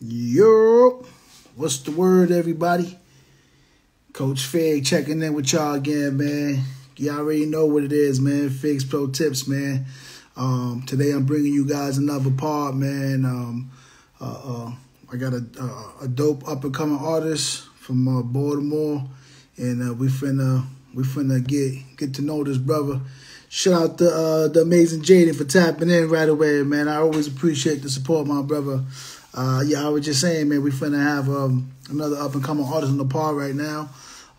Yo, what's the word, everybody? Coach Fig checking in with y'all again, man. Y'all already know what it is, man. Fig's Pro Tips, man. Today I'm bringing you guys another part, man. I got a dope up and coming artist from Baltimore, and we finna get to know this brother. Shout out to the amazing Jaden for tapping in right away, man. I always appreciate the support, my brother. I was just saying, man, we finna have another up and coming artist on the par right now.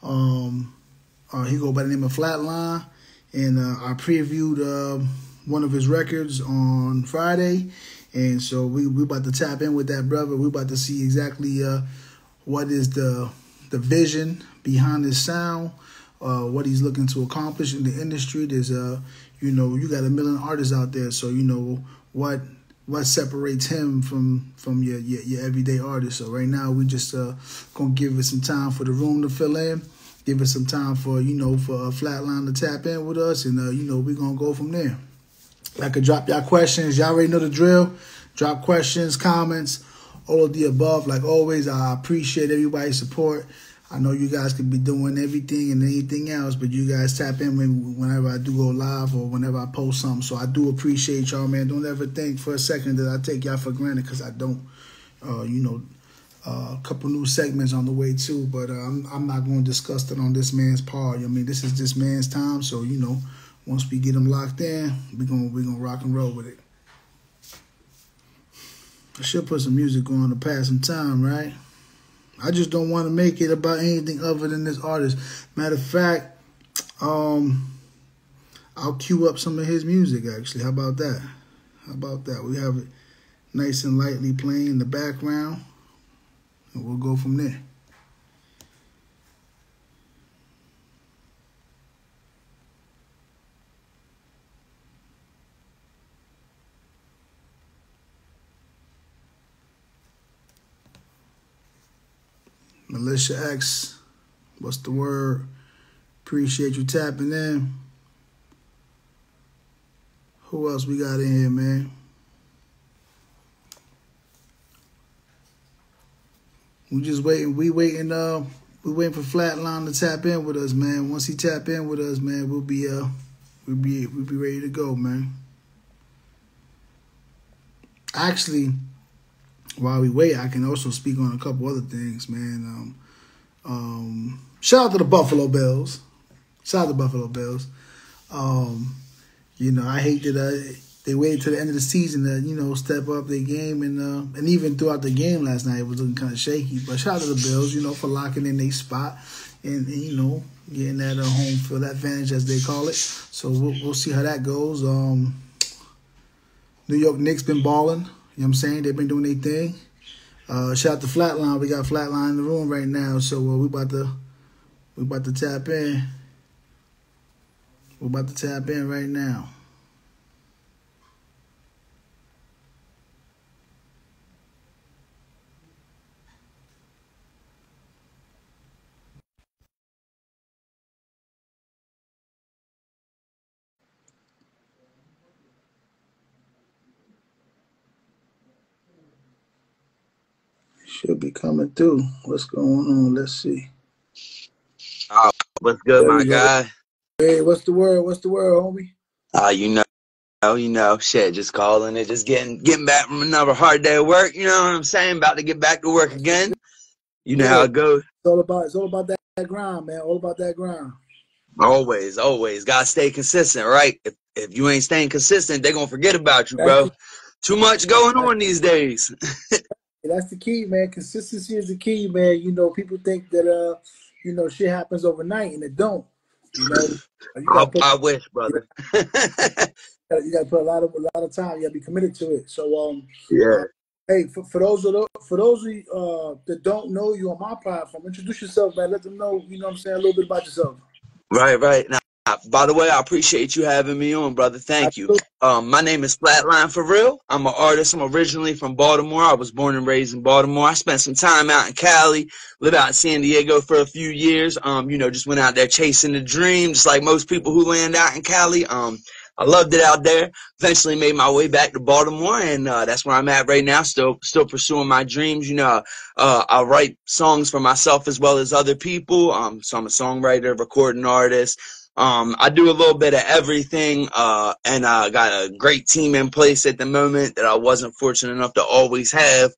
He go by the name of Flatline, and I previewed one of his records on Friday, and so we about to tap in with that brother. We about to see exactly what is the vision behind his sound. What he's looking to accomplish in the industry. There's you got a million artists out there, so you know what separates him from your everyday artist. So right now we just gonna give it some time for the room to fill in, give it some time for Flatline to tap in with us, and we're gonna go from there. I could drop y'all questions. Y'all already know the drill. Drop questions, comments, all of the above. Like always, I appreciate everybody's support. I know you guys could be doing everything and anything else, but you guys tap in whenever I do go live or whenever I post something. So I do appreciate y'all, man. Don't ever think for a second that I take y'all for granted, because I don't. A couple new segments on the way too, but I'm not going to discuss that on this man's part. I mean, this is this man's time, so once we get him locked in, we're gonna rock and roll with it. I should put some music on to pass some time, right? I just don't want to make it about anything other than this artist. Matter of fact, I'll cue up some of his music, actually. How about that? We have it nice and lightly playing in the background, and we'll go from there. Militia X, what's the word? Appreciate you tapping in. Who else we got in here, man? We just waiting. We waiting for Flatline to tap in with us, man. Once he tap in with us, man, we'll be ready to go, man. Actually, while we wait, I can also speak on a couple other things, man. Shout out to the Buffalo Bills. I hate that they waited till the end of the season to step up their game, and even throughout the game last night, it was looking kind of shaky. But shout out to the Bills, for locking in their spot and getting that home field advantage, as they call it. So we'll see how that goes. New York Knicks been balling. You know what I'm saying? They've been doing their thing. Shout out to Flatline. We got Flatline in the room right now, so we about to tap in. We're about to tap in right now. Should be coming through. What's going on? Let's see. Oh, what's good, my guy? Hey, what's the word? What's the word, homie? Shit, just calling it, just getting back from another hard day of work. You know what I'm saying? About to get back to work again. You know how it goes. It's all about that grind, man. All about that grind. Always. Gotta stay consistent, right? If you ain't staying consistent, they're gonna forget about you, bro. Too much going on these days. That's the key, man. Consistency is the key, man. People think that shit happens overnight, and it don't. I wish, brother. You gotta put a lot of time. You gotta be committed to it. So yeah. Hey, for those of you that don't know you on my platform, introduce yourself, man. Let them know, what I'm saying, a little bit about yourself. Right. Now, by the way, I appreciate you having me on, brother. Thank you. My name is Flatline For Real. I'm an artist. I'm originally from Baltimore. I was born and raised in Baltimore. I spent some time out in Cali, lived out in San Diego for a few years. Just went out there chasing the dream, just like most people who land out in Cali. I loved it out there. Eventually made my way back to Baltimore, and that's where I'm at right now. Still pursuing my dreams. You know, I write songs for myself as well as other people. So I'm a songwriter, recording artist. I do a little bit of everything, and I got a great team in place at the moment that I wasn't fortunate enough to always have.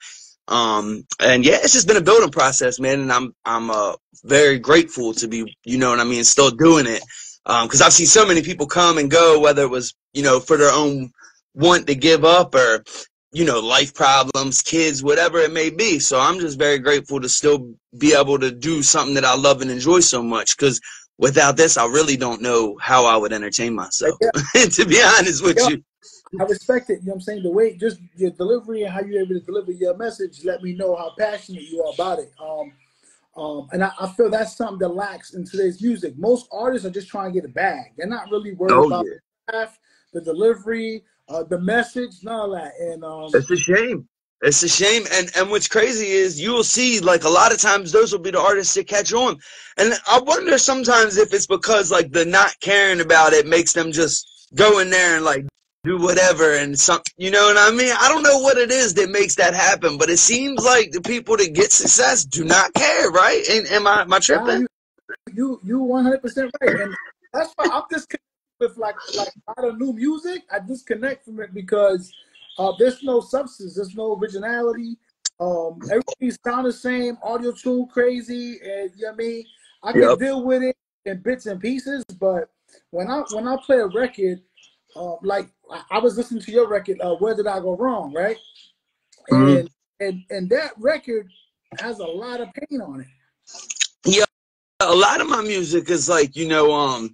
And yeah, it's just been a building process, man. And I'm very grateful to be, you know what I mean, still doing it. Cause I've seen so many people come and go, whether it was, you know, for their own want to give up or, you know, life problems, kids, whatever it may be. So I'm just very grateful to still be able to do something that I love and enjoy so much. Cause without this, I really don't know how I would entertain myself, Yeah. to be honest with you. I respect it. You know what I'm saying? The way, just your delivery and how you're able to deliver your message, let me know how passionate you are about it. And I feel that's something that lacks in today's music. Most artists are just trying to get a bag. They're not really worried Oh, about yeah. the craft, the delivery, the message, none of that. And It's a shame. It's a shame. And what's crazy is you will see, like, a lot of times those will be the artists that catch on. And I wonder sometimes if it's because, like, the not caring about it makes them just go in there and, like, do whatever and some, you know what I mean? I don't know what it is that makes that happen, but it seems like the people that get success do not care, right? And am I tripping? you 100% right. And that's why I'm disconnected with like a lot of new music. I disconnect from it because there's no substance, there's no originality. Everything sounds the same, audio tune crazy, and you know what I mean. I can Yep. deal with it in bits and pieces, but when I play a record, like I was listening to your record, Where Did I Go Wrong, right? Mm-hmm. And that record has a lot of pain on it. Yeah, a lot of my music is like, you know,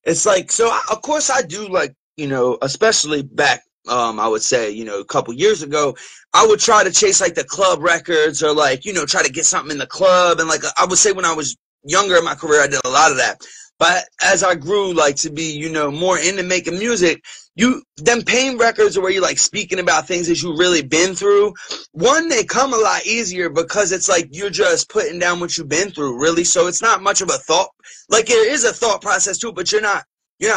it's like, so of course I do, like, you know, especially back, I would say, you know, a couple years ago, I would try to chase like the club records or like, you know, try to get something in the club. And like, I would say when I was younger in my career, I did a lot of that. But as I grew, like, to be, you know, more into making music, them pain records are where you're like speaking about things that you really been through. One, they come a lot easier because it's like you're just putting down what you've been through, really. So it's not much of a thought. Like, there is a thought process too, but you're not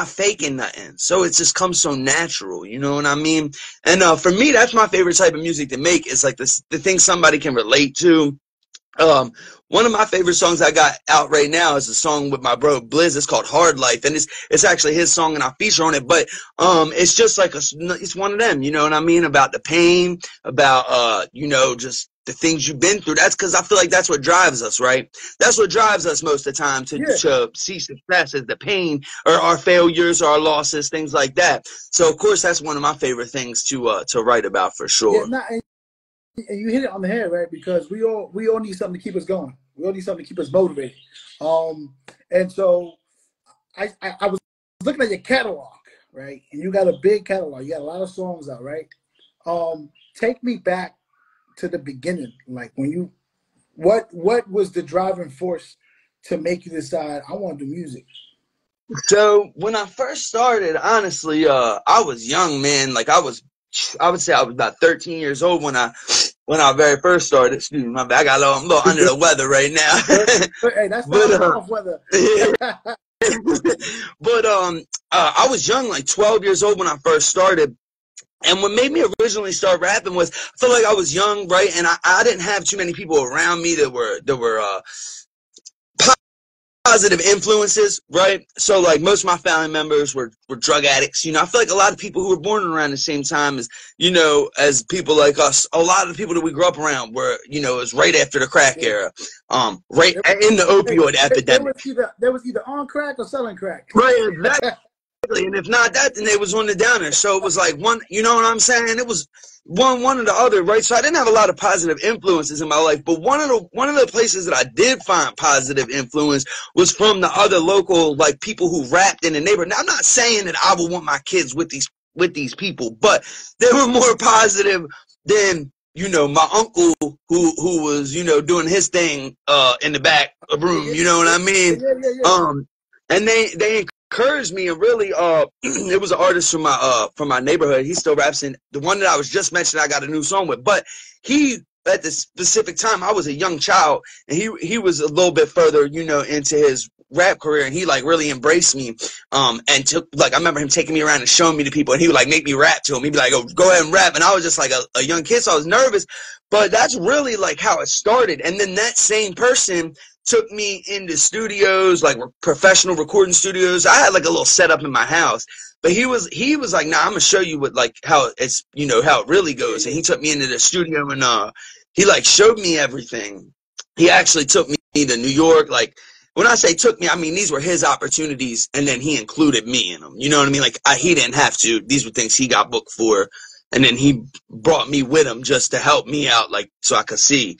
faking nothing. So it just comes so natural, you know what I mean? And for me, that's my favorite type of music to make. Is like the things somebody can relate to. One of my favorite songs I got out right now is a song with my bro Blizz. It's called Hard Life, and it's actually his song, and I feature on it. But it's just like it's one of them, you know what I mean? About the pain, about you know, just the things you've been through. That's because I feel like that's what drives us, right? That's what drives us most of the time to see success, is the pain or our failures or our losses, things like that. So of course that's one of my favorite things to write about for sure. Yeah, and you hit it on the head, right? Because we all need something to keep us going. We all need something to keep us motivated. And so I was looking at your catalog, right? And you got a big catalog. You got a lot of songs out, right? Take me back to the beginning. Like, when you, what was the driving force to make you decide I want to do music? So when I first started, honestly, I was young, man. Like, I would say I was about 13 years old when I very first started. Excuse me, my bad. I'm a little under the weather right now. Hey, that's but not off weather. but I was young, like 12 years old when I first started. And what made me originally start rapping was I felt like I was young, right? And I didn't have too many people around me that were positive influences, right? So like most of my family members were drug addicts. You know, I feel like a lot of people who were born around the same time as, you know, as people like us, a lot of the people that we grew up around were, you know, it was right after the crack era, right in the opioid epidemic. There was either on crack or selling crack. Right, exactly. And if not that, then they was on the downer. So it was like one, you know what I'm saying? It was one or the other, right? So I didn't have a lot of positive influences in my life, but one of the places that I did find positive influence was from the other local, like, people who rapped in the neighborhood. Now, I'm not saying that I would want my kids with these people, but they were more positive than, you know, my uncle who was, you know, doing his thing in the back room, you know what I mean? And they encouraged me, and really it was an artist from my neighborhood. He still raps, and the one that I was just mentioning I got a new song with, but he at the specific time, I was a young child, and he was a little bit further, you know, into his rap career, and he like really embraced me, and took, like, I remember him taking me around and showing me the people, and he would like make me rap to him. He'd be like, "Oh, go ahead and rap," and I was just like a young kid, so I was nervous, but that's really like how it started. And then that same person took me into studios, like professional recording studios. I had like a little setup in my house, but he was like, "Nah, I'm gonna show you what, like, how it's, you know, how it really goes." And he took me into the studio, and he like showed me everything. He actually took me to New York. Like, when I say took me, I mean these were his opportunities, and then he included me in them. You know what I mean? Like, he didn't have to. These were things he got booked for, and then he brought me with him just to help me out, like, so I could see.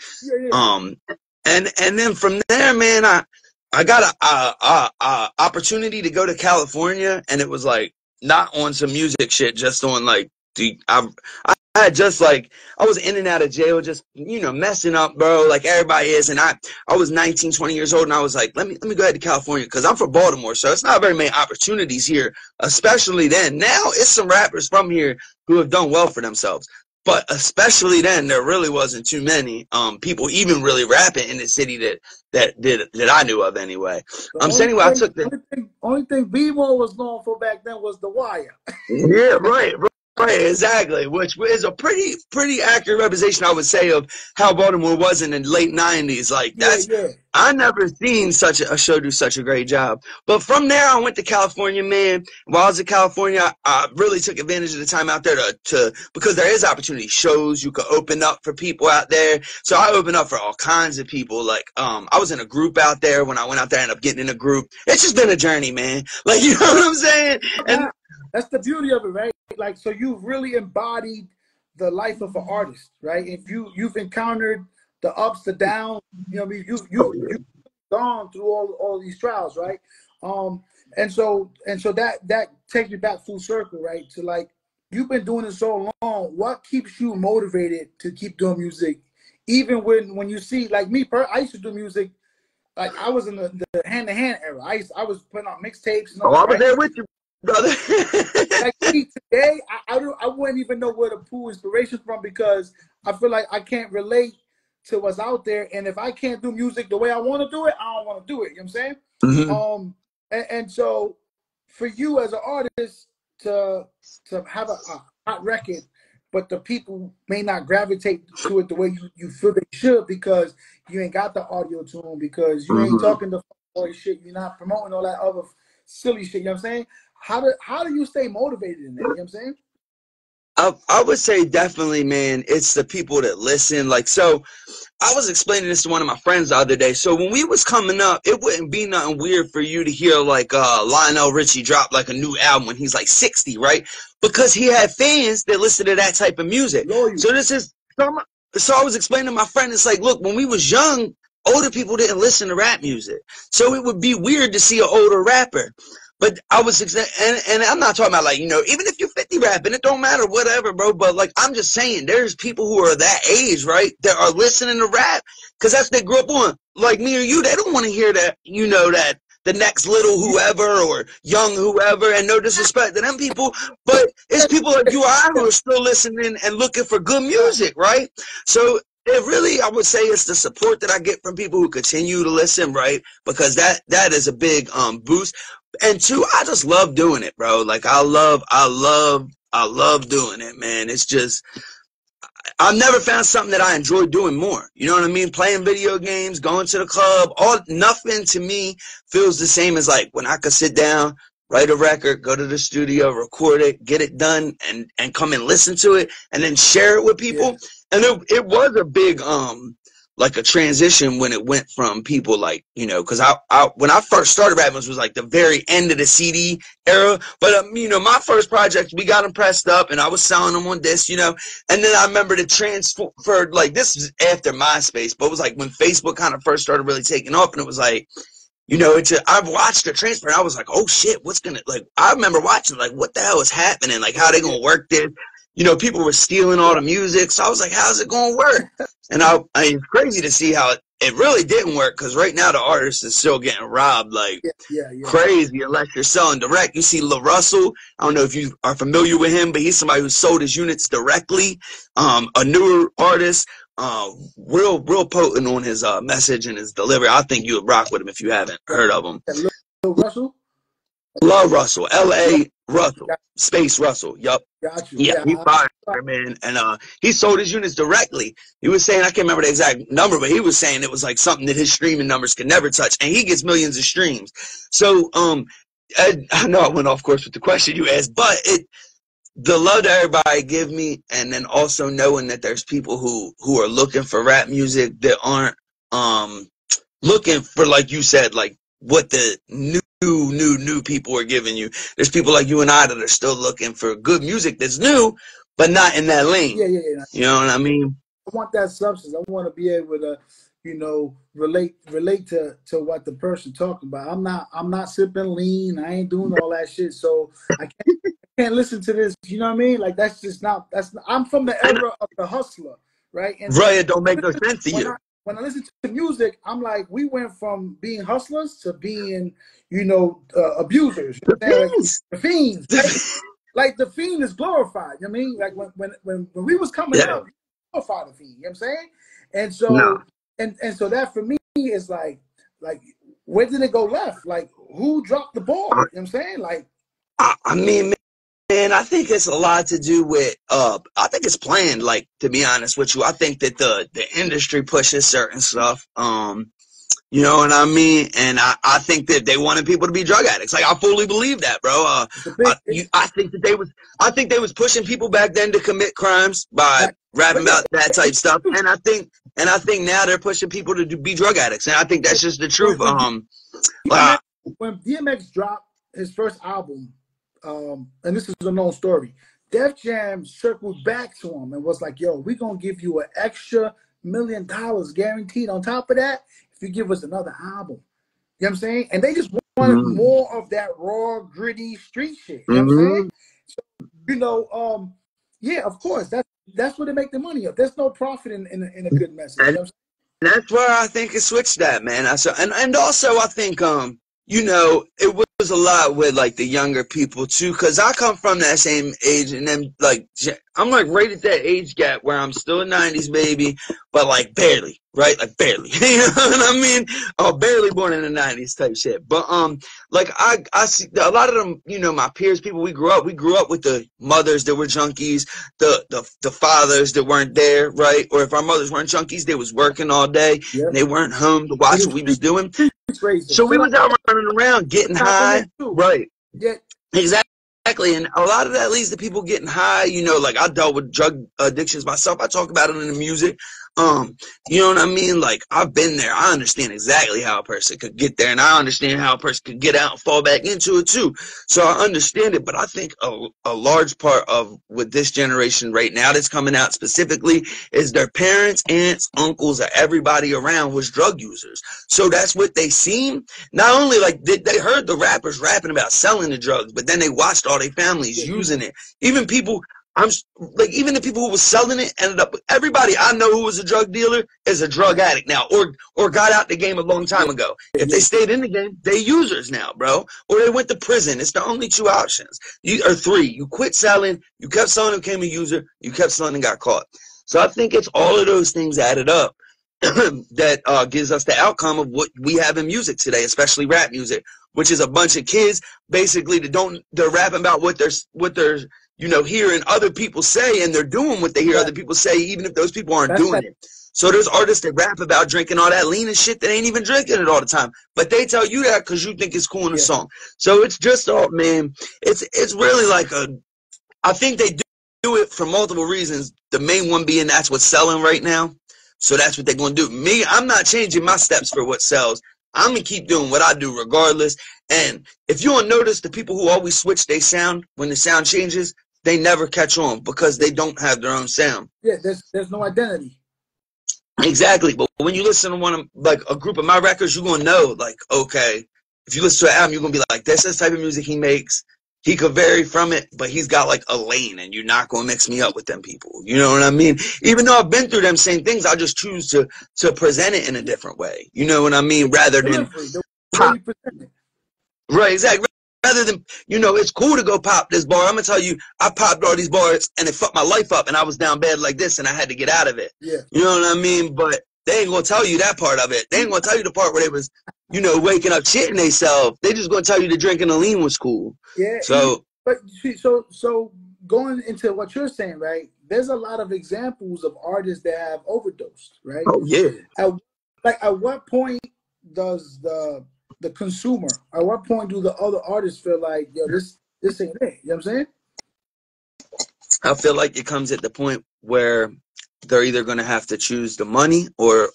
And then from there, man, I got a opportunity to go to California, and it was like not on some music shit, just on like I had just like, I was in and out of jail, just, you know, messing up, bro, like everybody is. And I was 19, 20 years old, and I was like, let me go ahead to California, because I'm from Baltimore, so it's not very many opportunities here, especially then. Now it's some rappers from here who have done well for themselves, but especially then, there really wasn't too many people even really rapping in the city that I knew of anyway. So anyway, I took the only thing B-Mo was known for back then was The Wire. Yeah, right. Right, exactly, which is a pretty accurate representation, I would say, of how Baltimore was in the late 90s. Like, I never seen such a show do such a great job. But from there, I went to California, man. While I was in California, I really took advantage of the time out there to because there is opportunity. Shows you could open up for people out there. So I opened up for all kinds of people. Like, I was in a group out there. When I went out there, I ended up getting in a group. It's just been a journey, man. Like, you know what I'm saying? And that's the beauty of it, right? Like, so you've really embodied the life of an artist, right? If you've encountered the ups, the downs, you know, you've gone through all these trials, right? And so that takes me back full circle, right? To like, you've been doing it so long. What keeps you motivated to keep doing music, even when you see, like me, I used to do music. Like, I was in the hand-to-hand era. I was putting out mixtapes and all that. I was there with you, brother. Like me today, I wouldn't even know where to pull inspiration from, because I feel like I can't relate to what's out there. And if I can't do music the way I want to do it, I don't want to do it. You know what I'm saying? Mm-hmm. And so for you as an artist to have a hot record, but the people may not gravitate to it the way you feel they should, because you ain't got the audio tune, because you ain't talking the boy shit, you're not promoting all that other silly shit. You know what I'm saying? How do you stay motivated in that? You know what I'm saying? I would say definitely, man, it's the people that listen. Like, so I was explaining this to one of my friends the other day. So when we was coming up, it wouldn't be nothing weird for you to hear like Lionel Richie drop like a new album when he's like 60, right? Because he had fans that listen to that type of music. So I was explaining to my friend, it's like, look, when we was young, older people didn't listen to rap music. So it would be weird to see an older rapper. But I was, and I'm not talking about, like, you know, even if you're 50 rapping, it don't matter, whatever, bro. But, like, I'm just saying, there's people who are that age, right, that are listening to rap, because that's what they grew up on. Like me or you, they don't want to hear that, you know, that the next little whoever or young whoever, and no disrespect to them people, but it's people like you or I who are still listening and looking for good music, right? So it really, I would say, it's the support that I get from people who continue to listen, right? Because that is a big boost. And two, I just love doing it, bro. Like, I love doing it, man. It's just, I've never found something that I enjoy doing more. You know what I mean? Playing video games, going to the club, nothing to me feels the same as like when I could sit down, write a record, go to the studio, record it, get it done, and come and listen to it, and then share it with people. Yeah. And it was a big like a transition when it went from people like, you know, because when I first started rapping, was like the very end of the CD era. But, you know, my first project, we got them pressed up and I was selling them on disc, you know. And then I remember the transfer, like, this was after MySpace, but it was like when Facebook kind of first started really taking off, and it was like, you know, I've watched the transfer and I was like, oh shit, I remember watching, like, what the hell is happening? Like, how they gonna work this? You know, people were stealing all the music. So I was like, how's it going to work? And it's crazy to see how it really didn't work, because right now the artist is still getting robbed like crazy unless you're selling direct. You see La Russell. I don't know if you are familiar with him, but he's somebody who sold his units directly. A newer artist real potent on his message and his delivery. I think you would rock with him if you haven't heard of him. Lil Russell? Love Russell, Yeah. L.A. Russell, Space Russell. Yup. Got you. Yeah, he fired, man. And he sold his units directly. He was saying, I can't remember the exact number, but he was saying it was like something that his streaming numbers could never touch. And he gets millions of streams. So I know I went off course with the question you asked, but the love that everybody give me, and then also knowing that there's people who are looking for rap music that aren't looking for, like you said, like what the new people are giving you. There's people like you and I that are still looking for good music that's new, but not in that lane. Yeah. You know what I mean? I want that substance. I want to be able to, relate to what the person talking about. I'm not sipping lean. I ain't doing all that shit. So I can't listen to this. You know what I mean? Like that's not. I'm from the era of the hustler, right? And right. It don't make no sense to you. When I listen to music, I'm like, we went from being hustlers to being, abusers. You know the fiends. Right? Like the fiend is glorified. You know what I mean? Like when we was coming up, glorify the fiend. You know what I'm saying? And so and so that for me is like where did it go left? Like who dropped the ball? You know what I'm saying? Like I mean, man, I think it's a lot to do with I think it's planned, like, to be honest with you. I think that the industry pushes certain stuff. You know what I mean? And I think that they wanted people to be drug addicts. Like, I fully believe that, bro. I think they was pushing people back then to commit crimes by rapping about that type stuff. And I think now they're pushing people to be drug addicts. And I think that's just the truth. When DMX dropped his first album, and this is a known story, Def Jam circled back to him and was like, yo, we're going to give you an extra $1 million guaranteed on top of that if you give us another album. You know what I'm saying? And they just wanted more of that raw, gritty street shit. You know what I'm saying? So, yeah, of course, that's where they make the money up. There's no profit in a good message. You know what I'm saying? That's where I think it switched that, man. And also I think it was a lot with like the younger people too, because I come from that same age, and then like I'm like right at that age gap where I'm still a 90s baby, but like barely, right? Like barely. You know what I mean? Oh, barely born in the 90s type shit. But like I see a lot of them, my peers, people we grew up with the mothers that were junkies, the fathers that weren't there, right? Or if our mothers weren't junkies, they was working all day, and they weren't home to watch what we was doing. So we was out running around getting high, right? Yeah. Exactly. And a lot of that leads to people getting high. Like I dealt with drug addictions myself. I talk about it in the music. You know what I mean? Like I've been there. I understand exactly how a person could get there, and I understand how a person could get out and fall back into it too. So I understand it, but I think a large part of with this generation right now that's coming out specifically is their parents, aunts, uncles, or everybody around was drug users. So that's what they seen. Not only like they heard the rappers rapping about selling the drugs, but then they watched all their families using it. Even people. Even the people who was selling it ended up. Everybody I know who was a drug dealer is a drug addict now, or got out the game a long time ago. If they stayed in the game, they users now, bro. Or they went to prison. It's the only two options. Or three. You quit selling. You kept selling and became a user. You kept selling and got caught. So I think it's all of those things added up that gives us the outcome of what we have in music today, especially rap music, which is a bunch of kids basically they're rapping about what they're hearing other people say, and they're doing what they hear other people say, even if those people aren't doing it. So there's artists that rap about drinking all that lean and shit that ain't even drinking it all the time, but they tell you that because you think it's cool in a song. So it's just man, it's really like I think they do it for multiple reasons. The main one being that's what's selling right now. So that's what they're going to do. Me, I'm not changing my steps for what sells. I'm going to keep doing what I do regardless. And if you don't notice, the people who always switch their sound when the sound changes, they never catch on because they don't have their own sound. Yeah, there's no identity. Exactly. But when you listen to a group of my records, you're going to know, like, okay, if you listen to an album, you're going to be like, that's the type of music he makes. He could vary from it, but he's got like a lane, and you're not going to mix me up with them people. You know what I mean? Even though I've been through them same things, I just choose to present it in a different way. You know what I mean? Rather than pop. Right, exactly. rather than, you know, it's cool to go pop this bar. I'm gonna tell you, I popped all these bars and it fucked my life up, and I was down bad like this, and I had to get out of it. Yeah. You know what I mean? But they ain't gonna tell you that part of it. They ain't gonna tell you the part where they was, you know, waking up shitting themselves. They just gonna tell you the drinking the lean was cool. Yeah. So, but so going into what you're saying, right? There's a lot of examples of artists that have overdosed, right? oh yeah. At what point does the consumer, at what point do the other artists feel like, yo, this ain't it? You know what I'm saying? I feel like it comes at the point where they're either gonna have to choose the money or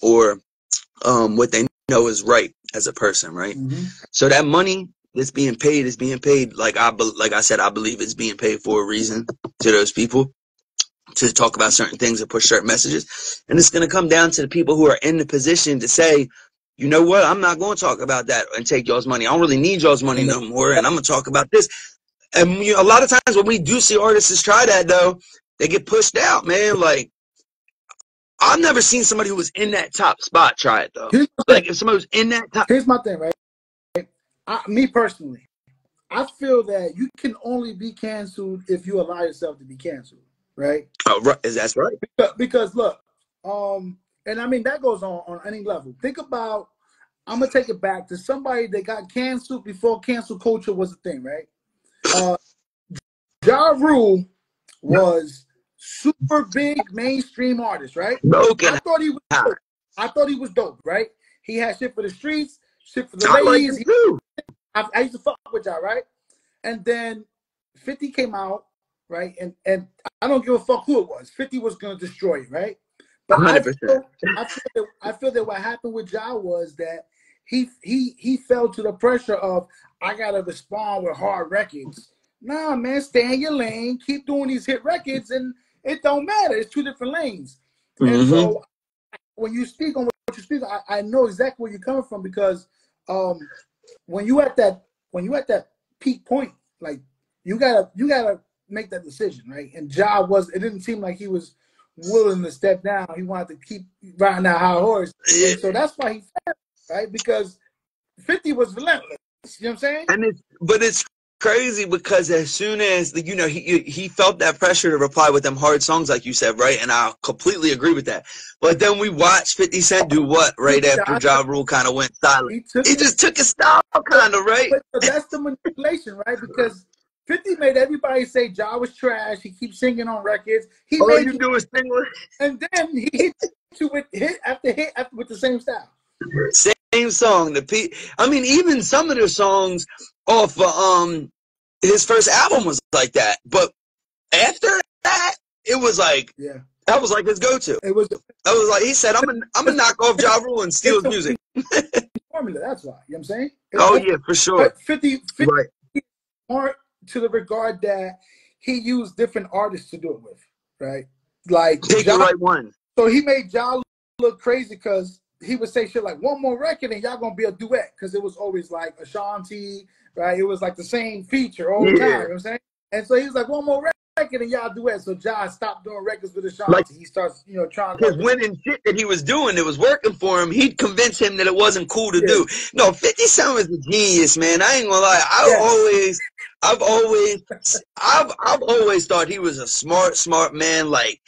what they know is right as a person, right? Mm-hmm. So that money that's being paid is being paid, like I said, I believe it's being paid for a reason to those people to talk about certain things and push certain messages. And it's going to come down to the people who are in the position to say, you know what, I'm not going to talk about that and take y'all's money. I don't really need y'all's money no more, and I'm going to talk about this. And you know, a lot of times when we do see artists try that, though, they get pushed out, man. Like, I've never seen somebody who was in that top spot try it, though. Like, if somebody was in that top... Here's my thing, right? Me personally, I feel that you can only be canceled if you allow yourself to be canceled, right? Oh, right. That's right. Because look, and I mean, that goes on any level. Think about, I'm going to take it back to somebody that got canceled before cancel culture was a thing, right? Ja Rule was super big mainstream artist, right? I thought he was dope. I thought he was dope, right? He had shit for the streets, shit for the ladies. Like him too. I used to fuck with y'all, right? And then 50 came out, right? And I don't give a fuck who it was. 50 was gonna destroy it, right? But 100%. I feel that what happened with Ja was that he fell to the pressure of, I gotta respond with hard records. Nah, man, stay in your lane, keep doing these hit records, and it don't matter. It's two different lanes. Mm-hmm. And so when you speak on what you speak, I know exactly where you're coming from, because when you at that peak point, like you gotta make that decision, right? And Ja it didn't seem like he was willing to step down. He wanted to keep riding that high horse. And so that's why he failed, right? Because 50 was relentless. You know what I'm saying? And it's crazy because as soon as he felt that pressure to reply with them hard songs, like you said, right? And I completely agree with that. But then we watched 50 Cent do what right after Ja Rule kind of went silent. He just took his style, kind of, right? But that's the manipulation, right? Because 50 made everybody say Ja was trash. He keeps singing on records. All you do is sing with, and then he hit you with hit after with the same style. Same song. I mean, even some of the songs off his first album was like that. But after that, it was like, that was like his go-to. That was like, he said, I'm gonna knock off Ja Rule and steal his music. Formula, that's why. You know what I'm saying? Yeah, for sure. But 50 right. More to the regard that he used different artists to do it with, right? Like, take the right one. So he made Ja look crazy because he would say shit like, one more record and y'all gonna be a duet, because it was always like Ashanti, right? It was like the same feature all the time, you know what I'm saying? And so he was like, one more record and y'all duet. So Ja stopped doing records with Ashanti. Like, he starts, trying to... Because winning shit that he was doing that was working for him, he'd convince him that it wasn't cool to do. No, 50 Cent was a genius, man. I ain't gonna lie. I've always thought he was a smart man. Like,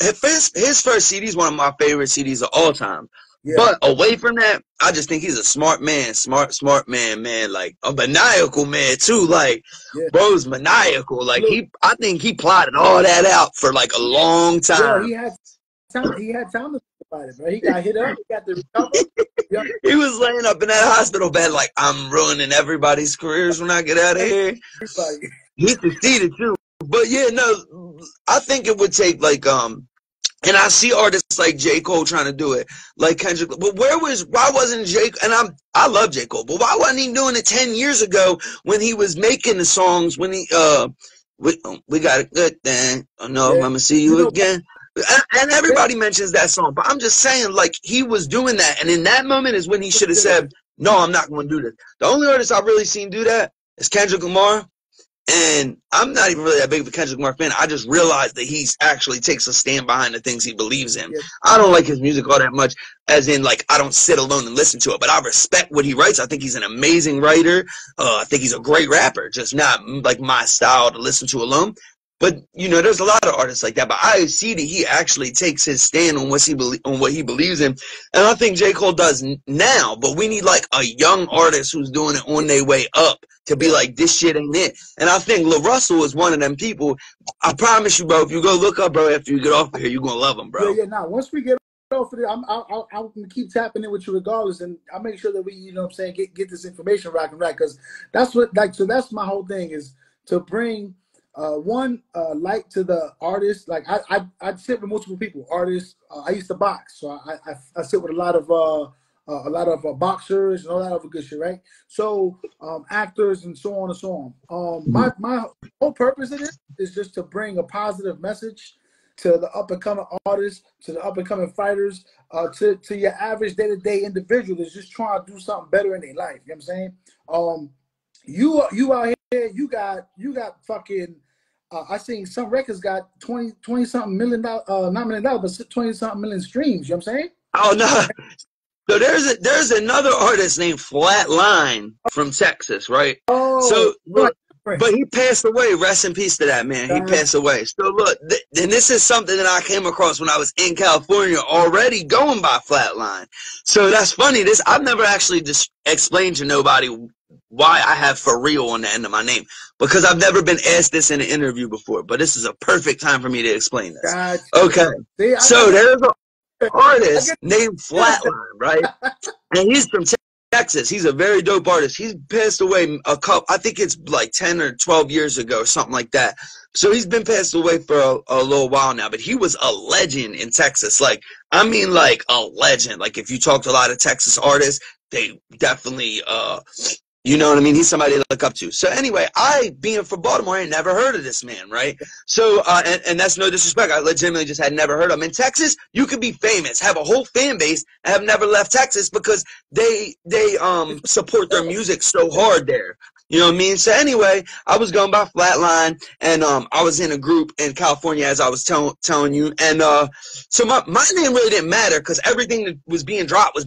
his first CD is one of my favorite CDs of all time. Yeah. But away from that, I just think he's a smart man, smart man, like a maniacal man too. Like, bro's maniacal. Like, I think he plotted all that out for like a long time. Yeah, he had time to think about it, bro. He got hit up, he got the recover. He was laying up in that hospital bed like, I'm ruining everybody's careers when I get out of here. He succeeded too. But yeah, no, I think it would take like and I see artists like J. Cole trying to do it, like Kendrick. But why wasn't J. And I love J. Cole, but why wasn't he doing it 10 years ago when he was making the songs? When he we got a good thing. Oh no, I'm gonna see you again. And everybody mentions that song, but I'm just saying, like, he was doing that, and in that moment is when he should have said, "No, I'm not going to do this." The only artist I've really seen do that is Kendrick Lamar, And I'm not even really that big of a Kendrick Lamar fan. I just realized that he actually takes a stand behind the things he believes in. Yeah. I don't like his music all that much, as in, like, I don't sit alone and listen to it, but I respect what he writes. I think he's an amazing writer. I think he's a great rapper, just not like my style to listen to alone. But, you know, there's a lot of artists like that. But I see that he actually takes his stand on what he believes in. And I think J. Cole does now. But we need, like, a young artist who's doing it on their way up to be like, this shit ain't it. And I think Lil Russell is one of them people. I promise you, bro, if you go look up, bro, after you get off of here, you're going to love him, bro. Yeah. Now, once we get off of it, I'm going to keep tapping in with you regardless. And I'll make sure that we, you know what I'm saying, get this information right. Because that's what, like, so that's my whole thing is to bring light to the artist. Like I sit with multiple people, artists. I used to box, so I sit with a lot of boxers and all that other good shit, right? So actors and so on and so on. My whole purpose of it is just to bring a positive message to the up and coming artists, to the up and coming fighters, to your average day-to-day individual that's just trying to do something better in their life. You know what I'm saying? You out here, you got fucking. I seen some records got 20 something million dollars, not $1 million, but 20 something million streams. You know what I'm saying? Oh no. So there's another artist named Flatline from Texas, right? Oh, so look, right. But he passed away. Rest in peace to that man. He passed away. So look, and this is something that I came across when I was in California, already going by Flatline. So that's funny. I've never actually just explained to nobody why I have For Real on the end of my name, because I've never been asked this in an interview before. But this is a perfect time for me to explain this. Gotcha. Okay. See, so there's an artist named Flatline, right? And he's from Texas. He's a very dope artist. He's passed away I think it's like 10 or 12 years ago, or something like that. So he's been passed away for a little while now, but he was a legend in Texas. Like, I mean, like a legend. Like, if you talk to a lot of Texas artists, they definitely, you know what I mean? He's somebody to look up to. So anyway, being from Baltimore, I ain't never heard of this man, right? So, and that's no disrespect. I legitimately just had never heard of him. In Texas, you could be famous, have a whole fan base, and have never left Texas because they support their music so hard there. You know what I mean? So anyway, I was going by Flatline, and I was in a group in California, as I was telling you. And so my name really didn't matter because everything that was being dropped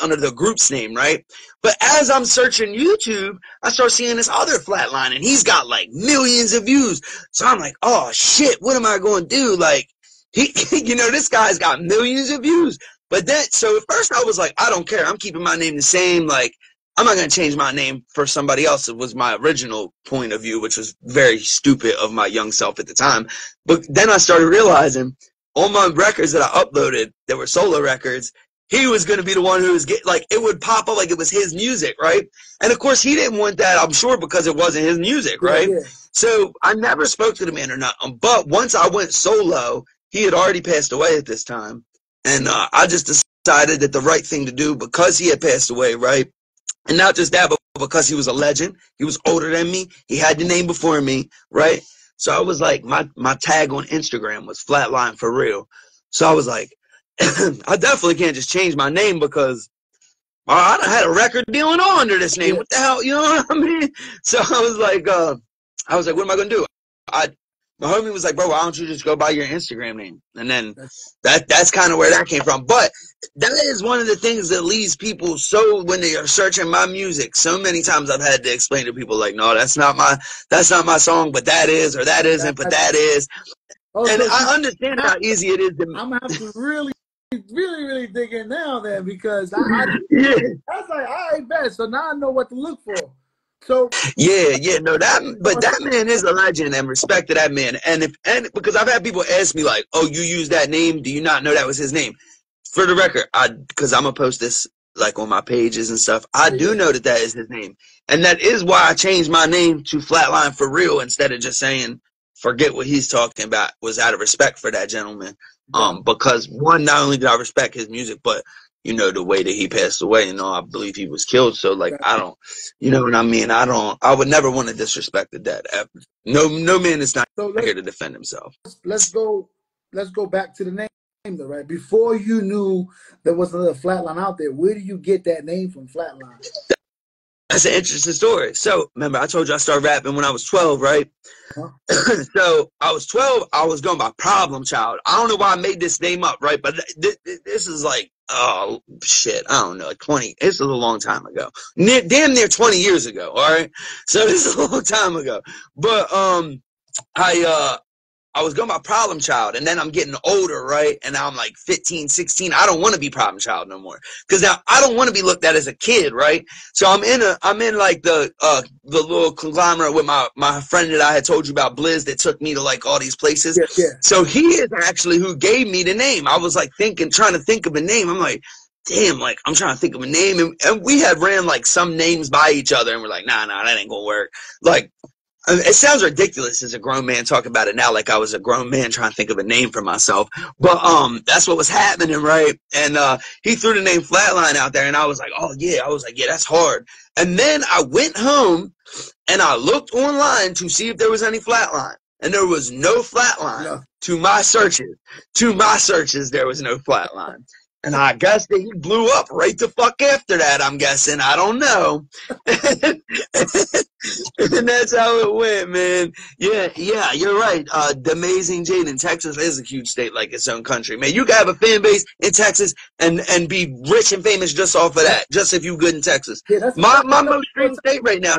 under the group's name, right? But as I'm searching YouTube, I start seeing this other Flatline, and he's got like millions of views. So I'm like, oh shit, what am I going to do? Like, you know, this guy's got millions of views. But then, so at first I was like, I don't care. I'm keeping my name the same. Like, I'm not going to change my name for somebody else. It was my original point of view, which was very stupid of my young self at the time. But then I started realizing all my records that I uploaded that were solo records, he was going to be the one who was it would pop up like it was his music, right? And of course he didn't want that, I'm sure, because it wasn't his music, right? Yeah. So I never spoke to the man or nothing. But once I went solo, he had already passed away at this time. And I just decided that the right thing to do, because he had passed away, right? And not just that, but because he was a legend. He was older than me. He had the name before me, right? So I was like, my tag on Instagram was Flatline For Real. So I was like, I definitely can't just change my name because I done had a record deal and all under this name. What the hell, you know what I mean? So I was like, what am I gonna do? My homie was like, bro, why don't you just go by your Instagram name? And then that's kind of where that came from. But that is one of the things that leads people, so when they are searching my music, so many times I've had to explain to people like, no, that's not my song, but that is, or that isn't, but that is. And I understand how easy it is to I'm gonna have to really dig in now then, because I was like, all right, bet. So now I know what to look for. So that man is a legend, and respect to that man. And because I've had people ask me like, oh, you use that name? Do you not know that was his name? For the record, because I'm gonna post this like on my pages and stuff. I do know that is his name, and that is why I changed my name to Flatline For Real instead of just saying forget what he's talking about. Was out of respect for that gentleman. Because one, not only did I respect his music, but you know, the way that he passed away, I believe he was killed. So like, I don't, you know what I mean? I would never want to disrespect the dead. No man is not here to defend himself. Let's go back to the name though, right? Before you knew there was another Flatline out there, where do you get that name from, Flatline? That's an interesting story. So remember, I told you I started rapping when I was 12, right? Huh? So I was 12. I was going by Problem Child. I don't know why I made this name up, right? But this is like, oh shit, I don't know, 20. This is a long time ago, damn near 20 years ago. All right, so this is a long time ago. But I was going by Problem Child, and then I'm getting older, right? And now I'm like 15, 16. I don't want to be Problem Child no more, because now I don't want to be looked at as a kid, right? So I'm in like the little conglomerate with my friend that I had told you about, Blizz, that took me to like all these places. Yeah, yeah. So he is actually who gave me the name. I was like trying to think of a name. I'm like, damn, like I'm trying to think of a name, and we had ran like some names by each other, and we're like, nah, that ain't gonna work. Like, it sounds ridiculous as a grown man talking about it now, like I was a grown man trying to think of a name for myself. But that's what was happening, right? And he threw the name Flatline out there, and I was like, oh yeah, that's hard. And then I went home and I looked online to see if there was any Flatline, and there was no Flatline. No. To my searches, there was no Flatline. And I guess that he blew up right the fuck after that, I'm guessing. I don't know. And that's how it went, man. Yeah, you're right. The amazing Jaden, Texas is a huge state like its own country, man. You can have a fan base in Texas and be rich and famous just off of that, just if you good in Texas. Yeah, that's My most streamed state right now.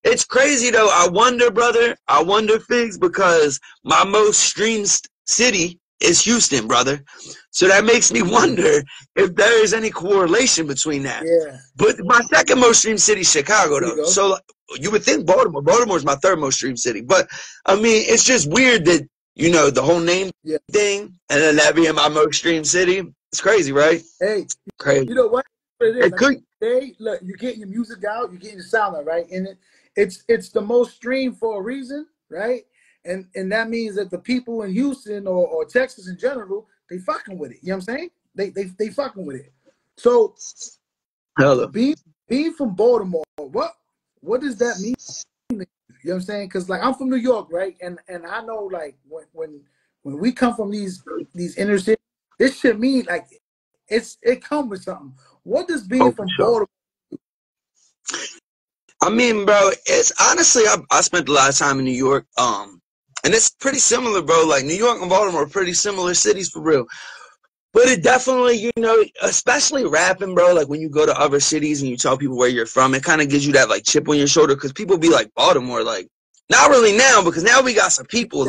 It's crazy, though. I wonder, brother. I wonder, Figs, because my most streamed city is Houston, brother. So that makes me wonder if there is any correlation between that. Yeah. But my second most streamed city is Chicago, though. So you would think Baltimore. Baltimore's my third most streamed city. But, I mean, it's just weird that, you know, the whole name thing, and then that being my most streamed city. It's crazy, right? Hey, crazy. You know what it is? It could. Hey, look, you're getting your music out, you're getting your sound out, right? And it's the most streamed for a reason, right? And that means that the people in Houston or Texas in general, they fucking with it. You know what I'm saying? They fucking with it. So Hello. being from Baltimore, what does that mean? You know what I'm saying? Because like I'm from New York, right? And I know like when we come from these inner cities, this shit mean like it comes with something. What does being from Baltimore? I mean, bro, it's honestly I spent a lot of time in New York. And it's pretty similar, bro. Like New York and Baltimore are pretty similar cities for real. But it definitely, you know, especially rapping, bro, like when you go to other cities and you tell people where you're from, it kind of gives you that like chip on your shoulder, because people be like, Baltimore, like, not really now, because now we got some people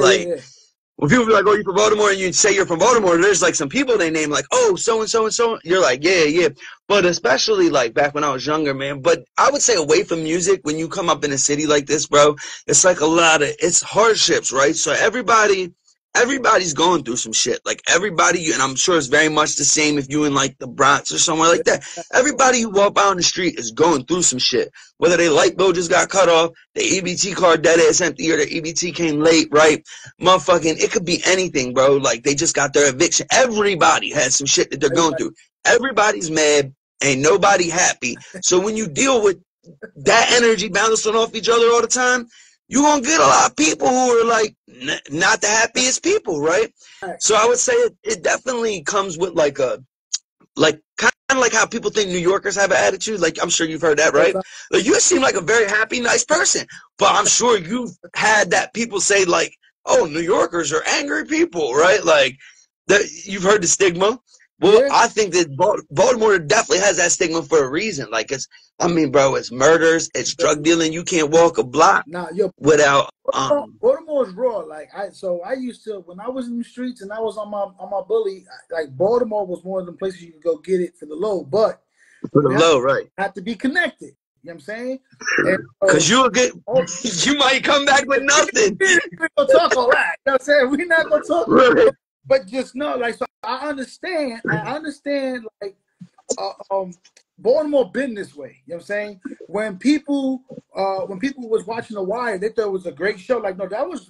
when people be like, oh, you're from Baltimore, and you say you're from Baltimore, there's like some people they name like, oh, so-and-so and so. You're like, yeah. But especially like back when I was younger, man. But I would say away from music, when you come up in a city like this, bro, it's like it's hardships, right? So everybody's going through some shit. Like everybody, and I'm sure it's very much the same if you in like the Bronx or somewhere like that. Everybody who walk out on the street is going through some shit. Whether their light bill just got cut off, the EBT card dead ass empty, or their EBT came late, right? Motherfucking, it could be anything, bro. Like they just got their eviction. Everybody has some shit that they're going through. Everybody's mad. Ain't nobody happy. So when you deal with that energy bouncing off each other all the time, you're going to get a lot of people who are like not the happiest people, right? So I would say it definitely comes with like kind of like how people think New Yorkers have an attitude. Like I'm sure you've heard that, right? Like you seem like a very happy, nice person, but I'm sure you've had that people say like, oh, New Yorkers are angry people, right? Like you've heard the stigma. Well, I think that Baltimore definitely has that stigma for a reason. Like I mean, bro, it's murders, it's drug dealing. You can't walk a block without. Baltimore is raw. Like I used to, when I was in the streets and I was on my bully. Like Baltimore was one of the places you could go get it for the low, but for the low, right? Have to be connected. You know what I'm saying? Because you'll get, you might come back with nothing. We're gonna talk all that. You know what I'm saying? We're not gonna talk. Right. But just know, like, so I understand, like, Baltimore been this way. You know what I'm saying? When people was watching The Wire, they thought it was a great show. Like, no, that was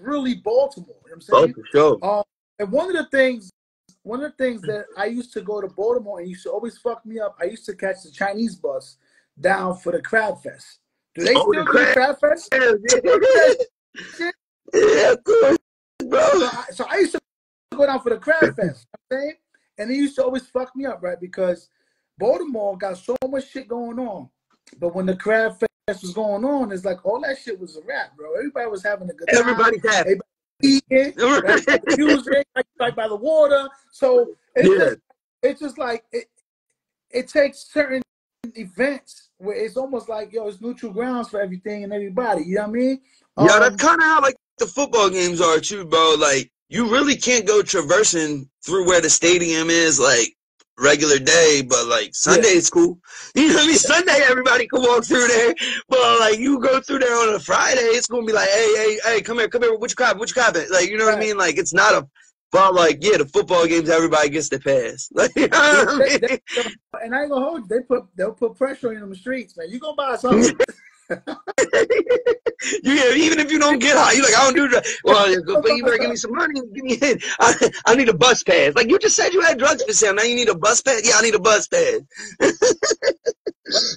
really Baltimore. You know what I'm saying? Oh, for sure. And one of the things that I used to go to Baltimore and used to always fuck me up, I used to catch the Chinese bus down for the Crab Fest. Do they still do the Crab Fest? Yeah, of course, bro. So I used to go down for the Crab Fest, you know what I'm saying? And it used to always fuck me up, right? Because Baltimore got so much shit going on. But when the crab fest was going on, it's like all that shit was a wrap, bro. Everybody was having a good time. Everybody's happy. Everybody eating, right? Music, like by the water. So it's just like it takes certain events where it's almost like, yo, it's neutral grounds for everything and everybody. You know what I mean? Yeah, that's kind of how like the football games are too, bro. Like you really can't go traversing through where the stadium is like regular day, but like Sunday is cool. You know what I mean? Sunday everybody can walk through there, but like you go through there on a Friday, it's gonna be like, hey, come here, what you cop? Like, you know what I mean? Like it's not a, but like yeah, the football games everybody gets the pass. Like, you know what I mean? And I ain't gonna hold you. They'll put pressure on you in the streets, man. You gonna buy something. Even if you don't get high, you like, I don't do that. Well, but you better give me some money. Give me it. I need a bus pass. Like you just said, you had drugs for sale. Now you need a bus pass. Yeah, I need a bus pass.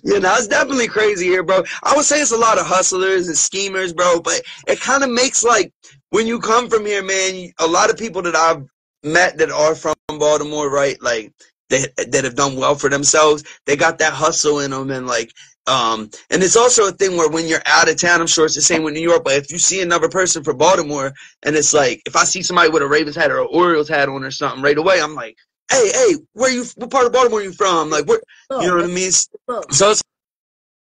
You know, it's definitely crazy here, bro. I would say it's a lot of hustlers and schemers, bro. But it kind of makes like when you come from here, man. A lot of people that I've met that are from Baltimore, right? Like that have done well for themselves. They got that hustle in them, and like. And it's also a thing where when you're out of town, I'm sure it's the same with New York, but if you see another person from Baltimore, and it's like, if I see somebody with a Ravens hat or an Orioles hat on or something right away, I'm like, hey, what part of Baltimore are you from? Like, what, you know what I mean? So it's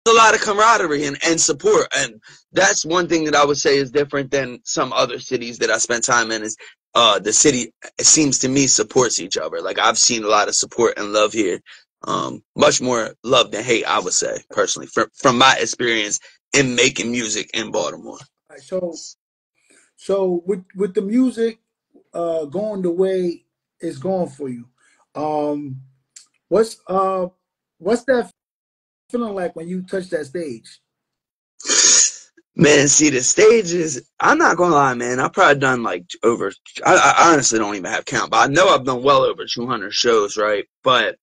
a lot of camaraderie and support. And that's one thing that I would say is different than some other cities that I spent time in is, the city, it seems to me, supports each other. Like I've seen a lot of support and love here. Much more love than hate, I would say, personally, from my experience in making music in Baltimore. Right, so with the music going the way it's going for you, what's that feeling like when you touch that stage? Man, see, the stages, I'm not gonna lie, man, I've probably done like I honestly don't even have count, but I know I've done well over 200 shows, right? But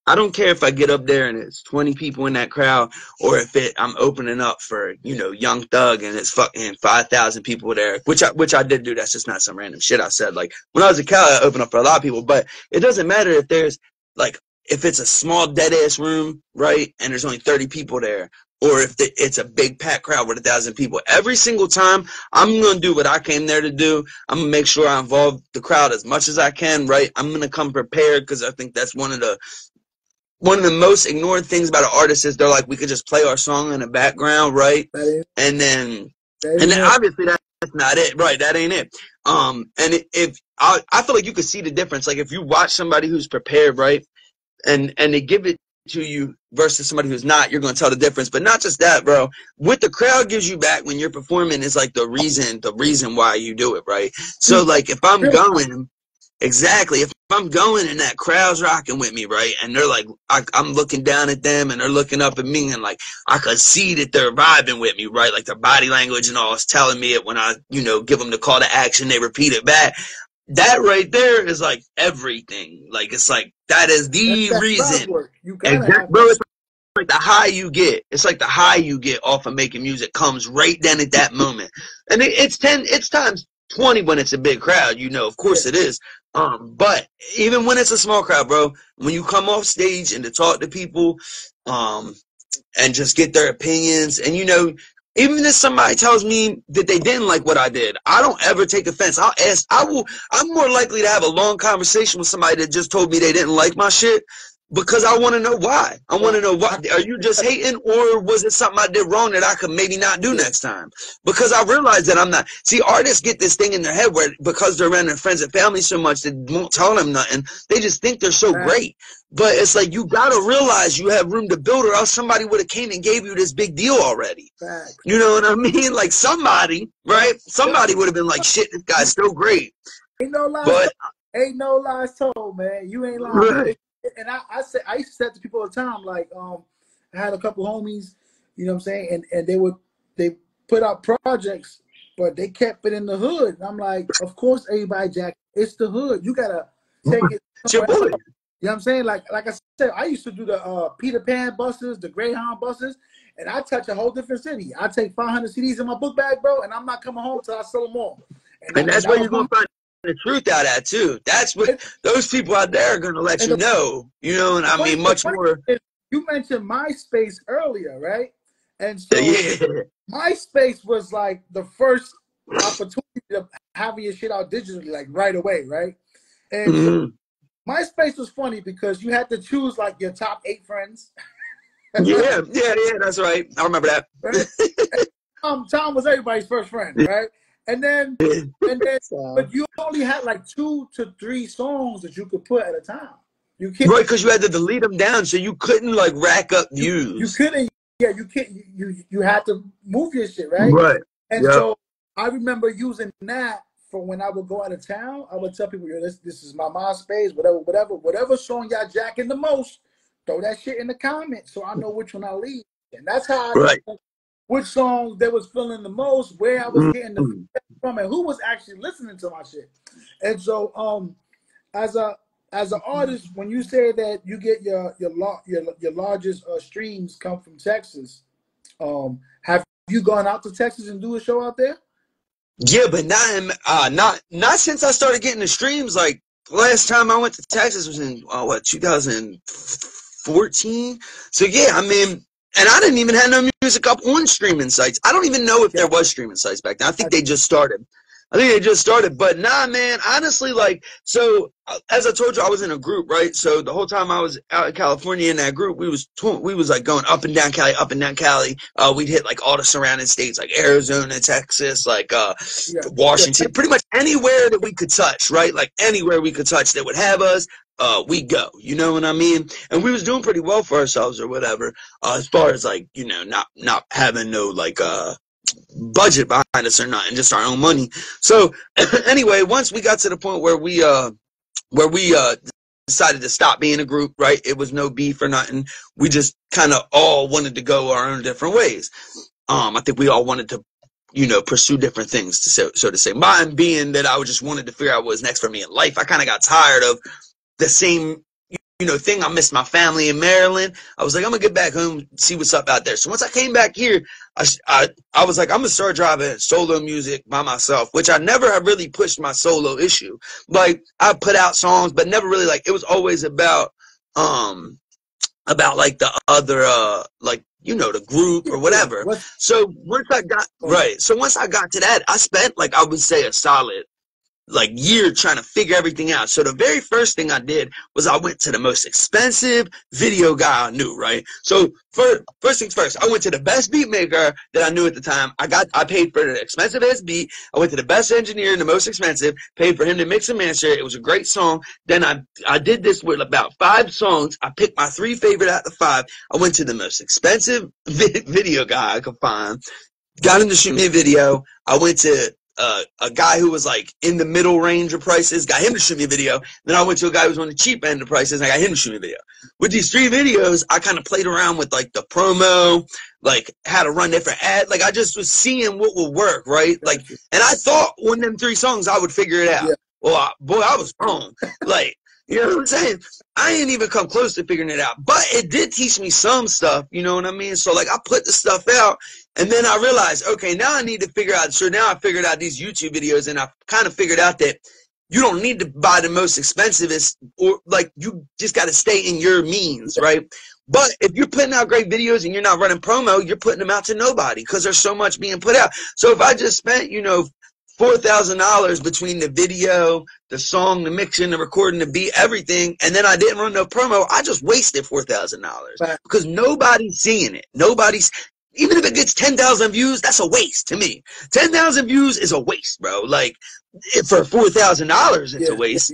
I don't care if I get up there and it's 20 people in that crowd, or if I'm opening up for, you know, Young Thug and it's fucking 5,000 people there, which I did do. That's just not some random shit I said. Like when I was a Cal, I opened up for a lot of people, but it doesn't matter if there's like, if it's a small dead ass room, right? And there's only 30 people there, or if it's a big packed crowd with 1,000 people. Every single time, I'm going to do what I came there to do. I'm going to make sure I involve the crowd as much as I can, right? I'm going to come prepared because I think that's one of the most ignored things about an artist is they're like, we could just play our song in the background, right? And then obviously that's not it, right? That ain't it. And if I feel like you could see the difference. Like if you watch somebody who's prepared, right? And they give it to you versus somebody who's not, you're going to tell the difference. But not just that, bro. What the crowd gives you back when you're performing is like the reason why you do it, right? So like if I'm going, exactly, if I'm going and that crowd's rocking with me, right? And they're like, I'm looking down at them and they're looking up at me and like, I could see that they're vibing with me, right? Like their body language and all is telling me it when I, you know, give them the call to action, they repeat it back. That right there is like everything. Like it's like that is the reason. You gotta have bro, it's like the high you get. It's like the high you get off of making music comes right then at that moment. And it's times 20 when it's a big crowd, you know, of course it is. But even when it's a small crowd, bro, when you come off stage and to talk to people, and just get their opinions, and you know, even if somebody tells me that they didn't like what I did, I don't ever take offense. I'm more likely to have a long conversation with somebody that just told me they didn't like my shit, because I want to know why. I want to know why. Are you just hating, or was it something I did wrong that I could maybe not do next time? Because I realize that I'm not. See, artists get this thing in their head where because they're around their friends and family so much that won't tell them nothing, they just think they're so great. But it's like you got to realize you have room to build, or else somebody would have came and gave you this big deal already. You know what I mean? Like somebody, right? Somebody would have been like, shit, this guy's so great. Ain't no lies told, man. You ain't lying. Right. And I used to say to people all the time, like, I had a couple homies, you know what I'm saying, and they put out projects, but they kept it in the hood. And I'm like, of course, everybody, Jack, it's the hood. You gotta take it. You know what I'm saying? Like I said, I used to do the Peter Pan buses, the Greyhound buses, and I touch a whole different city. I take 500 CDs in my book bag, bro, and I'm not coming home till I sell them all. And that's where you're gonna find the truth out at too. That's what those people out there are gonna let you know. You know, and I mean much more. you mentioned MySpace earlier, right? And so Yeah. MySpace was like the first opportunity of having your shit out digitally, like right away, right? And so Mhm. MySpace was funny because you had to choose like your top 8 friends, Yeah, that's right. I remember that. right? Tom was everybody's first friend, right? And then, and then, So, but you only had like 2 to 3 songs that you could put at a time. You can't, Right, because you had to delete them down, so you couldn't like rack up you views. couldn't, yeah, you can't, you had to move your shit, right? Right. And Yep. so I remember using that for when I would go out of town. I would tell people, "Yo, this is my MySpace, whatever song y'all jacking the most, throw that shit in the comments so I know which one I leave." And that's how I Right. know which songs they was feeling the most, where I was getting the Mhm. feedback from, and who was actually listening to my shit. And so, as a as an artist, when you say that you get your largest streams come from Texas, have you gone out to Texas and do a show out there? Yeah, but not since I started getting the streams. Like last time I went to Texas was in what 2014. So yeah, I mean, and I didn't even have no music up on streaming sites. I don't even know if Yeah, there was streaming sites back then. I think they just started. I think they just started. But nah, man, honestly, like so. As I told you, I was in a group, right? So the whole time I was out in California in that group, we was like going up and down Cali, up and down Cali. We'd hit like all the surrounding states, like Arizona, Texas, like yeah, yeah. Washington, pretty much anywhere that we could touch, right? Like anywhere we could touch that would have us, we go. You know what I mean? And we was doing pretty well for ourselves or whatever, as far as like, you know, not having no like budget behind us or nothing, just our own money. So anyway, once we got to the point where we decided to stop being a group, right? It was no beef or nothing. We just kind of all wanted to go our own different ways. I think we all wanted to, you know, pursue different things, so to say. Mine being that I just wanted to figure out what was next for me in life. I kind of got tired of the same, you know, thing. I missed my family in Maryland. I was like, I'm gonna get back home, see what's up out there. So once I came back here, I was like, I'm gonna start driving solo music by myself, which I never have really pushed my solo issue. Like I put out songs, but never really like it was always um about like the other like you know the group Yeah, or yeah. whatever. So once I got right, so once I got to that, I spent like I would say a solid like year trying to figure everything out. So the very first thing I did was I went to the most expensive video guy I knew, right? So first things first, I went to the best beat maker that I knew at the time. I paid for the expensive ass beat. I went to the best engineer and the most expensive, paid for him to mix and master it. It was a great song. Then I did this with about 5 songs. I picked my 3 favorite out of 5. I went to the most expensive video guy I could find, got him to shoot me a video. I went to a guy who was like in the middle range of prices, got him to shoot me a video. Then I went to a guy who was on the cheap end of prices, and I got him to shoot me a video. With these 3 videos, I kind of played around with like the promo, like how to run different ads. Like I just was seeing what would work, right? Like, and I thought on them 3 songs I would figure it out. Yeah. Well, I was wrong. Like, you know what I'm saying? I ain't even come close to figuring it out, but it did teach me some stuff. You know what I mean? So like I put the stuff out. And then I realized, okay, now I need to figure out. So now I figured out these YouTube videos, and I kind of figured out that you don't need to buy the most expensivest, or like you just got to stay in your means, right? But if you're putting out great videos and you're not running promo, you're putting them out to nobody because there's so much being put out. So if I just spent, you know, $4,000 between the video, the song, the mixing, the recording, the beat, everything, and then I didn't run no promo, I just wasted $4,000 because nobody's seeing it. Even if it gets 10,000 views, that's a waste to me. 10,000 views is a waste, bro. Like for $4,000, it's a waste.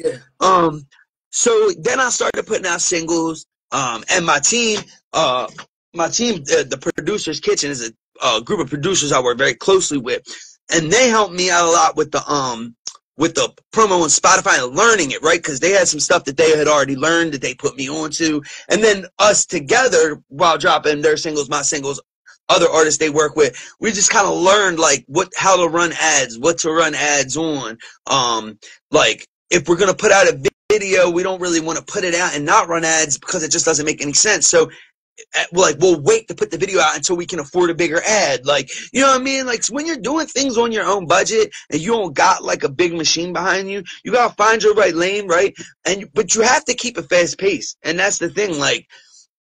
So then I started putting out singles, and my team, the Producers Kitchen is a group of producers I work very closely with, and they helped me out a lot with the promo on Spotify and learning it, right? Because they had some stuff that they had already learned that they put me onto, and then us together while dropping their singles, my singles, other artists they work with, we just kind of learned like how to run ads, what to run ads on. Like if we're gonna put out a video, we don't really want to put it out and not run ads because it just doesn't make any sense. So we'll wait to put the video out until we can afford a bigger ad. Like, you know what I mean? Like when you're doing things on your own budget and you don't got like a big machine behind you, you gotta find your right lane, right? But you have to keep a fast pace, and that's the thing. Like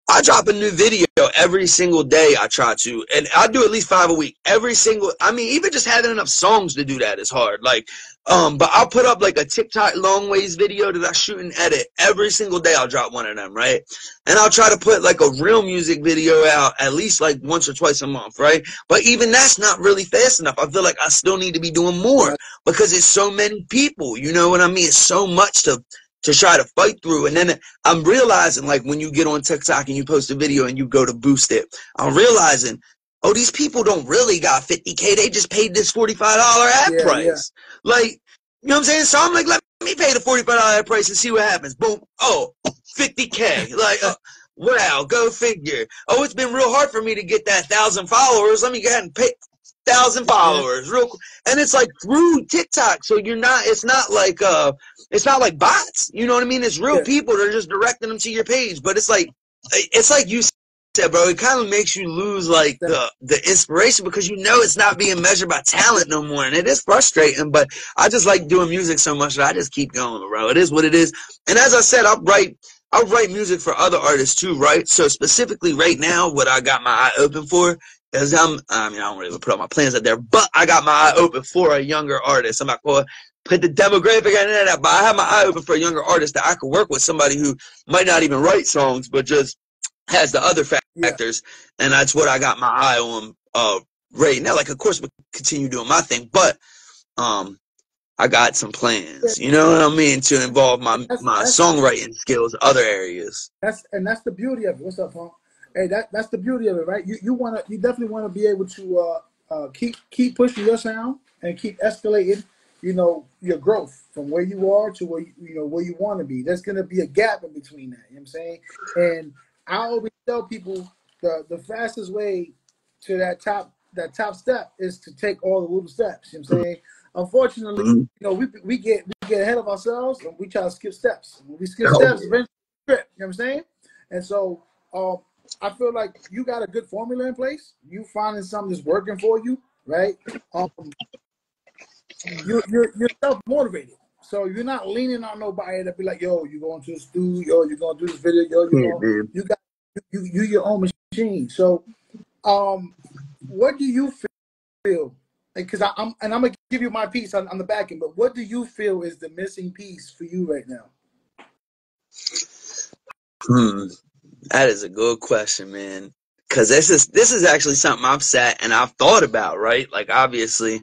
I drop a new video every single day. I try to, and I do at least 5 a week. Every single, I mean, even just having enough songs to do that is hard. Like, but I'll put up like a TikTok long ways video that I shoot and edit every single day. I'll drop one of them, right? And I'll try to put like a real music video out at least like once or twice a month, right? But even that's not really fast enough. I feel like I still need to be doing more because it's so many people. You know what I mean? It's so much to try to fight through. And then I'm realizing, like, when you get on TikTok and you post a video and you go to boost it, I'm realizing, oh, these people don't really got 50K. They just paid this $45 ad price. Like, you know what I'm saying? So I'm like, let me pay the $45 ad price and see what happens. Boom. Oh, 50K. Like, wow, go figure. Oh, it's been real hard for me to get that 1,000 followers. Let me go ahead and pay 1,000 followers real quick. And it's like through TikTok. So it's not like bots. You know what I mean? It's real people that are just directing them to your page. But it's like you said, bro, it kind of makes you lose like the inspiration because you know it's not being measured by talent no more. And it is frustrating, but I just like doing music so much that I just keep going, bro. It is what it is. And as I said, I'll write music for other artists too, right? So specifically right now, what I got my eye open for is I don't really put all my plans out there, but I got my eye open for a younger artist. I'm not going to put the demographic in that, but I have my eye open for a younger artist that I could work with, somebody who might not even write songs, but just has the other factors. And that's what I got my eye on right now. Like, of course, we'll continue doing my thing, but I got some plans, you know what I mean, to involve my songwriting skills, other areas. That's the beauty of it. What's up, Punk? Hey, that's the beauty of it, right? You definitely wanna be able to keep pushing your sound and keep escalating, you know, your growth from where you are to where where you want to be. There's gonna be a gap in between that. You know what I'm saying? And I always tell people the fastest way to that top step is to take all the little steps. You know what I'm saying? Unfortunately, we get ahead of ourselves and we try to skip steps. When we skip steps, eventually we trip. You know what I'm saying? And so I feel like you got a good formula in place. You finding something that's working for you, right? You're self motivated, so you're not leaning on nobody to be like, yo, you going to the studio, you're gonna do this video, you got your own machine. So, what do you feel? Because I'm gonna give you my piece on the back end, but what do you feel is the missing piece for you right now? That is a good question, man. Because this is actually something I've sat and I've thought about, right? Like, obviously,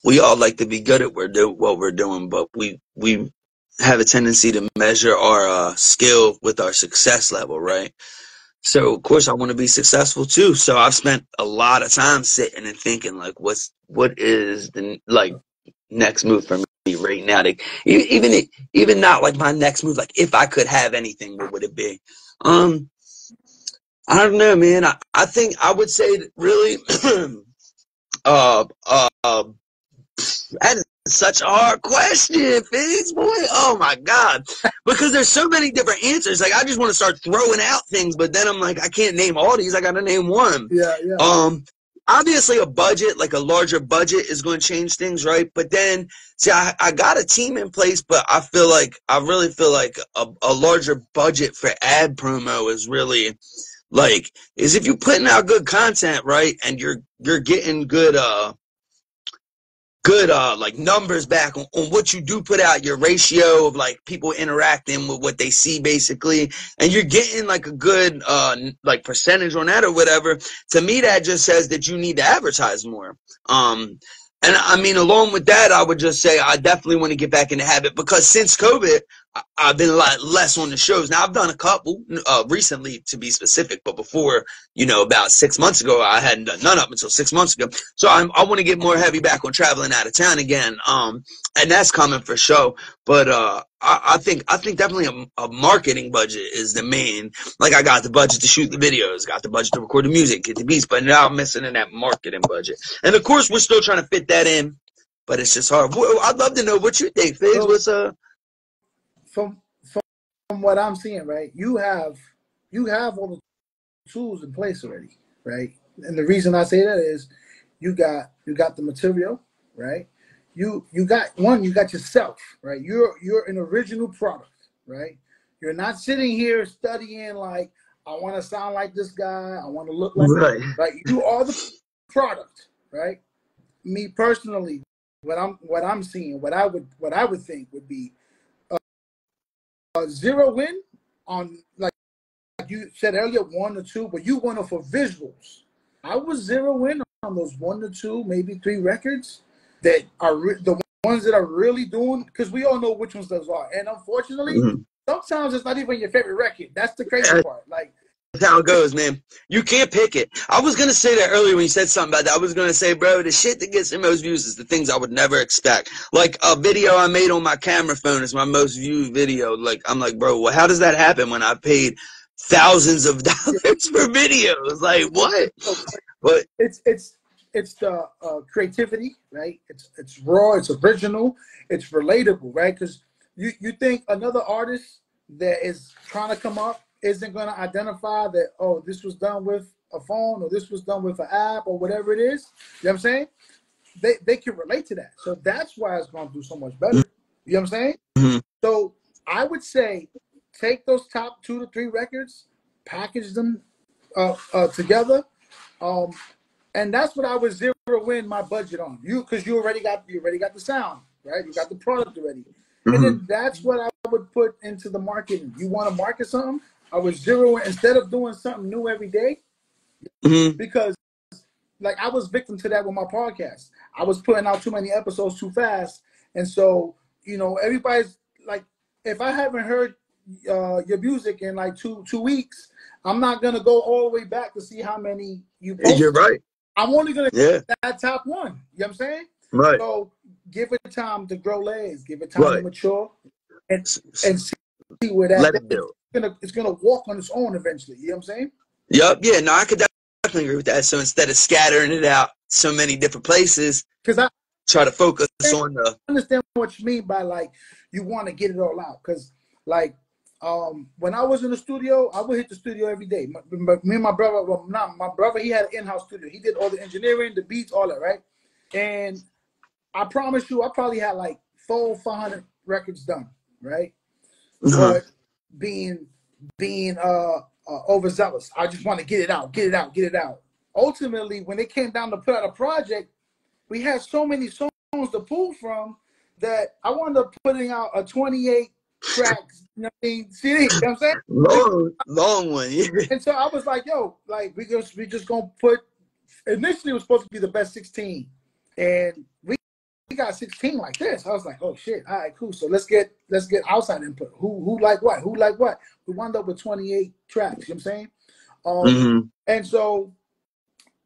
we all like to be good at what we're doing, but we have a tendency to measure our skill with our success level, right? So of course I want to be successful too. So I've spent a lot of time sitting and thinking, like, what is the next move for me right now? Like, even not like my next move. Like, if I could have anything, what would it be? I don't know, man. I think I would say that really, that is such a hard question, Figs, boy. Oh my God. Because there's so many different answers. Like, I just want to start throwing out things, but then I'm like, I can't name all these. I got to name one. Obviously a budget, like a larger budget is going to change things, right? But then, see, I got a team in place, but I really feel like a larger budget for ad promo is really is if you're putting out good content, right? And you're getting good like numbers back on what you do put out, your ratio of like people interacting with what they see basically, and you're getting like a good like percentage on that or whatever. To me, that just says that you need to advertise more. And I mean, along with that, I would just say I definitely want to get back in the habit, because since COVID, I've been a lot less on the shows. Now, I've done a couple recently, to be specific, but before, about 6 months ago, I hadn't done none up until 6 months ago. So I want to get more heavy back on traveling out of town again, and that's coming for sure. But I think definitely a marketing budget is the main. Like, I got the budget to shoot the videos, got the budget to record the music, get the beats, but now I'm missing in that marketing budget. And of course, we're still trying to fit that in, but it's just hard. I'd love to know what you think, Figs. What's from what I'm seeing, right? You have all the tools in place already, right? And the reason I say that is you got the material, right? You got yourself, right? You're an original product, right? You're not sitting here studying like, I want to sound like this guy. I want to look like, right? You are the product, right? Me personally, what I'm seeing, what I would think would be a 0 win on, like you said earlier, 1 or 2, but you want it for visuals. I was 0 win on those 1 or 2, maybe 3 records that are the ones that are really doing, because we all know which ones those are. And unfortunately, sometimes it's not even your favorite record. That's the crazy part. Like, that's how it goes, man. You can't pick it. I was going to say that earlier when you said something about that. I was going to say, bro, the shit that gets the most views is the things I would never expect. Like a video I made on my camera phone is my most viewed video. Like, I'm like, bro, well, how does that happen when I paid thousands of dollars for videos? Like, what? But it's the creativity, right? It's raw, it's original, it's relatable, right? Because you think another artist that is trying to come up isn't going to identify that, oh, this was done with a phone, or this was done with an app, or whatever it is. You know what I'm saying? They can relate to that. So that's why it's going to do so much better. You know what I'm saying? Mm-hmm. So I would say take those top 2 to 3 records, package them together, and that's what I would 0 win my budget on. Because you already got the sound, right? You got the product already. And then that's what I would put into the marketing. You want to market something? I would 0 in, instead of doing something new every day, because like I was victim to that with my podcast. I was putting out too many episodes too fast. And so, you know, everybody's like, if I haven't heard your music in like two weeks, I'm not going to go all the way back to see how many you posted. You're right. I'm only going to get that top 1. You know what I'm saying? Right. So give it time to grow legs. Give it time to mature and see where that let it build. It's gonna walk on its own eventually. You know what I'm saying? Yep. Yeah. No, I could definitely agree with that. So instead of scattering it out so many different places, because I try to focus on the. I understand what you mean by like you want to get it all out. Because like when I was in the studio, I would hit the studio every day. Me and my brother, well, not my brother, he had an in-house studio. He did all the engineering, the beats, all that, right? And I promise you, I probably had like 400-500 records done, right? But being overzealous, I just want to get it out. Ultimately, when it came down to put out a project, we had so many songs to pull from that I wound up putting out a 28 tracks, you know what I mean, CD. You know what I'm saying? Long one, yeah. And so I was like, yo, like we just gonna put. Initially, it was supposed to be the best 16, and we got 16 like this. I was like, oh shit, all right, cool. So let's get outside input. Who like what? We wound up with 28 tracks. You know what I'm saying? And so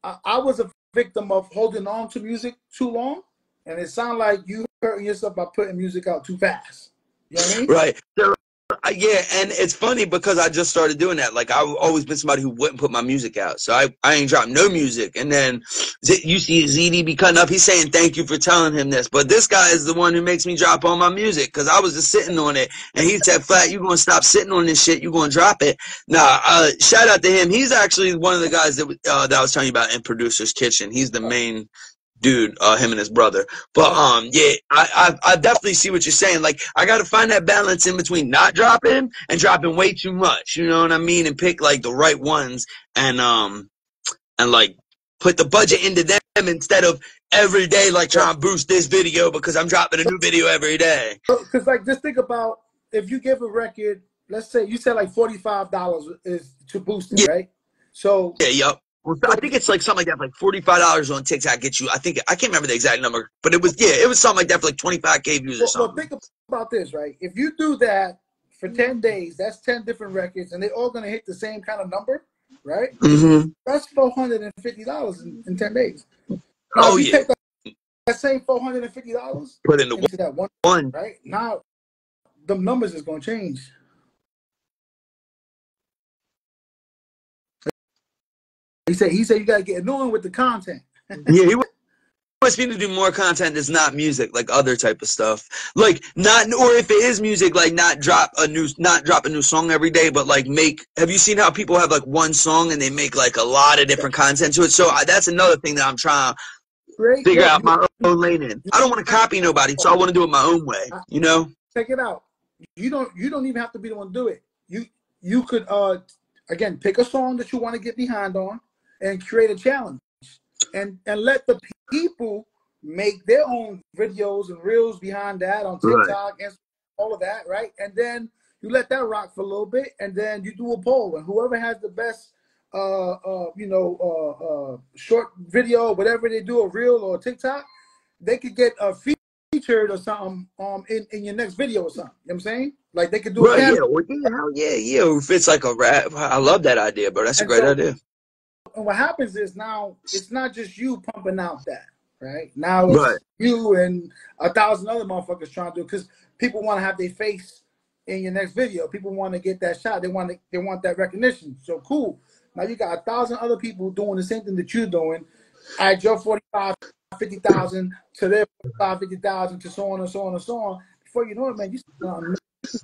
I was a victim of holding on to music too long, and it sounded like you hurting yourself by putting music out too fast. You know what I mean? Right. So, yeah, and it's funny because I just started doing that. Like, I've always been somebody who wouldn't put my music out. So I ain't dropped no music. And then you see ZD be cutting up. He's saying thank you for telling him this. But this guy is the one who makes me drop all my music because I was just sitting on it. And he said, Flat, you're going to stop sitting on this shit. You're going to drop it. Now, shout out to him. He's actually one of the guys that I was telling you about in Producer's Kitchen. He's the main dude, him and his brother. But yeah, I definitely see what you're saying. Like, I gotta find that balance in between not dropping and dropping way too much, you know what I mean? And pick like the right ones and like put the budget into them instead of every day like trying to boost this video because I'm dropping a new video every day. Because like just think about if you give a record, let's say you said like $45 is to boost it, right? So yep. I think it's like something like that, like $45 on TikTok gets you. I can't remember the exact number, but it was something like that for like 25K views or something. Well, think about this, right? If you do that for 10 days, that's 10 different records, and they're all gonna hit the same kind of number, right? That's $450 in 10 days. Now, if you take that same $450, put into that one, right? Now, the numbers is gonna change. He said you gotta get annoying with the content. Yeah, he wants me to do more content that's not music, like other type of stuff. Like or if it is music, like not drop a new song every day, but like have you seen how people have like one song and they make like a lot of different content to it? So that's another thing that I'm trying to figure out my own lane in. I don't want to copy nobody, so I want to do it my own way, you know? Check it out. You don't even have to be the one to do it. you could again pick a song that you want to get behind on and create a challenge and let the people make their own videos and reels behind that on Right. TikTok and all of that, right? And then you let that rock for a little bit, and then you do a poll, and whoever has the best short video, whatever they do, a reel or a TikTok, they could get a featured or something in your next video or something. You know what I'm saying? Like they could do a Right, cameo. yeah, well, yeah, hell yeah, yeah. If it's like a rap, I love that idea, bro. That's a And great so, idea. and what happens is now it's not just you pumping out that, right? Now Right. it's you and 1,000 other motherfuckers trying to do it because people want to have their face in your next video. People want to get that shot. They want that recognition. So cool. Now you got 1,000 other people doing the same thing that you're doing. Add your 45, 50,000 to their 45, 50,000 to so on and so on and so on. Before you know it, man, you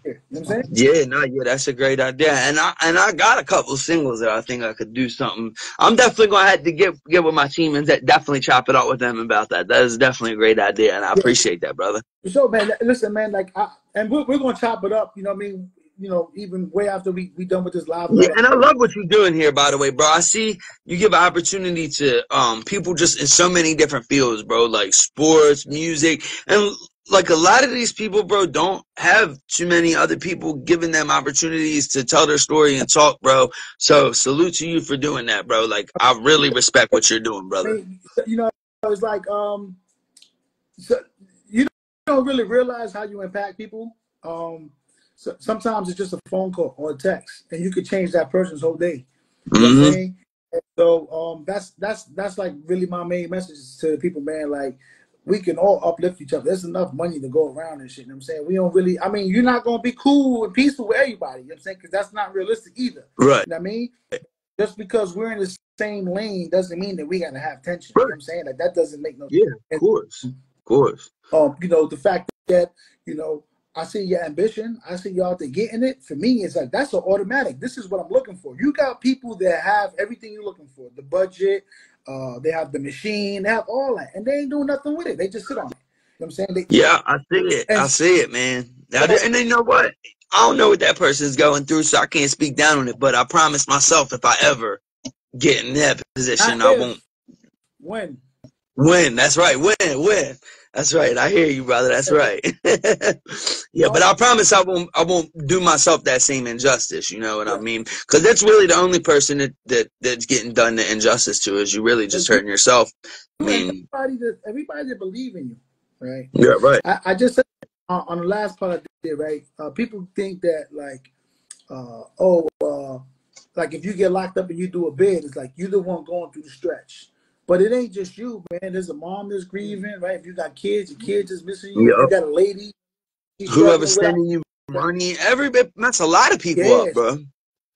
here. You know what I'm saying? Yeah, no, yeah, that's a great idea. And I got a couple singles that I think I could do something. I'm definitely gonna have to get with my team and definitely chop it up with them about that. That is definitely a great idea, and I Yeah. appreciate that, brother. So, man, listen, man, like, and we're gonna chop it up. You know what I mean? You know, even way after we done with this live. Yeah, and I love what you're doing here, by the way, bro. I see you give an opportunity to people just in so many different fields, bro, like sports, music, and like a lot of these people, bro, don't have too many other people giving them opportunities to tell their story and talk, bro. So salute to you for doing that, bro. Like I really respect what you're doing, I brother. mean, you know, it's like so you don't really realize how you impact people. So sometimes it's just a phone call or a text, and you could change that person's whole day. You know what I'm Mm-hmm. saying? And so that's like really my main message to the people, man. Like we can all uplift each other. There's enough money to go around and shit. You know what I'm saying? We don't really. I mean, you're not gonna be cool and peaceful with everybody. You know what I'm saying? Because that's not realistic either. Right. You know what I mean? Just because we're in the same lane doesn't mean that we gotta have tension. Right. You know what I'm saying? Like that doesn't make no Yeah, sense. of course. Of course. You know, the fact that, you know, I see your ambition, I see y'all to getting it. For me, it's like that's an automatic. This is what I'm looking for. You got people that have everything you're looking for. The budget, they have the machine, they have all that, and they ain't doing nothing with it. They just sit on it. You know what I'm saying? Yeah, I see it. And I see it, man. so, And then you know what? I don't know what that person's going through, so I can't speak down on it. But I promise myself, if I ever get in that position, not I if, won't when. win. That's right. Win. That's right. I hear you, brother. That's right. Yeah, but I promise I won't do myself that same injustice. You know what I mean? Because that's really the only person that's getting done the injustice to is you really just hurting yourself. I mean, everybody that believe in you, right? yeah, right. I just said on the last part I did, right? People think that like, like if you get locked up and you do a bid, it's like you're the one going through the stretch. But it ain't just you, man. There's a mom that's grieving, right? If you got kids, your kids is missing you. If you got a lady, she's Whoever's struggling sending you money, that's a lot of people up, bro.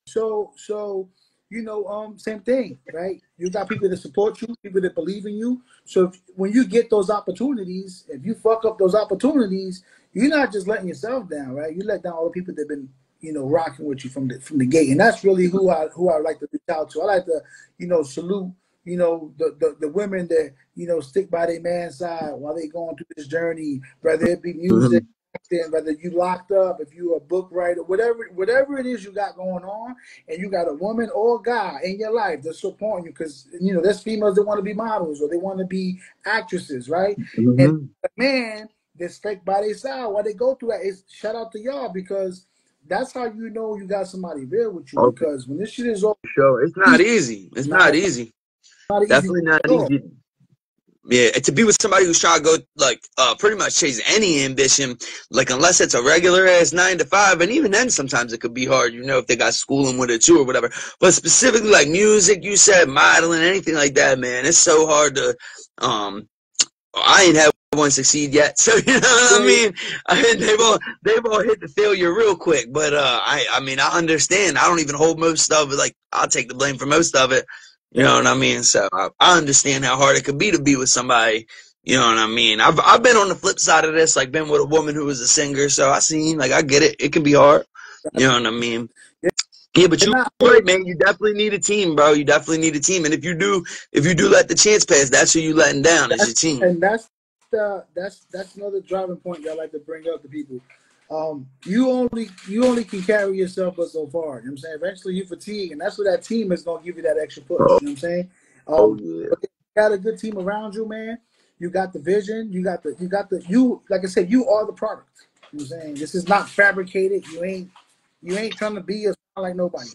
So you know, same thing, right? You got people that support you, people that believe in you. So when you get those opportunities, if you fuck up those opportunities, you're not just letting yourself down, right? You let down all the people that have been, you know, rocking with you from the gate, and that's really who I like to reach out to. I like to, you know, salute, you know, the women that, you know, stick by their man's side while they going through this journey, whether it be music. Whether you locked up, if you a book writer, whatever it is you got going on, and you got a woman or a guy in your life that's supporting you, because you know there's females that want to be models or they want to be actresses, right? And a man that's stuck by their side while they go through that, is shout out to y'all, because that's how you know you got somebody real with you. Because when this shit is over, it's not easy. It's not easy. Definitely not easy. Yeah, to be with somebody who's trying to go like pretty much chase any ambition, like unless it's a regular ass 9 to 5, and even then sometimes it could be hard, you know, if they got schooling with it too or whatever. But specifically like music, you said modeling, anything like that, man, it's so hard to. I ain't had one succeed yet, so you know what I mean. They've all hit the failure real quick, but I mean I understand. I don't even hold most of it. Like I'll take the blame for most of it. You know what I mean? So I understand how hard it could be to be with somebody. You know what I mean? I've been on the flip side of this, like been with a woman who was a singer. So I seen, like, I get it. It can be hard. You know what I mean? Yeah, but you're right, man. You definitely need a team, bro. You definitely need a team. And if you do let the chance pass, that's who you letting down is your team. And that's another driving point that I like to bring up to people. you only can carry yourself but so far. You know what I'm saying? Eventually you fatigue, and that's what that team is gonna give you that extra push. You know what I'm saying? Oh yeah. But you got a good team around you, man. You got the vision. You like I said, you are the product. You know what I'm saying? This is not fabricated. You ain't trying to be or sound like nobody.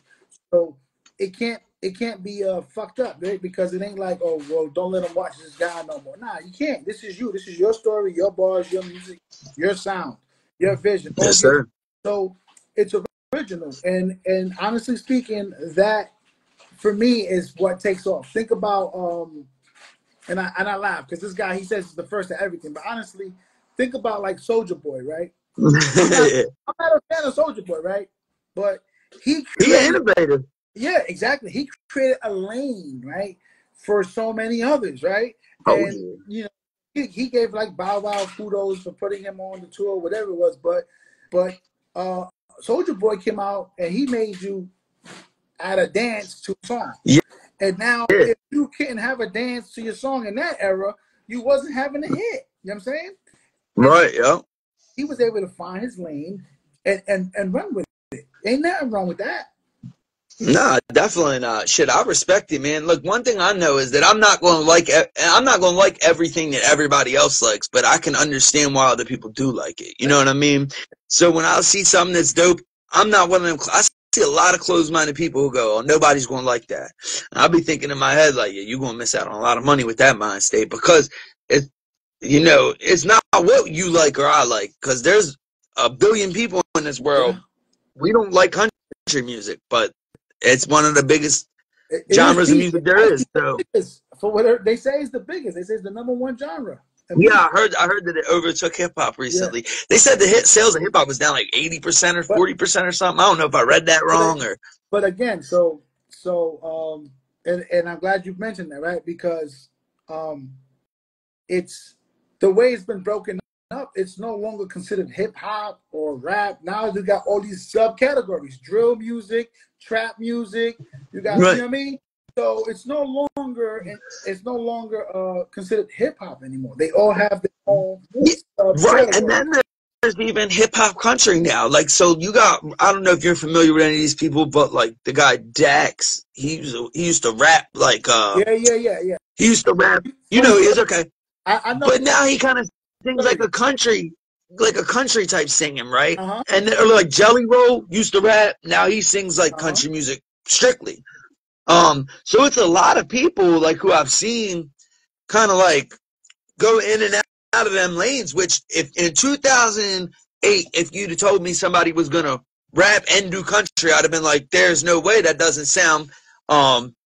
So it can't be fucked up, right? Because it ain't like, oh well, don't let them watch this guy no more. Nah, you can't. This is you. This is your story, your bars, your music, your sound, your vision. Yes, sir. So it's original. And honestly speaking, that for me is what takes off. Think about and I laugh because this guy, he says it's the first of everything. But honestly, think about like Soldier Boy, right? I'm not I'm not a fan of Soldier Boy, right? But he He an created, innovator. yeah, exactly. He created a lane, right, for so many others, right? Oh And yeah. you know, he gave like Bow Wow kudos for putting him on the tour, whatever it was. But uh, Soldier Boy came out and he made you add a dance to a song. Yeah. And now, Yeah. if you couldn't have a dance to your song in that era, you wasn't having a hit. You know what I'm saying? And Right. Yeah. he was able to find his lane and run with it. Ain't nothing wrong with that. Nah, definitely not. Shit, I respect it, man. Look, one thing I know is that I'm not going to like everything that everybody else likes, but I can understand why other people do like it. You know what I mean? So when I see something that's dope, I'm not one of them. I see a lot of closed-minded people who go, "Oh, nobody's going to like that." And I'll be thinking in my head like, "Yeah, you're going to miss out on a lot of money with that mind state because it, it's not what you like or I like because there's a billion people in this Yeah, world. We don't like country music, but it's one of the biggest it is genres of the music it there might is. be the So biggest for what they say is the biggest. They say it's the number one genre of yeah, music. I heard that it overtook hip hop Yeah, recently. They said the hit sales of hip hop was down like 80% or but 40% or something. I don't know if I read that but wrong or but again, and I'm glad you mentioned that, right? Because um it's the way it's been broken up. It's no longer considered hip hop or rap. Now you got all these subcategories: drill music, trap music. You got, you right, know what I mean? So it's no longer considered hip hop anymore. They all have their own yeah, right. And subcategories. then there's even hip hop country now. Like so, you got I don't know if you're familiar with any of these people, but like the guy Dax, he used to rap like Yeah. he used to rap. You So know, you, he is okay. I know. But now he kind of sings Really? like a country type singing, right? Uh huh. And or like Jelly Roll used to rap. Now he sings like Uh huh. country music strictly. So it's a lot of people like who I've seen kind of like go in and out of them lanes. Which if in 2008, if you'd have told me somebody was gonna rap and do country, I'd have been like, "There's no way that doesn't sound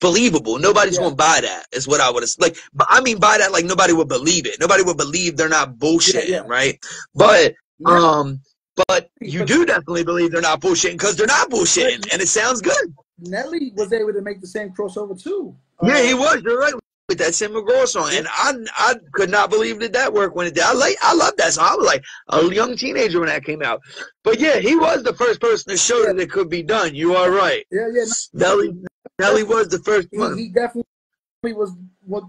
believable. Nobody's Yeah. gonna buy that." Is what I would have like. But I mean by that, like nobody would believe it. Nobody would believe they're not bullshitting, Yeah. right? But Nelly, but you but, do definitely believe they're not bullshitting because they're not but bullshitting, and it sounds good. Nelly was able to make the same crossover too. Yeah, he was. You're right with that Tim McGraw song, Yeah. and I could not believe that worked when it did. I love that song. I was like a young teenager when that came out. But yeah, he was the first person to show Yeah. that it could be done. You are right. Yeah. Nelly was the first one. He definitely was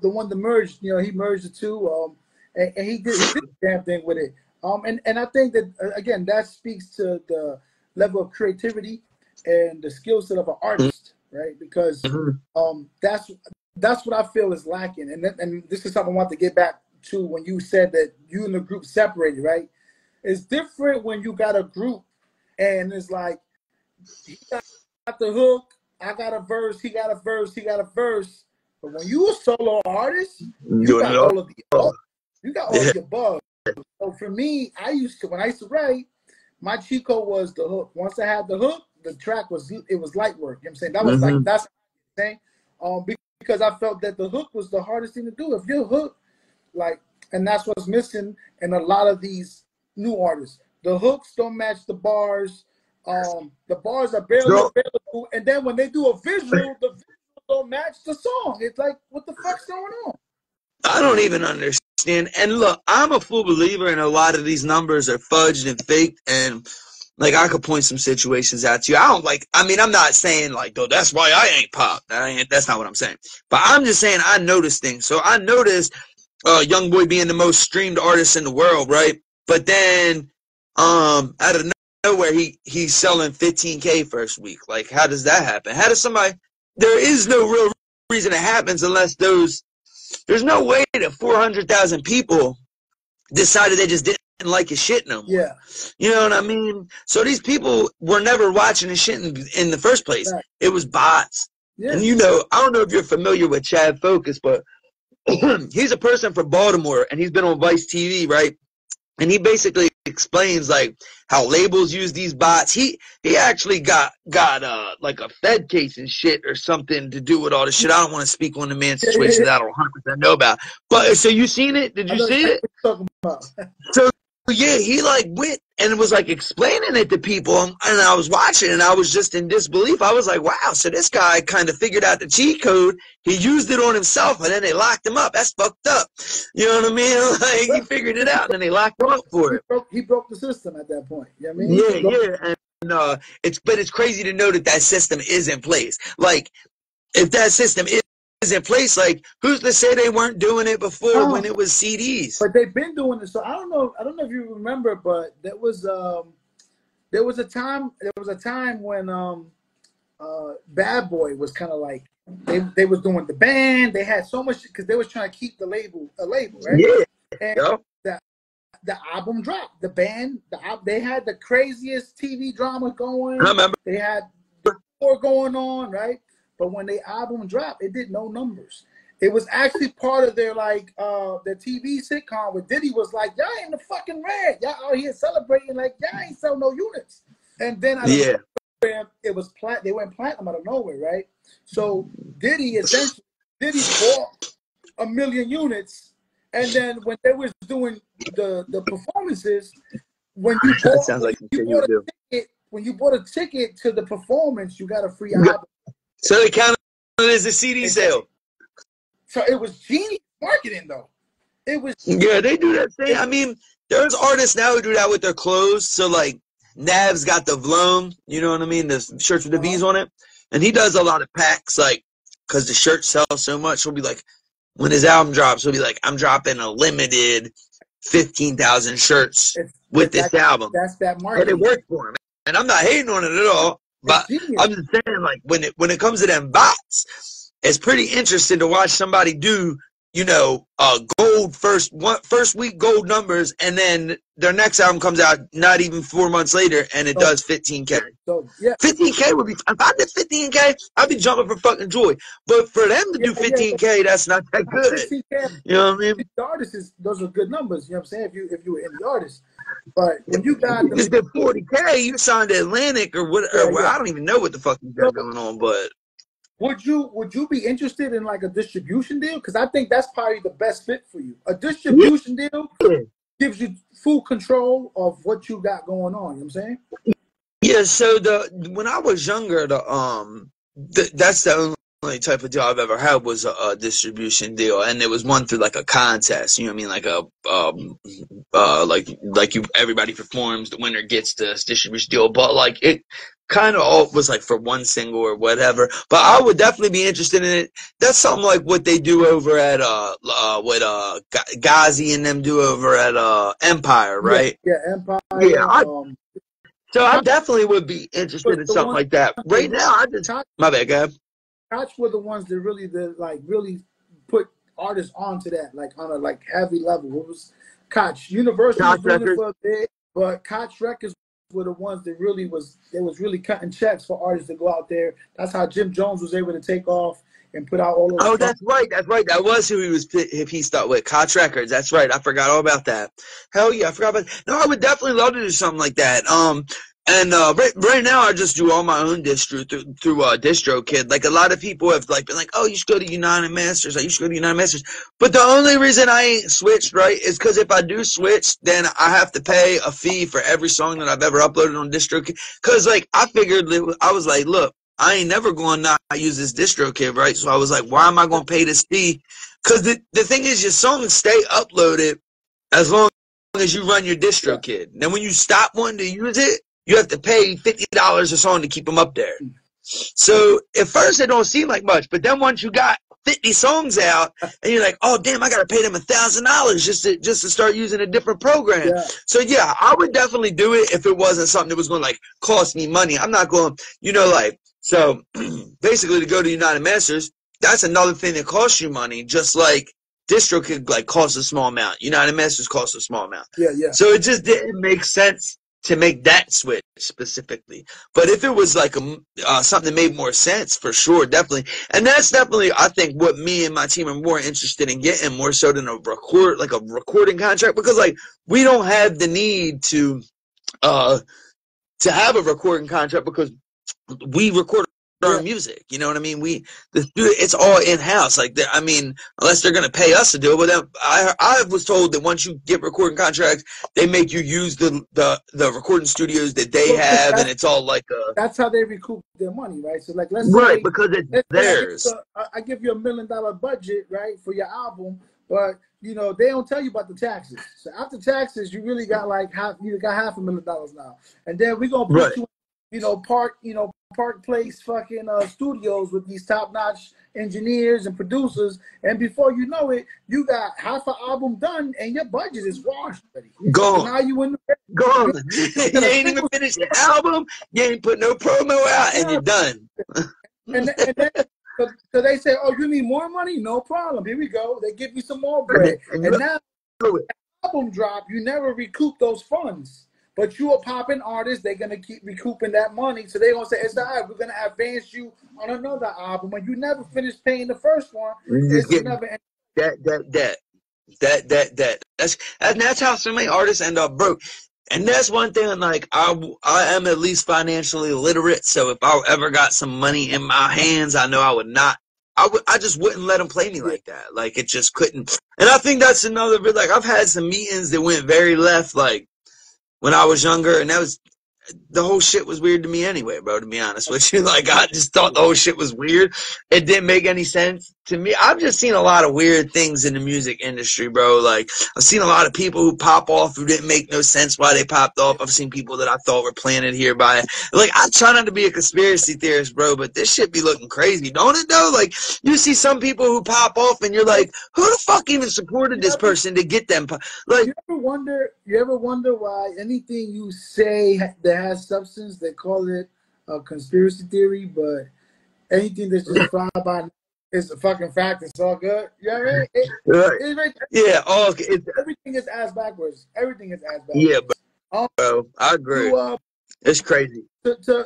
the one that merged. You know, he merged the two. And he did the damn thing with it. And I think that again that speaks to the level of creativity and the skill set of an artist, right? Because Mhm. that's what I feel is lacking. And this is something I want to get back to when you said that you and the group separated, right? It's different when you got a group and it's like he got the hook, I got a verse, he got a verse, he got a verse. But when you a solo artist, you Doing got it all. all of the above. You got all Yeah. the above. So for me, when I used to write, my cheat code was the hook. Once I had the hook, the track was light work. You know what I'm saying? That was like Mm-hmm. that's what I'm saying. Because I felt that the hook was the hardest thing to do. If you're hooked, like, and that's what's missing in a lot of these new artists. The hooks don't match the bars. The bars are barely So available, and then when they do a visual, the visual don't match the song. It's like, what the fuck's going on? I don't even understand. And look, I'm a full believer in a lot of these numbers are fudged and faked and like I could point some situations out to you. I don't like. I mean, I'm not saying like, though. That's why I ain't pop. That's not what I'm saying. But I'm just saying I noticed things. So I noticed Young Boy being the most streamed artist in the world, right? But then out of nowhere, he's selling 15K first week. Like, how does that happen? How does somebody? There is no real reason it happens unless there's no way that 400,000 people decided they just didn't like his shit no more. Yeah. You know what I mean? So these people were never watching his shit in the first place. Right. It was bots. Yeah. And I don't know if you're familiar with Chad Focus, but he's a person from Baltimore, and he's been on Vice TV, right? And he basically explains like how labels use these bots. He actually got like a Fed case and shit or something to do with all this shit. I don't want to speak on the man's situation that I don't 100% know about. But so you seen it? Did you see it? Talking about. So yeah, he like went and was like explaining it to people, and I was watching, and I was just in disbelief. I was like, wow, so this guy kind of figured out the cheat code. He used it on himself, and then they locked him up. That's fucked up. You know what I mean? Like, he figured it out, and then they locked him up for it. He broke the system at that point. You know what I mean? Yeah. And it's crazy to know that system is in place. Like, if that system is in place, like, who's to say they weren't doing it before when it was CDs? But they've been doing it. So I don't know if you remember, but there was a time when Bad Boy was kind of like they was doing the band. They had so much because they was trying to keep the label right? Yeah. And the album dropped. The band, they had the craziest TV drama going. I remember. They had the war going on, right? But when the album dropped, it did no numbers. It was actually part of their their TV sitcom where Diddy was like, y'all ain't the fucking red. Y'all out here celebrating like y'all ain't sell no units. And then it was they went platinum out of nowhere, right? So Diddy bought 1 million units, and then when they was doing the performances, when you bought a ticket to the performance, you got a free album. So they counted it as a CD sale. So it was genius marketing, though. Yeah, they do that thing. I mean, there's artists now who do that with their clothes. So like Nav's got the Vlone, you know what I mean? The shirts with the V's on it. And he does a lot of packs, like, because the shirts sell so much. He'll be like, when his album drops, he'll be like, I'm dropping a limited 15,000 shirts with this album. That's that marketing. And it worked for him. And I'm not hating on it at all. But I'm just saying, like, when it comes to them bots, it's pretty interesting to watch somebody do, gold first week gold numbers, and then their next album comes out not even 4 months later, and it does 15K. So yeah, 15K would be. If I did 15K, I'd be jumping for fucking joy. But for them to do 15K, that's not that good. 15K, you know what I mean? The artists, those are good numbers. You know what I'm saying? If you were indie artist. But when you got you just did 40K, you signed Atlantic or what? I don't even know what the fuck you got going on. But would you be interested in like a distribution deal? Because I think that's probably the best fit for you. A distribution deal gives you full control of what you got going on. You know what I'm saying? Yeah. So when I was younger, that's the only type of deal I've ever had was a distribution deal, and it was one through like a contest. You know what I mean? Like everybody performs, the winner gets this distribution deal. But like it kind of all was like for one single or whatever. But I would definitely be interested in it. That's something like what they do over at what Ghazi and them do over at Empire, right? Yeah, Empire. Yeah. So I definitely would be interested in something like that. Right now, my bad, go ahead. Koch were the ones that really put artists onto that, like on a heavy level. It was Koch. Universal was doing it for a bit, but Koch Records were the ones that was really cutting checks for artists to go out there. That's how Jim Jones was able to take off and put out all those. Oh, that's right. That was who he was. If he started with Koch Records, that's right. I forgot all about that. Hell yeah, I forgot about. No, I would definitely love to do something like that. And right now I just do all my own distro through DistroKid. Like a lot of people have like been like, oh, you should go to United Masters. Like you should go to United Masters. But the only reason I ain't switched, right, is because if I do switch, then I have to pay a fee for every song that I've ever uploaded on DistroKid. Because like I figured, I was like, look, I ain't never going to not use this DistroKid, right? So I was like, why am I going to pay this fee? Because the thing is, your songs stay uploaded as long as you run your DistroKid. Then when you stop wanting to use it, you have to pay $50 a song to keep them up there. So at first it don't seem like much, but then once you got 50 songs out, and you're like, oh damn, I gotta pay them $1,000 just to start using a different program. Yeah. So yeah, I would definitely do it if it wasn't something that was going to like cost me money. I'm not going, like, so basically to go to United Masters, that's another thing that costs you money. Just like distro could like cost a small amount, United Masters costs a small amount. Yeah, yeah. So it just didn't make sense to make that switch specifically. But if it was like something that made more sense, for sure, definitely. And that's definitely, I think, what me and my team are more interested in getting, more so than a recording contract, because like we don't have the need to have a recording contract because we record our music. You know what I mean? It's all in house. Like, I mean, unless they're gonna pay us to do it. But then I was told that once you get recording contracts, they make you use the recording studios that they have, and it's all like that's how they recoup their money, right? So like, let's right, say, because it's theirs. I give you $1 million budget, right, for your album, but they don't tell you about the taxes. So after taxes, you really got like $500,000 now, and then we're gonna put you, Park Place fucking studios with these top-notch engineers and producers, and before you know it, you got half an album done, and your budget is washed already. Gone. So now you in the gone. You ain't even finished your album. You ain't put no promo out, and you're done. and then so they say, oh, you need more money? No problem. Here we go. They give you some more bread, and now the album drop, you never recoup those funds. But you a popping artist, they're gonna keep recouping that money. So they're gonna say, it's all right, we're gonna advance you on another album. When you never finish paying the first one, it's never that's how so many artists end up broke. And that's one thing, like, I am at least financially literate, so if I ever got some money in my hands, I know I just wouldn't let them play me like that. Like, it just couldn't. And I think that's another bit, like, I've had some meetings that went very left, like, when I was younger, and the whole shit was weird to me anyway, bro, to be honest with you. Like, I just thought the whole shit was weird. It didn't make any sense to me. I've just seen a lot of weird things in the music industry, bro. Like, I've seen a lot of people who pop off who didn't make no sense why they popped off. I've seen people that I thought were planted here by it. Like, I try not to be a conspiracy theorist, bro, but this shit be looking crazy, don't it, though? Like, you see some people who pop off, and you're like, who the fuck even supported this person to get them? Like, you ever wonder why anything you say that has substance, they call it a conspiracy theory, but anything that's just fly by is a fucking fact. It's all good. You know what I mean? Everything is ass backwards. Everything is ass backwards. Yeah, bro. I agree. It's crazy. To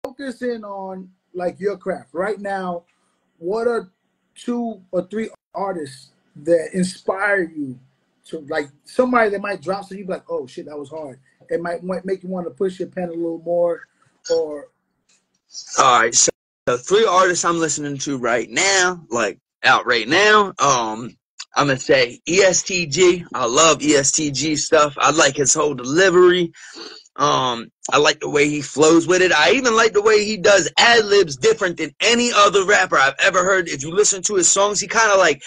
focus in on like your craft right now, what are 2 or 3 artists that inspire you to, like, somebody that might drop so you be like, oh shit, that was hard. It might make you want to push your pen a little more, or. All right, so 3 artists I'm listening to right now, like out right now. I'm gonna say ESTG. I love ESTG stuff. I like his whole delivery. I like the way he flows with it. I even like the way he does ad-libs different than any other rapper I've ever heard. If you listen to his songs, he kind of like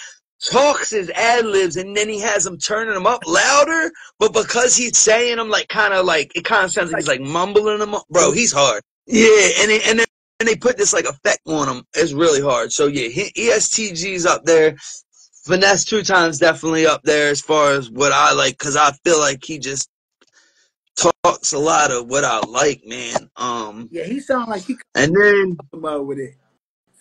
talks his ad-libs, and then he has them turning them up louder, but because he's saying them like kind of like, it kind of sounds like he's like mumbling them up. Bro, he's hard. Yeah, and then they put this like effect on him. It's really hard. So yeah, ESTG's up there. Finesse 2 Times definitely up there as far as what I like, because I feel like he just talks a lot of what I like, man. Yeah, he sounds like he and then with it.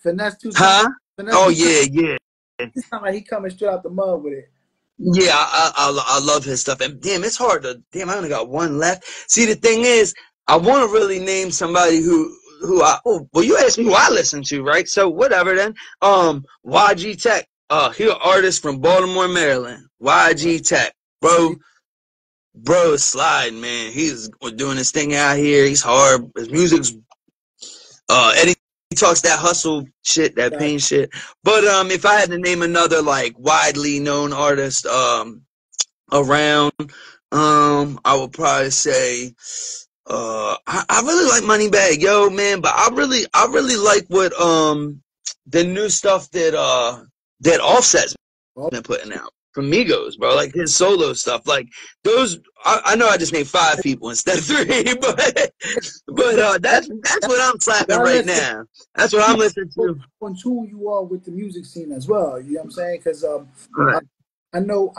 Finesse 2 Times. Huh? Finesse oh 2 Times. yeah. He sounds like he coming straight out the mud with it. Yeah, I love his stuff. And damn, it's hard to, I only got 1 left. See, the thing is, I want to really name somebody who you asked me who I listen to, right? So whatever then. YG Tech. He an artist from Baltimore, Maryland. YG Tech. Bro is sliding, man. He's doing his thing out here. He's hard. His music's Eddie talks that hustle shit, that pain shit. But if I had to name another like widely known artist around, I would probably say I really like Moneybagg Yo, man, but I really like what the new stuff that Offset's been putting out. from Migos, bro. Like his solo stuff. Like those, I know I just named 5 people instead of 3, but that's what I'm slapping right now. That's what I'm listening to. How in tune you are with the music scene as well. You know what I'm saying? Because Right. I know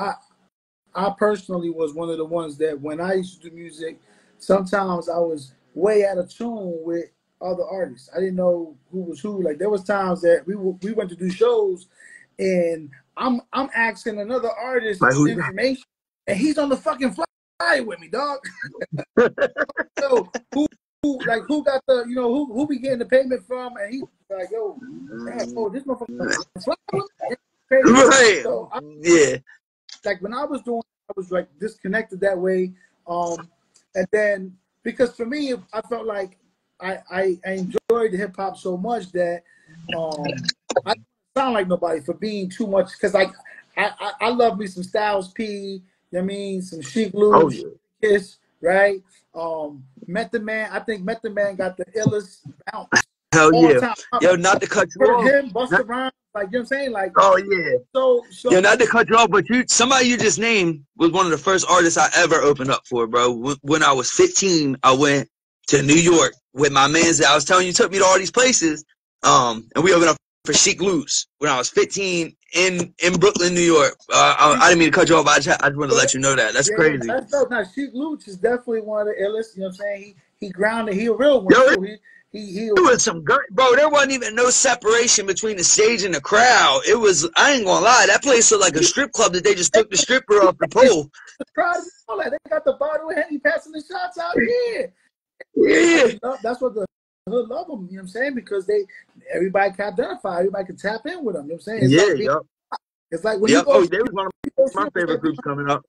I personally was one of the ones that when I used to do music, sometimes I was way out of tune with other artists. I didn't know who was who. Like there was times that we went to do shows, and I'm asking another artist Like who's information, and he's on the fucking fly with me, dog. So who got the who we getting the payment from? And he's like, yo, this motherfucker fly with me. right? So Yeah. like when I was doing, I was like disconnected that way. And then because for me, I felt like I enjoyed hip hop so much that I don't sound like nobody for being too much, because like I love me some Styles P, you know what I mean, some Chic Oh Luge, yeah. Kiss, right? Method Man, I think Method Man got the illest bounce Hell all yeah. time. Yo, not to cut you Heard off. him, Busta Rhymes, like you know what I'm saying, like Oh yeah. so. Yo, not to cut you off, but somebody you just named was one of the first artists I ever opened up for, bro. When I was 15, I went to New York with my mans that I was telling you took me to all these places. And we opened up for Chic Luge when I was 15 in Brooklyn, New York. I didn't mean to cut you off. I just want to let you know that. That's crazy. That's dope. Now, Chic Luge is definitely one of the illest. You know what I'm saying? He grounded. He a real one Yo, too. He it was some good, bro. There wasn't even no separation between the stage and the crowd. It was, I ain't gonna lie, that place looked like a strip club that they just took the stripper off the pole. Proud of all that. They got the bottle and he passing the shots out here. Yeah. That's what the hood love them. You know what I'm saying? Because everybody can identify. Everybody can tap in with them. You know what I'm saying? It's Yeah, like yep. It's like when Yep. you go. Oh, they was one of my favorite groups coming up.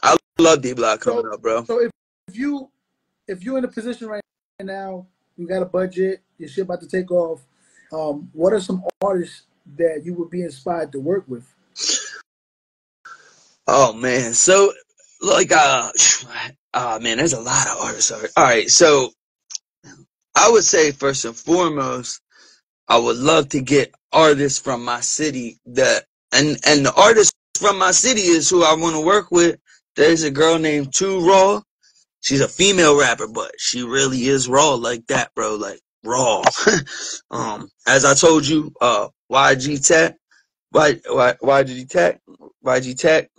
I love D Block coming up, bro. So if you're in a position right now, you got a budget, your shit about to take off. What are some artists that you would be inspired to work with? Oh man, so like man, there's a lot of artists. All right, so I would say first and foremost, I would love to get artists from my city and the artists from my city is who I want to work with. There's a girl named Too Raw. She's a female rapper, but she really is raw like that, bro. Like raw. As I told you, YG Tech, YG Tech.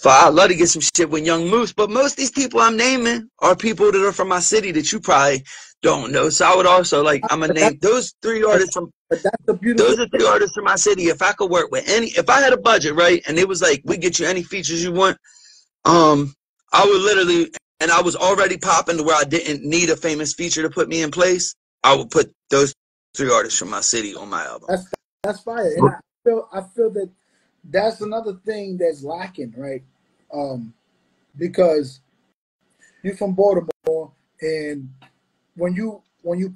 I'd love to get some shit with Young Moose, but most of these people I'm naming are people that are from my city that you probably don't know. So I would also I'm gonna name those 3 artists from. But that's a Those are 3 artists from my city. If I could work with if I had a budget, right, and it was like we get you any features you want, I would literally, and I was already popping to where I didn't need a famous feature to put me in place. I would put those 3 artists from my city on my album. That's fire, and I feel that that's another thing that's lacking, right? Because you're from Baltimore, and when you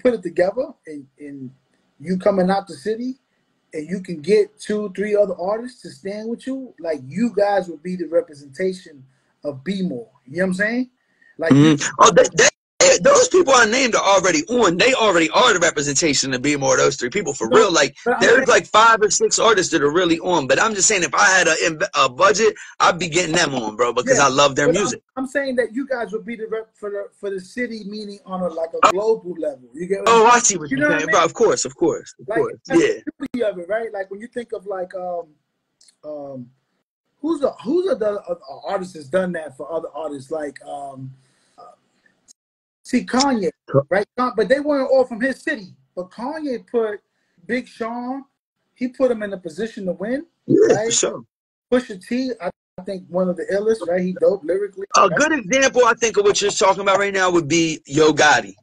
put it together, and you coming out the city, and you can get 2, 3 other artists to stand with you, like you guys would be the representation of Be More. You know what I'm saying? Like those people I named are already on. They already are the representation of Be More. Those 3 people for real. Like there's like 5 or 6 artists that are really on. But I'm just saying, if I had a budget, I'd be getting them on, bro, because I love their music. I'm saying that you guys would be the rep for the city, meaning on a global level. You get? I see what you're saying, bro. Of course. Like, Yeah. The beauty of it, right? Like when you think of like who's the artist that's done that for other artists, like see Kanye, right? But they weren't all from his city. But Kanye put Big Sean, he put him in a position to win. Yeah, right? for sure. Pusha T, I think one of the illest, right? He dope lyrically. A good example, I think, of what you're talking about right now would be Yo Gotti.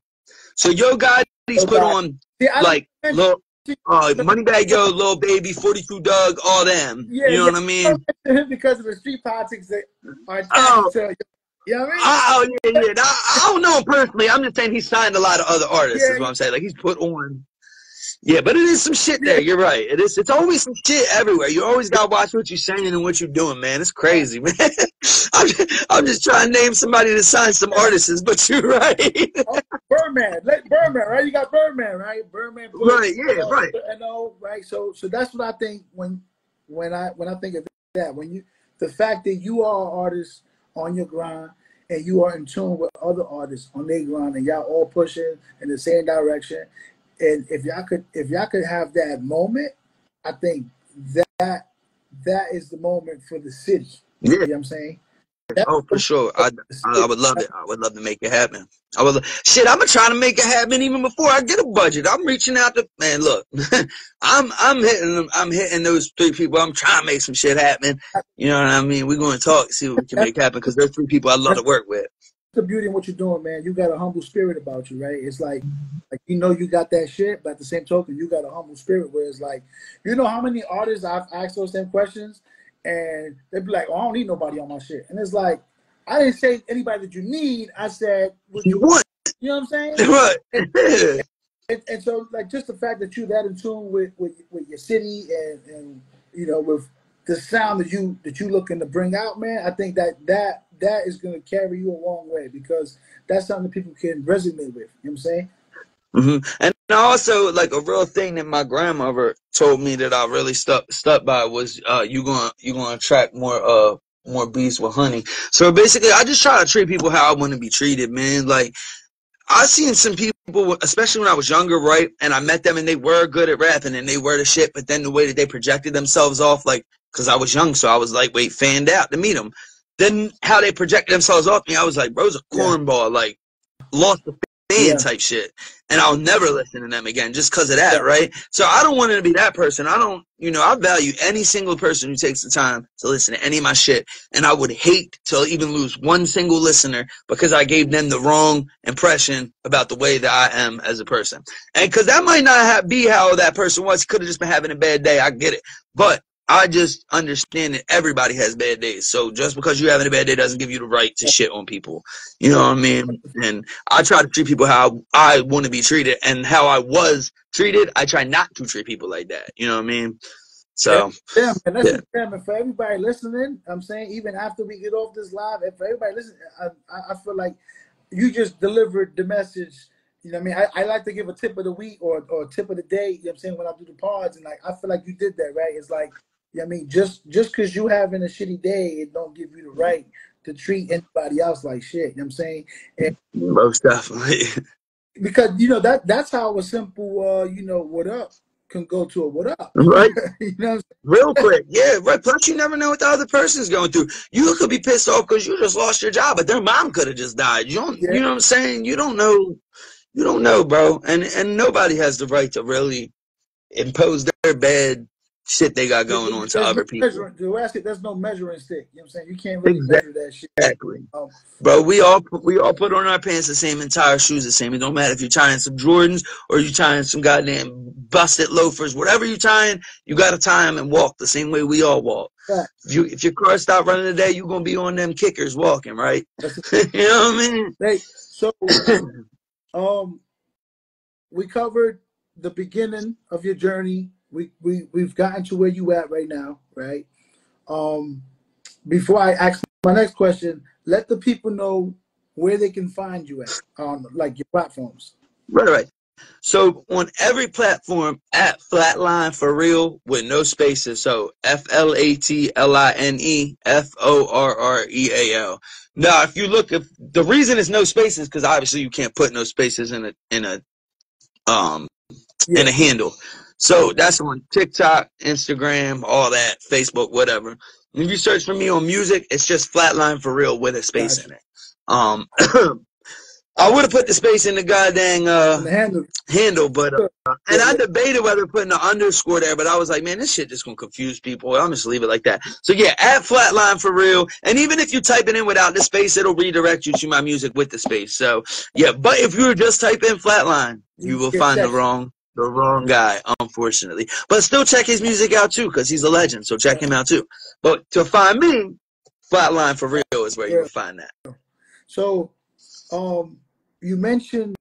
So Yo Gotti's put on little Moneybag Yo, Lil Baby, 42 Doug, all them. Yeah, you know what I mean? Because of the street politics that are attached to. You know what I mean? Yeah. I don't know him personally. I'm just saying he signed a lot of other artists, is what I'm saying. Like, he's put on. Yeah, but it is some shit there. You're right. It's always some shit everywhere. You always got to watch what you're saying and what you're doing, man. It's crazy, man. I'm just trying to name somebody to sign some artists, but you're right. Oh, Birdman, right? You got Birdman, right? Birdman, Right, yeah, right. right? So that's what I think when I think of that. The fact that you are an artist on your grind and you are in tune with other artists on their grind and y'all all pushing in the same direction. And if y'all could have that moment, I think that is the moment for the city. Yeah. You know what I'm saying? Oh, for sure. I would love it. I would love to make it happen. Shit, I'm trying to make it happen even before I get a budget. I'm reaching out to, man, look, I'm hitting them. I'm hitting those 3 people. I'm trying to make some shit happen. You know what I mean? We're going to talk, see what we can make happen, because there's 3 people I love to work with. The beauty in what you're doing, man. You got a humble spirit about you, right? It's like you know you got that shit, but at the same token, you got a humble spirit where it's like, you know how many artists I've asked those same questions and they'd be like, oh, I don't need nobody on my shit. And it's like, I didn't say anybody that you need. I said what you want. You know what I'm saying? Right. And so, like, just the fact that you're that in tune with your city and you know, with the sound that you looking to bring out, man, I think that is going to carry you a long way, because that's something that people can resonate with. You know what I'm saying? Mm-hmm. And also, like, a real thing that my grandmother told me that I really stuck by was, you gonna attract more bees with honey. So basically, I just try to treat people how I want to be treated, man. Like, I seen some people, especially when I was younger, right? And I met them and they were good at rapping and they were the shit, but then the way that they projected themselves off, like, because I was young, so I was like, wait, fanned out to meet them. Then how they projected themselves off me, I was like, bro's a cornball, like, lost the fan type shit. And I'll never listen to them again just because of that, right? So I don't want to be that person. I don't, you know, I value any single person who takes the time to listen to any of my shit. And I would hate to even lose one single listener because I gave them the wrong impression about the way that I am as a person. And because that might not be how that person was. He could have just been having a bad day. I get it. But I just understand that everybody has bad days. So just because you're having a bad day doesn't give you the right to shit on people. You know what I mean? And I try to treat people how I want to be treated, and how I was treated, I try not to treat people like that. You know what I mean? So, yeah, man. Listen, man, for everybody listening, I'm saying, even after we get off this live, and for everybody listening, I feel like you just delivered the message. You know what I mean? I like to give a tip of the week or a tip of the day, you know what I'm saying, when I do the pods, and like, I feel like you did that, right? It's like, you know what I mean, just because you having a shitty day, it don't give you the right to treat anybody else like shit. You know what I'm saying? And most definitely. Because, you know, that's how a simple, you know, what up can go to a what up. Right? You know what I'm saying? Real quick. Yeah, right. Plus, you never know what the other person's going through. You could be pissed off because you just lost your job, but their mom could have just died. You don't, you know what I'm saying? You don't know. You don't know, bro. And nobody has the right to really impose their bad shit they got going on to other people. There's no measuring stick. You know what I'm saying? You can't really measure that shit. Exactly. Bro, we all put on our pants the same, entire shoes the same. It don't matter if you're tying some Jordans or you're tying some goddamn busted loafers. Whatever you're tying, you got to tie them and walk the same way we all walk. Right. If your car stop running today, you're going to be on them kickers walking, right? You know what I mean? Hey, so, we covered the beginning of your journey. We've gotten to where you at right now, right? Before I ask my next question, let the people know where they can find you at on like your platforms. Right. So on every platform at Flatline For Real with no spaces. So FLATLINE FORREAL. Now, if you look, if the reason is no spaces, because obviously you can't put no spaces in a handle. So that's on TikTok, Instagram, all that, Facebook, whatever. And if you search for me on music, it's just Flatline For Real with a space in it. I would have put the space in the goddamn handle, but and I debated whether putting the underscore there, but I was like, man, this shit just gonna confuse people. I'm just leave it like that. So yeah, at Flatline For Real, and even if you type it in without the space, it'll redirect you to my music with the space. So yeah, but if you just type in Flatline, you will find the wrong guy, unfortunately. But still check his music out too, because he's a legend. So check him out too. But to find me, Flatline For Real is where you will find that. So, you mentioned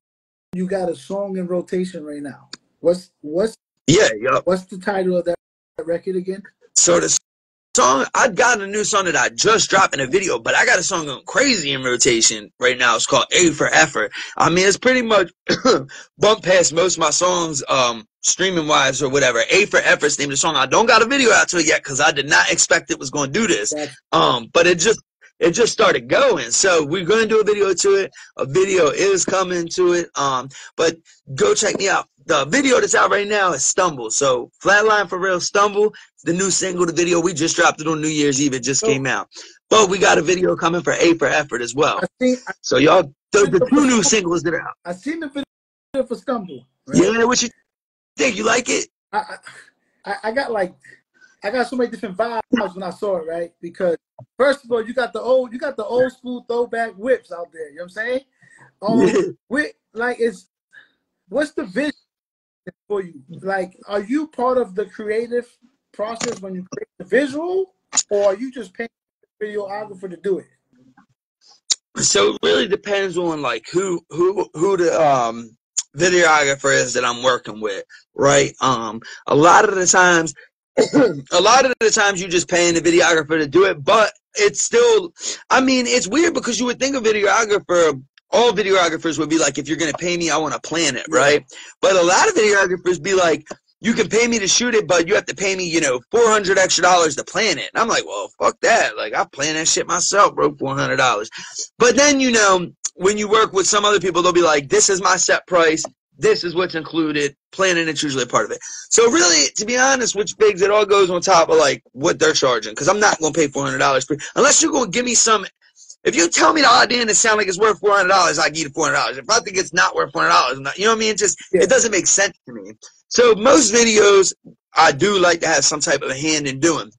you got a song in rotation right now. What's the title of that record again? So the song, I've got a new song that I just dropped in a video, but I got a song going crazy in rotation right now. It's called A for Effort. I mean, it's pretty much bumped past most of my songs, streaming wise or whatever. A for Effort's name of the song. I don't got a video out to it yet because I did not expect it was going to do this. But it just started going. So we're going to do a video to it. A video is coming to it. But go check me out. The video that's out right now is Stumble. So Flatline For Real, Stumble, the new single, the video. We just dropped it on New Year's Eve. It just came out. But we got a video coming for A for Effort as well. So y'all, the two new singles that are out. I seen the video for Stumble. Right? Yeah, what you think? You like it? I got so many different vibes when I saw it, right? Because first of all, you got the old school throwback whips out there. You know what I'm saying? What's the vision for you? Like, are you part of the creative process when you create the visual, or are you just paying the videographer to do it? So it really depends on like who the videographer is that I'm working with, right? A lot of the times you're just paying the videographer to do it, but it's still, I mean, it's weird because you would think a videographer, all videographers would be like, if you're going to pay me, I want to plan it, right? But a lot of videographers be like, you can pay me to shoot it, but you have to pay me, $400 extra to plan it. And I'm like, well, fuck that. Like, I plan that shit myself, bro, $400. But then, when you work with some other people, they'll be like, this is my set price. This is what's included. Planning it's usually a part of it. So really, to be honest, which bigs, it all goes on top of like what they're charging. Because I'm not going to pay $400 for, unless you're going to give me some. If you tell me the idea and it sounds like it's worth $400, I give you $400. If I think it's not worth $400, you know what I mean? It doesn't make sense to me. So most videos, I do like to have some type of a hand in doing.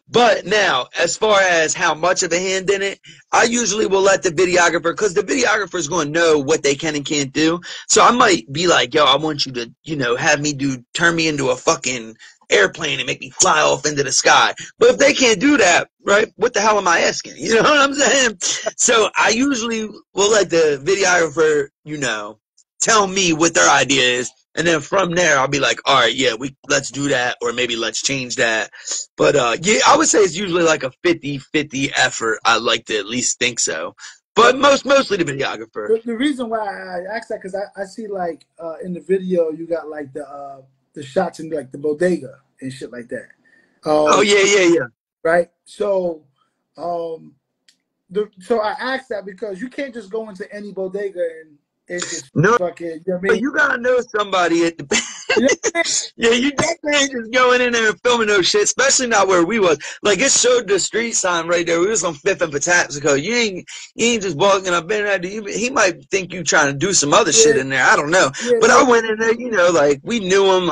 But now, as far as how much of a hand in it, I usually will let the videographer, because the videographer is going to know what they can and can't do. So I might be like, yo, I want you to, have me turn me into a fucking airplane and make me fly off into the sky. But if they can't do that, right, what the hell am I asking? You know what I'm saying? So I usually will let the videographer, tell me what their idea is. And then from there, I'll be like, all right, yeah, let's do that, or maybe let's change that. But yeah, I would say it's usually like a 50-50 effort. I like to at least think so. But mostly the videographer. The reason why I asked that, because I see like in the video you got like the shots in like the bodega and shit like that. Oh yeah. Right. So so I asked that because you can't just go into any bodega and it's no, fucking, you know what I mean? You gotta know somebody at the yeah, you definitely ain't just going in there and filming no shit, especially not where we was. Like, it showed the street sign right there. We was on 5th and Patapsco. You ain't just walking up in there. He might think you trying to do some other shit in there. I don't know. But I went in there, like, we knew him.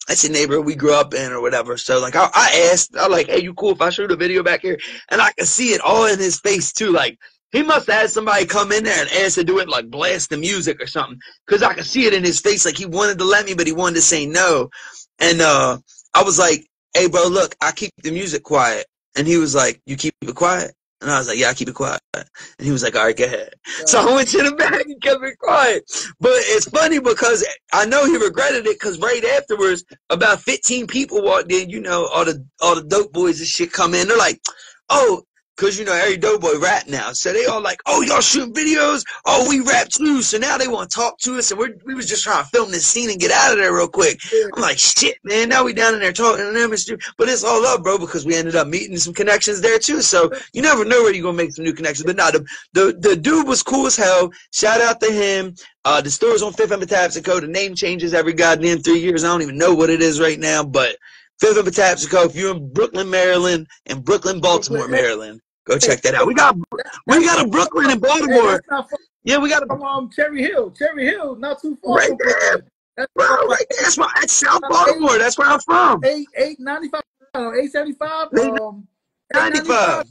That's a neighborhood we grew up in or whatever. So, like, I asked, I was like, hey, you cool if I shoot a video back here? And I could see it all in his face, too. Like, he must have had somebody come in there and ask to do it, like blast the music or something. Because I could see it in his face. Like, he wanted to let me, but he wanted to say no. And I was like, hey, bro, look, I keep the music quiet. And he was like, you keep it quiet? And I was like, yeah, I keep it quiet. And he was like, all right, go ahead. So I went to the back and kept it quiet. But it's funny because I know he regretted it, because right afterwards, about 15 people walked in, all the dope boys and shit come in. They're like, oh, because, every dope boy rap now. So they all like, oh, y'all shooting videos? Oh, we rap too. So now they want to talk to us. And we was just trying to film this scene and get out of there real quick. I'm like, shit, man. Now we down in there talking to them. But it's all up, bro, because we ended up meeting some connections there too. So you never know where you're going to make some new connections. But nah, the dude was cool as hell. Shout out to him. The store's on 5th and Patapsco. The name changes every goddamn 3 years. I don't even know what it is right now. But 5th and Patapsco, if you're in Brooklyn, Maryland, and Brooklyn, Baltimore, Maryland, go check that out. We got a Brooklyn and Baltimore. Yeah, we got from Cherry Hill. Cherry Hill, not too far. Right there. Bro, right there. That's South Baltimore. That's where I'm from. 895, 875, 95.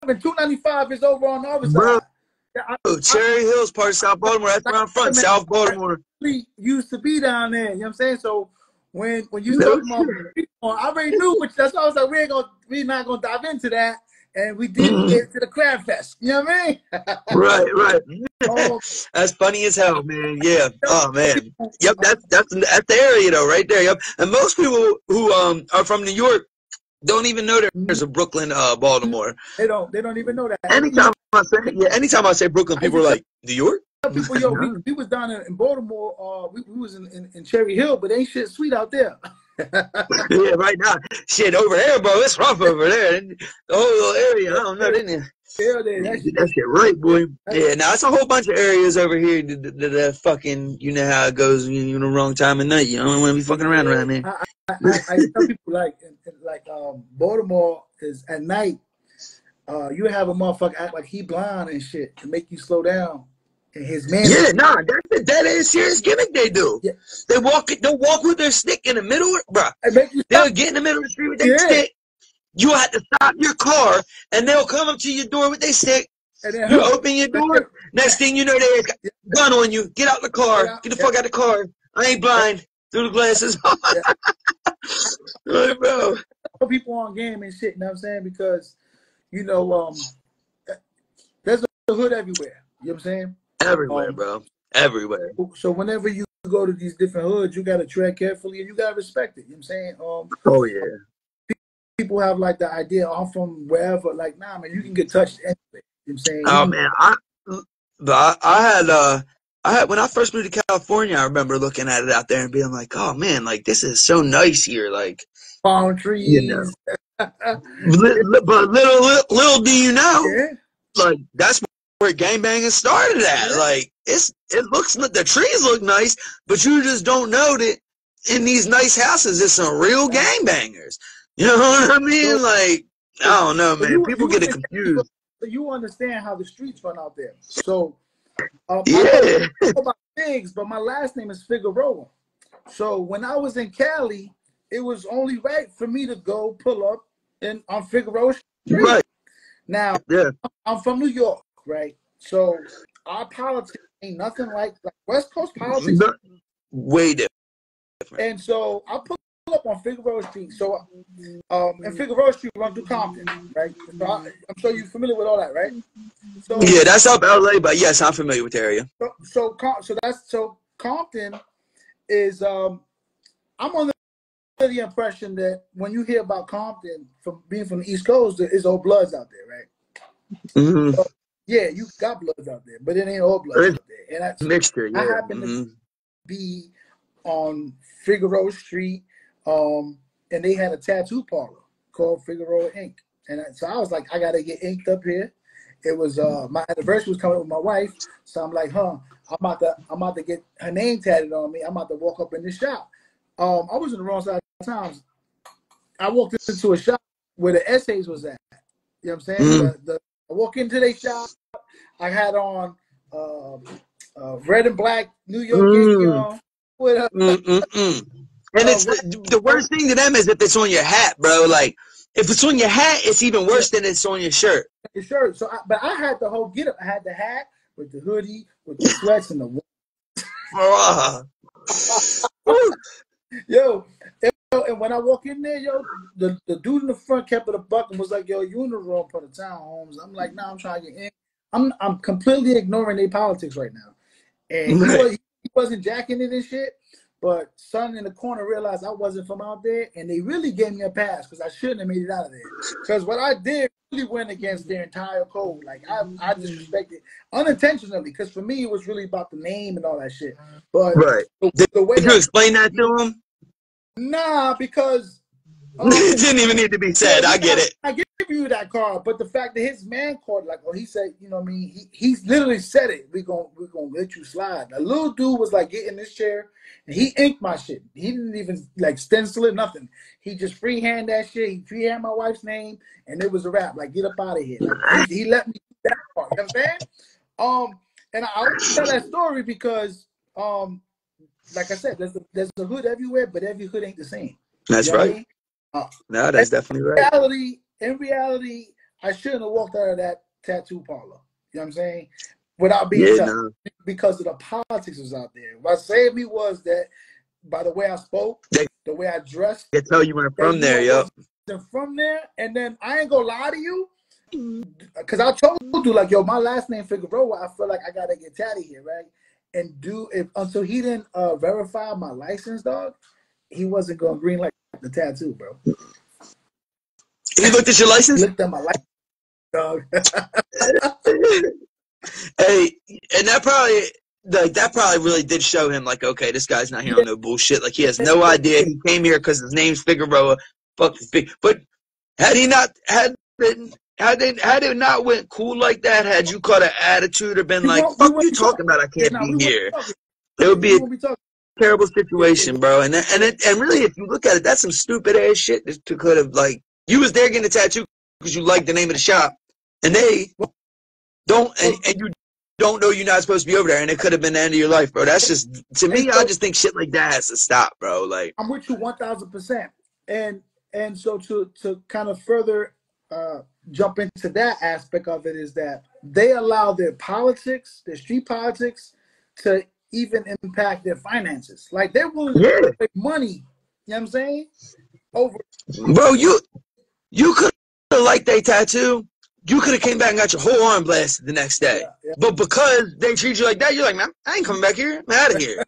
And 295 is over on the other side. Cherry Hill's part of South Baltimore. That's where I'm from, South Baltimore. Used to be down there. You know what I'm saying? So when you talking about, I already knew, which that's why I was like, we're not gonna dive into that. And we did get to the Crab Fest. You know what I mean? Right. That's funny as hell, man. Yeah. Oh man. Yep. That's the area though, right there. Yep. And most people who are from New York, don't even know there's a Brooklyn, Baltimore. They don't even know that. Anytime I say Brooklyn, people are like, New York? People, yo, we was down in Baltimore. We was in Cherry Hill, but ain't shit sweet out there. Yeah, right now, shit over there, bro. It's rough over there. The whole little area, I don't know. That shit right, boy. Yeah, now it's a whole bunch of areas over here that fucking, you know how it goes. You know, the wrong time of night. You don't want to be fucking around there. I tell people like Baltimore is at night. You have a motherfucker act like he blind and shit to make you slow down. And his man. Yeah, nah, that's a dead ass serious gimmick they do. Yeah. They'll walk with their stick in the middle, bro. They'll get in the middle of the street with their stick. You have to stop your car, and they'll come up to your door with their stick. And then, you open your door. Next thing you know, there's a gun on you. Get out the car. Get the fuck out the car. I ain't blind. Through the glasses. Right, bro. People on game and shit. You know what I'm saying? Because you know, there's a hood everywhere. You know what I'm saying? Everywhere, bro. Everywhere. So whenever you go to these different hoods, you gotta tread carefully and you gotta respect it. You know what I'm saying? Oh yeah. People have like the idea, I'm from wherever, like, nah, man, you can get touched anyway. You know what I'm saying? Oh man, I had when I first moved to California, I remember looking at it out there and being like, oh man, like this is so nice here, like palm trees. You know. But little do you know, like that's where gangbanging started at. Like the trees look nice, but you just don't know that in these nice houses there's some real gangbangers. You know what I mean? So, like I don't know, man. People get it confused. You understand how the streets run out there. So yeah. I don't know about Figs, but my last name is Figueroa. So when I was in Cali, it was only right for me to go pull up on Figueroa Street. Right. Now, I'm from New York, right? So our politics ain't nothing like West Coast politics. Way different. And so I pull up on Figueroa Street. So and Figueroa Street run through Compton, right? So I'm sure you're familiar with all that, right? So yeah, that's up LA, but yes, I'm familiar with the area. So Compton is I'm on the impression that when you hear about Compton from being from the East Coast, there is old bloods out there, right? Mm-hmm. So, yeah, you got bloods out there, but it ain't old bloods out there. And mixture. Yeah. I happen to be on Figueroa Street, and they had a tattoo parlor called Figueroa Ink. And so I was like, I gotta get inked up here. It was my anniversary was coming up with my wife, so I'm like, I'm about to get her name tatted on me. I'm about to walk up in this shop. I was in the wrong side of times. I walked into a shop where the essays was at. You know what I'm saying? I walk into their shop. I had on red and black New York Yankee on. And it's the worst thing to them is if it's on your hat, bro. Like if it's on your hat, it's even worse than it's on your shirt. Your shirt. So, but I had the whole get up. I had the hat with the hoodie, with the sweats, and the. Yo, and when I walk in there, yo, the dude in the front kept it a buck and was like, "Yo, you in the wrong part of town, Holmes." I'm like, "Nah, I'm trying to get in." I'm completely ignoring their politics right now, and he wasn't jacking it and shit. But son in the corner realized I wasn't from out there, and they really gave me a pass because I shouldn't have made it out of there. Because what I did really went against their entire code. Like I disrespected unintentionally. Because for me, it was really about the name and all that shit. But the way did you explain that to him? Nah, because it didn't even need to be said. I get it. I give you that card, but the fact that his man called, like, he said, you know what I mean? He's literally said it. We're gonna let you slide. A little dude was like, get in this chair, and he inked my shit. He didn't even like stencil it, nothing. He just freehand that shit. He freehand my wife's name, and it was a wrap. Like, get up out of here. Like, he let me do that part. You know what I'm saying? And I always tell that story because like I said, there's a hood everywhere, but every hood ain't the same. That's right. I mean? No, that's definitely right. In reality, I shouldn't have walked out of that tattoo parlor. You know what I'm saying? Without being tough, because of the politics was out there. What saved me was that by the way I spoke, the way I dressed. They tell you weren't from there, yo. From there, and then I ain't gonna lie to you, because I told you, like, yo, my last name Figueroa. I feel like I gotta get tatted here, right? And until he didn't verify my license, dog, he wasn't gonna green light the tattoo, bro. He looked at your He license? looked at my license, dog. Hey, and that probably really did show him, like, okay, this guy's not here on Yeah, no bullshit. Like, he has no idea he came here because his name's Figueroa. Fuck this big. But had he not had it not went cool like that, had you caught an attitude or been like, we fuck won't you be talking. talking about, I Yeah, can't no, be we won't here, be talking. it Yeah, would we be a won't be talking. terrible Yeah, situation, bro. And really, if you look at it, that's some stupid ass shit to could have, like, you was there getting a tattoo because you like the name of the shop, and they don't, and you don't know you're not supposed to be over there, and it could have been the end of your life, bro. That's just, to and me, I so just think shit like that has to stop, bro. Like, I'm with you 1,000%. And so to kind of further jump into that aspect of it is that they allow their politics, their street politics, to even impact their finances. Like they're willing to yeah, make money, you know what I'm saying? Over. bro, you could have liked that tattoo. You could have came back and got your whole arm blasted the next day. Yeah, yeah. But because they treat you like that, you're like, man, I ain't coming back here. I'm out of here.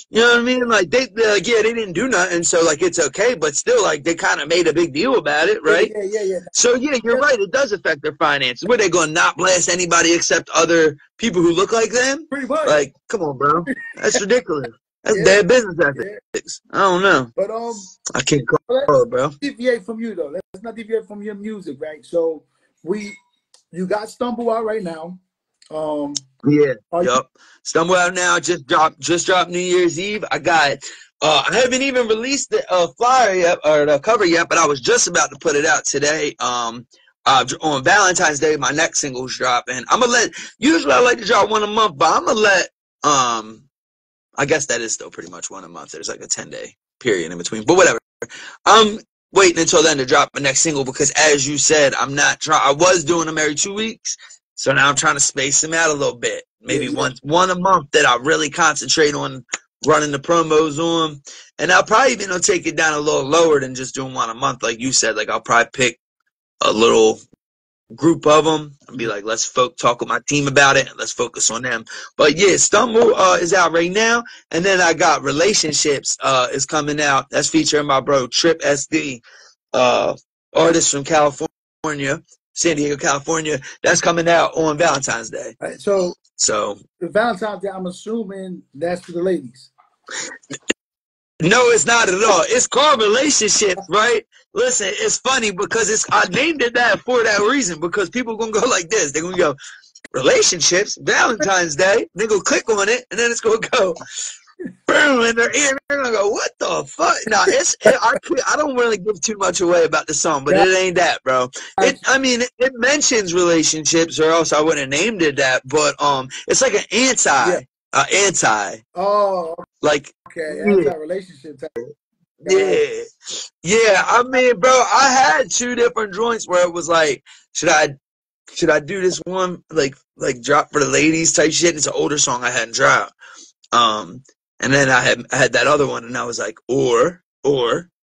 You know what I mean? Like, they're like, yeah, they didn't do nothing, so, like, it's okay. But still, like, they kind of made a big deal about it, right? Yeah. So, yeah, you're right. It does affect their finances. Were they going to not blast anybody except other people who look like them? Pretty much. Like, come on, bro. That's ridiculous. That's Yeah, bad business yeah. ethics. I don't know. But I can't call let's it, bro. deviate from you though. Let's not deviate from your music, right? So you got Stumble out right now. Yeah, yep. Stumble Out Now just dropped New Year's Eve. I got I haven't even released the flyer yet or the cover yet, but I was just about to put it out today. On Valentine's Day, my next single's drop, and I'm gonna usually I like to drop one a month, but I'm gonna let I guess that is still pretty much one a month. There's like a 10-day period in between, but whatever. I'm waiting until then to drop my next single because, as you said, I was doing them every 2 weeks, so now I'm trying to space them out a little bit. Maybe one a month that I really concentrate on running the promos on, and I'll probably even take it down a little lower than just doing one a month, like you said. Like, I'll probably pick a little group of them and be like, let's talk with my team about it and let's focus on them. But yeah, Stumble is out right now, and then I got Relationships is coming out. That's featuring my bro Trip SD, artist from California, San Diego, California. That's coming out on Valentine's Day. Right, so So Valentine's Day, I'm assuming that's for the ladies. no, it's not at all. It's called Relationships, right? Listen, it's funny because I named it that for that reason, because people are going to go like this. They're going to go, Relationships, Valentine's Day. They're going to click on it, and then it's going to go boom in their ear. They're going to go, what the fuck? No, I don't really give too much away about the song, but it ain't that, bro. It mentions relationships, or else I wouldn't have named it that, but it's like an anti. Oh, like, okay, yeah. Anti-relationship type. Yeah. I mean, bro, I had 2 different joints where it was like, should I do this one like drop for the ladies type shit? It's an older song I hadn't dropped. And then I had that other one, and I was like, or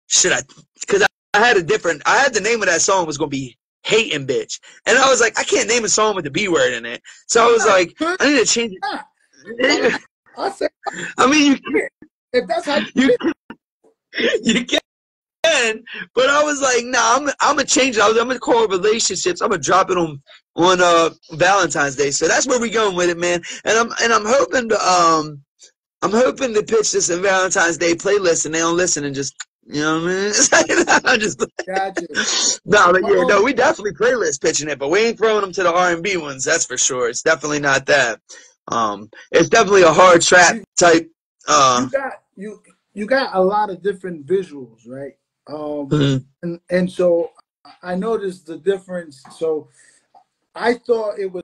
should I? Because I had the name of that song was gonna be Hatin' Bitch, and I was like, I can't name a song with the B word in it, so I was like, I need to change it. I mean, if that's how you can, but I was like, nah, I'm gonna change it. I'm gonna call it Relationships. I'm gonna drop it on Valentine's Day. So that's where we going with it, man. And I'm hoping to pitch this in Valentine's Day playlist, and they don't listen and just, you know what I mean? I'm just gotcha. No, we definitely playlist pitching it, but we ain't throwing them to the R&B ones. That's for sure. It's definitely not that. It's definitely a hard trap type. You got a lot of different visuals, right? And so I noticed the difference. So I thought it was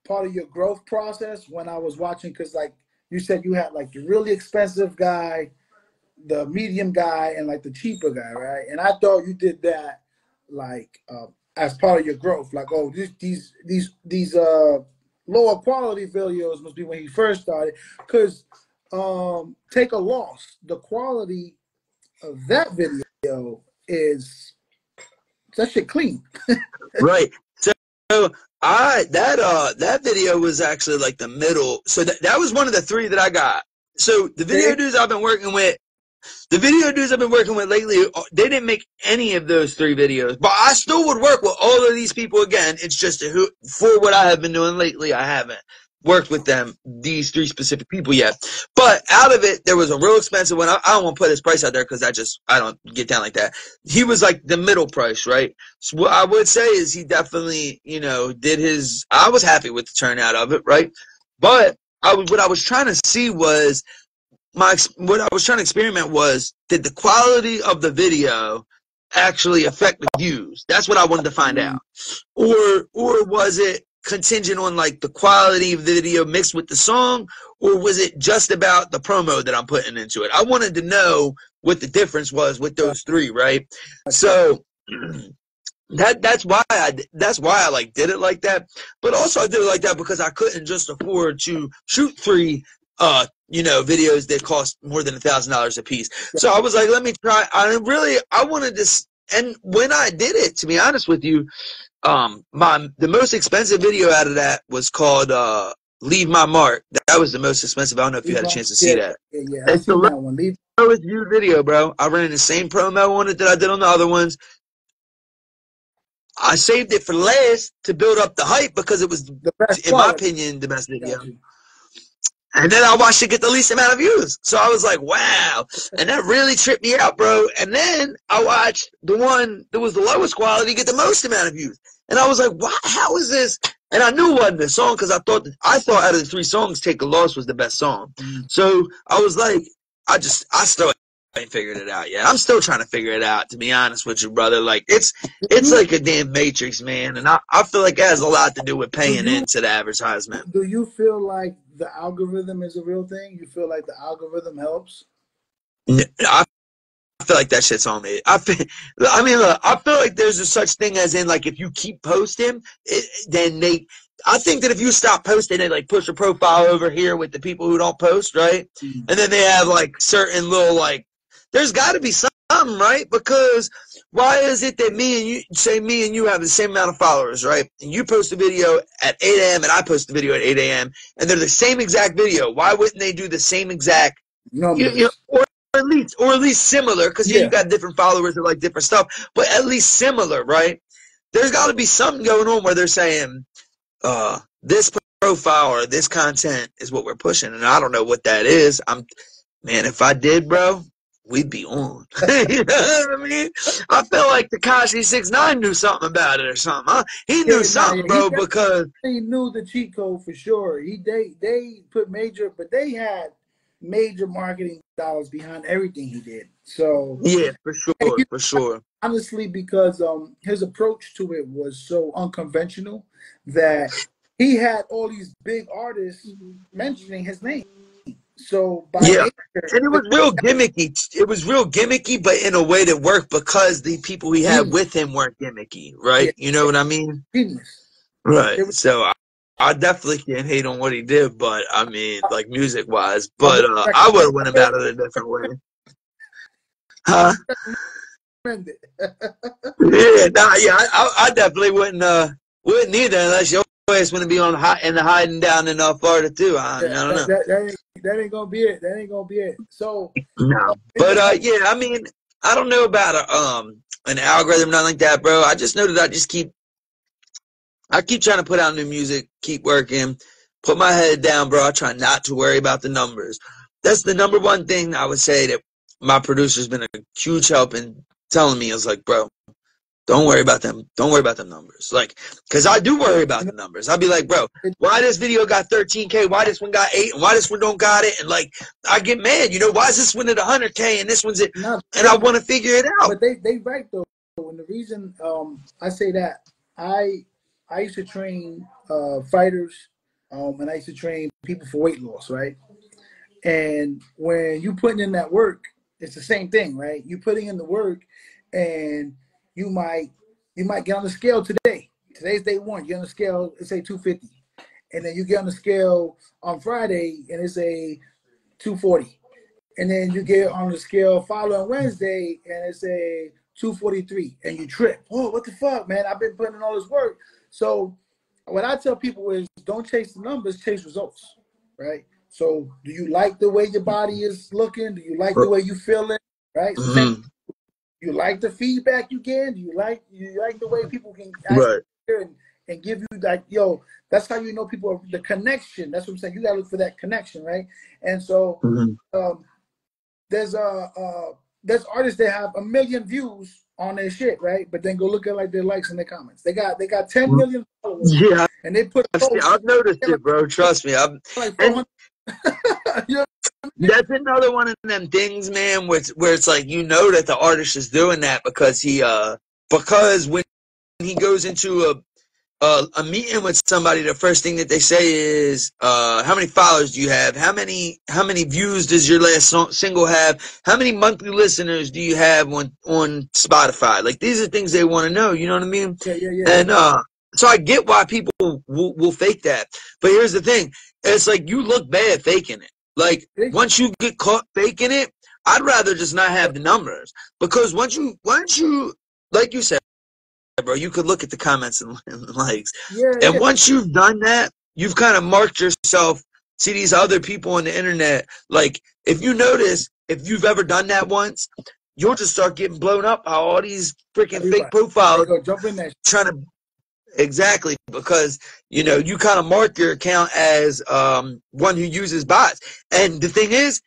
part of your growth process when I was watching, because like you said, you had like the really expensive guy, the medium guy, and like the cheaper guy, right? And I thought you did that like as part of your growth. Like, oh, these lower quality videos must be when he first started, because Take a Loss, the quality of that video is that shit clean. Right. So that video was actually like the middle. So that was one of the 3 that I got. So the video dudes I've been working with, The video dudes I've been working with lately, they didn't make any of those 3 videos. But I still would work with all of these people again. It's just for what I have been doing lately, I haven't worked with these 3 specific people yet. But out of it, there was a real expensive one. I don't want to put his price out there because I don't get down like that. He was like the middle price, right? So what I would say is he definitely, did his, I was happy with the turnout of it, right? But what I was trying to see was, what I was trying to experiment was, did the quality of the video actually affect the views? That's what I wanted to find out. Or was it contingent on like the quality of the video mixed with the song, or was it just about the promo that I'm putting into it? I wanted to know what the difference was with those 3, right? So that's why I like did it like that. But also I did it like that because I couldn't just afford to shoot 3 videos that cost more than $1,000 a piece. So I was like, let me try. I wanted to, and when I did it, to be honest with you, the most expensive video out of that was called Leave My Mark. That was the most expensive. I don't know if you had a chance to see that. Yeah, I seen that one. Lowest viewed video, bro. I ran the same promo on it that I did on the other ones. I saved it for last to build up the hype because it was, the best, in my opinion, the best video. And then I watched it get the least amount of views. So I was like, wow. And that really tripped me out, bro. And then I watched the one that was the lowest quality get the most amount of views. And I was like, wow, how is this? And I knew it wasn't the song because I thought out of the 3 songs, Take a Loss was the best song. So I was like, I still ain't figured it out yet. I'm still trying to figure it out, to be honest with you, brother. Like, it's like a damn matrix, man. And I feel like it has a lot to do with paying into the advertisement. Do you feel like the algorithm is a real thing? You feel like the algorithm helps? I feel like that shit's on me. I feel like there's a such thing as in, like, if you keep posting, then I think that if you stop posting, they like push a profile over here with the people who don't post, right? And then they have like certain little, like, there's got to be something, right? Because why is it that me and you have the same amount of followers, right? And you post a video at 8 a.m. and I post a video at 8 a.m. and they're the same exact video. Why wouldn't they do the same exact numbers? Or at least similar, because you got different followers that like different stuff, but at least similar, right? There's got to be something going on where they're saying, this profile or this content is what we're pushing, and I don't know what that is. Man, if I did, bro, we'd be on. You know what I mean? I feel like Tekashi 6ix9ine knew something about it or something. Huh? He knew something, bro, because he knew the cheat code for sure. They put but they had major marketing dollars behind everything he did. So yeah, for sure. Honestly, because his approach to it was so unconventional that he had all these big artists mentioning his name. So and it was real gimmicky. It was real gimmicky, but in a way that worked because the people he had with him weren't gimmicky, right? Yeah. You know what I mean? Genius. Right. So I definitely can't hate on what he did, but I mean, like, music wise, but I would have went about it a different way. Huh? I definitely wouldn't either, unless your ass want to be hiding down in Florida too. I don't know. That ain't gonna be it. That ain't gonna be it. So no, but I mean, I don't know about an algorithm, nothing like that, bro. I just know that I keep trying to put out new music, keep working, put my head down, bro. I try not to worry about the numbers. That's the number one thing I would say that my producer's been a huge help in telling me. Is like, bro, don't worry about them. Don't worry about the numbers. Like, because I do worry about the numbers. I'll be like, bro, why this video got 13K? Why this one got 8? And why this one don't got it? And, like, I get mad. Why is this one at 100K and this one's at... And I want to figure it out. But they right, though. And the reason I say that, I used to train fighters, and I used to train people for weight loss, right? And when you putting in that work, it's the same thing, right? You putting in the work, and you might get on the scale today. Today's day 1. You get on the scale, it's say 250, and then you get on the scale on Friday, and it's a 240, and then you get on the scale following Wednesday, and it's a 243, and you trip. Oh, what the fuck, man? I've been putting in all this work. So what I tell people is, don't chase the numbers, chase results, right? So do you like the way your body is looking? Do you like the way you feeling? Right. Mm-hmm. You like the feedback you get? Do you like the way people can actually Right. hear and give you like, yo, that's how you know people are the connection. That's what I'm saying. You gotta look for that connection, right? And so there's artists that have 1 million views on their shit, right? But then go look at like their likes and their comments. They got 10 million followers, Yeah, and they put a post. I've noticed it, bro. Trust me. Like And 400. You know? that's another one of them things, man, where it's like you know that the artist is doing that because because when he goes into a meeting with somebody, the first thing that they say is, how many followers do you have? How many views does your last single have? How many monthly listeners do you have on Spotify? Like, these are things they want to know, you know what I mean? Yeah. And so I get why people will fake that. But here's the thing. It's like you look bad faking it. Like, once you get caught faking it, I'd rather just not have the numbers. Because once you, like you said, bro, you could look at the comments and likes. And once you've done that, you've kind of marked yourself to these other people on the internet. Like, if you notice, if you've ever done that once, you'll just start getting blown up by all these freaking fake profiles jump in there. trying to exactly, because you know you kind of mark your account as one who uses bots. And the thing is,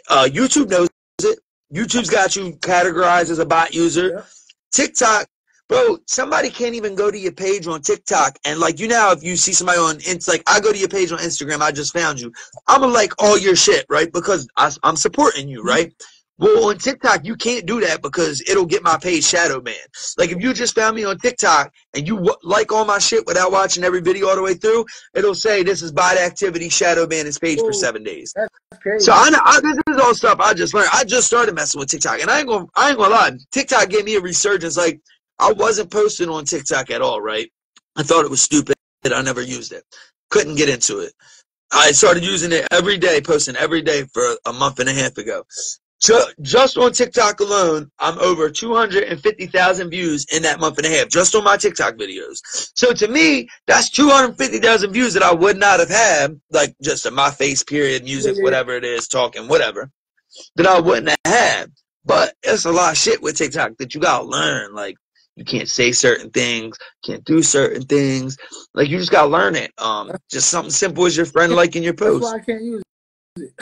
YouTube knows it. YouTube's got you categorized as a bot user. Yeah. TikTok, bro, somebody can't even go to your page on TikTok. And like, you know, if you see somebody on, it's like, I go to your page on Instagram, I just found you. I'm gonna like all your shit, right? Because I'm supporting you, right? Well, on TikTok, you can't do that because it'll get my page shadow banned. Like, if you just found me on TikTok and you like all my shit without watching every video all the way through, it'll say this is bot activity, shadow ban his page for 7 days. That's crazy. So this is all stuff I just learned. I just started messing with TikTok, and I ain't gonna lie. TikTok gave me a resurgence. Like, I wasn't posting on TikTok at all, right? I thought it was stupid. I never used it. Couldn't get into it. I started using it every day, posting every day for a month and a half ago. Just on TikTok alone, I'm over 250,000 views in that month and a half, just on my TikTok videos. So to me, that's 250,000 views that I would not have had, like just in my face, period, music, whatever it is, talking, whatever, that I wouldn't have had. But it's a lot of shit with TikTok that you gotta learn. Like, you can't say certain things, can't do certain things. Like, you just gotta learn it. Just something simple as your friend liking your post. That's why I can't use it.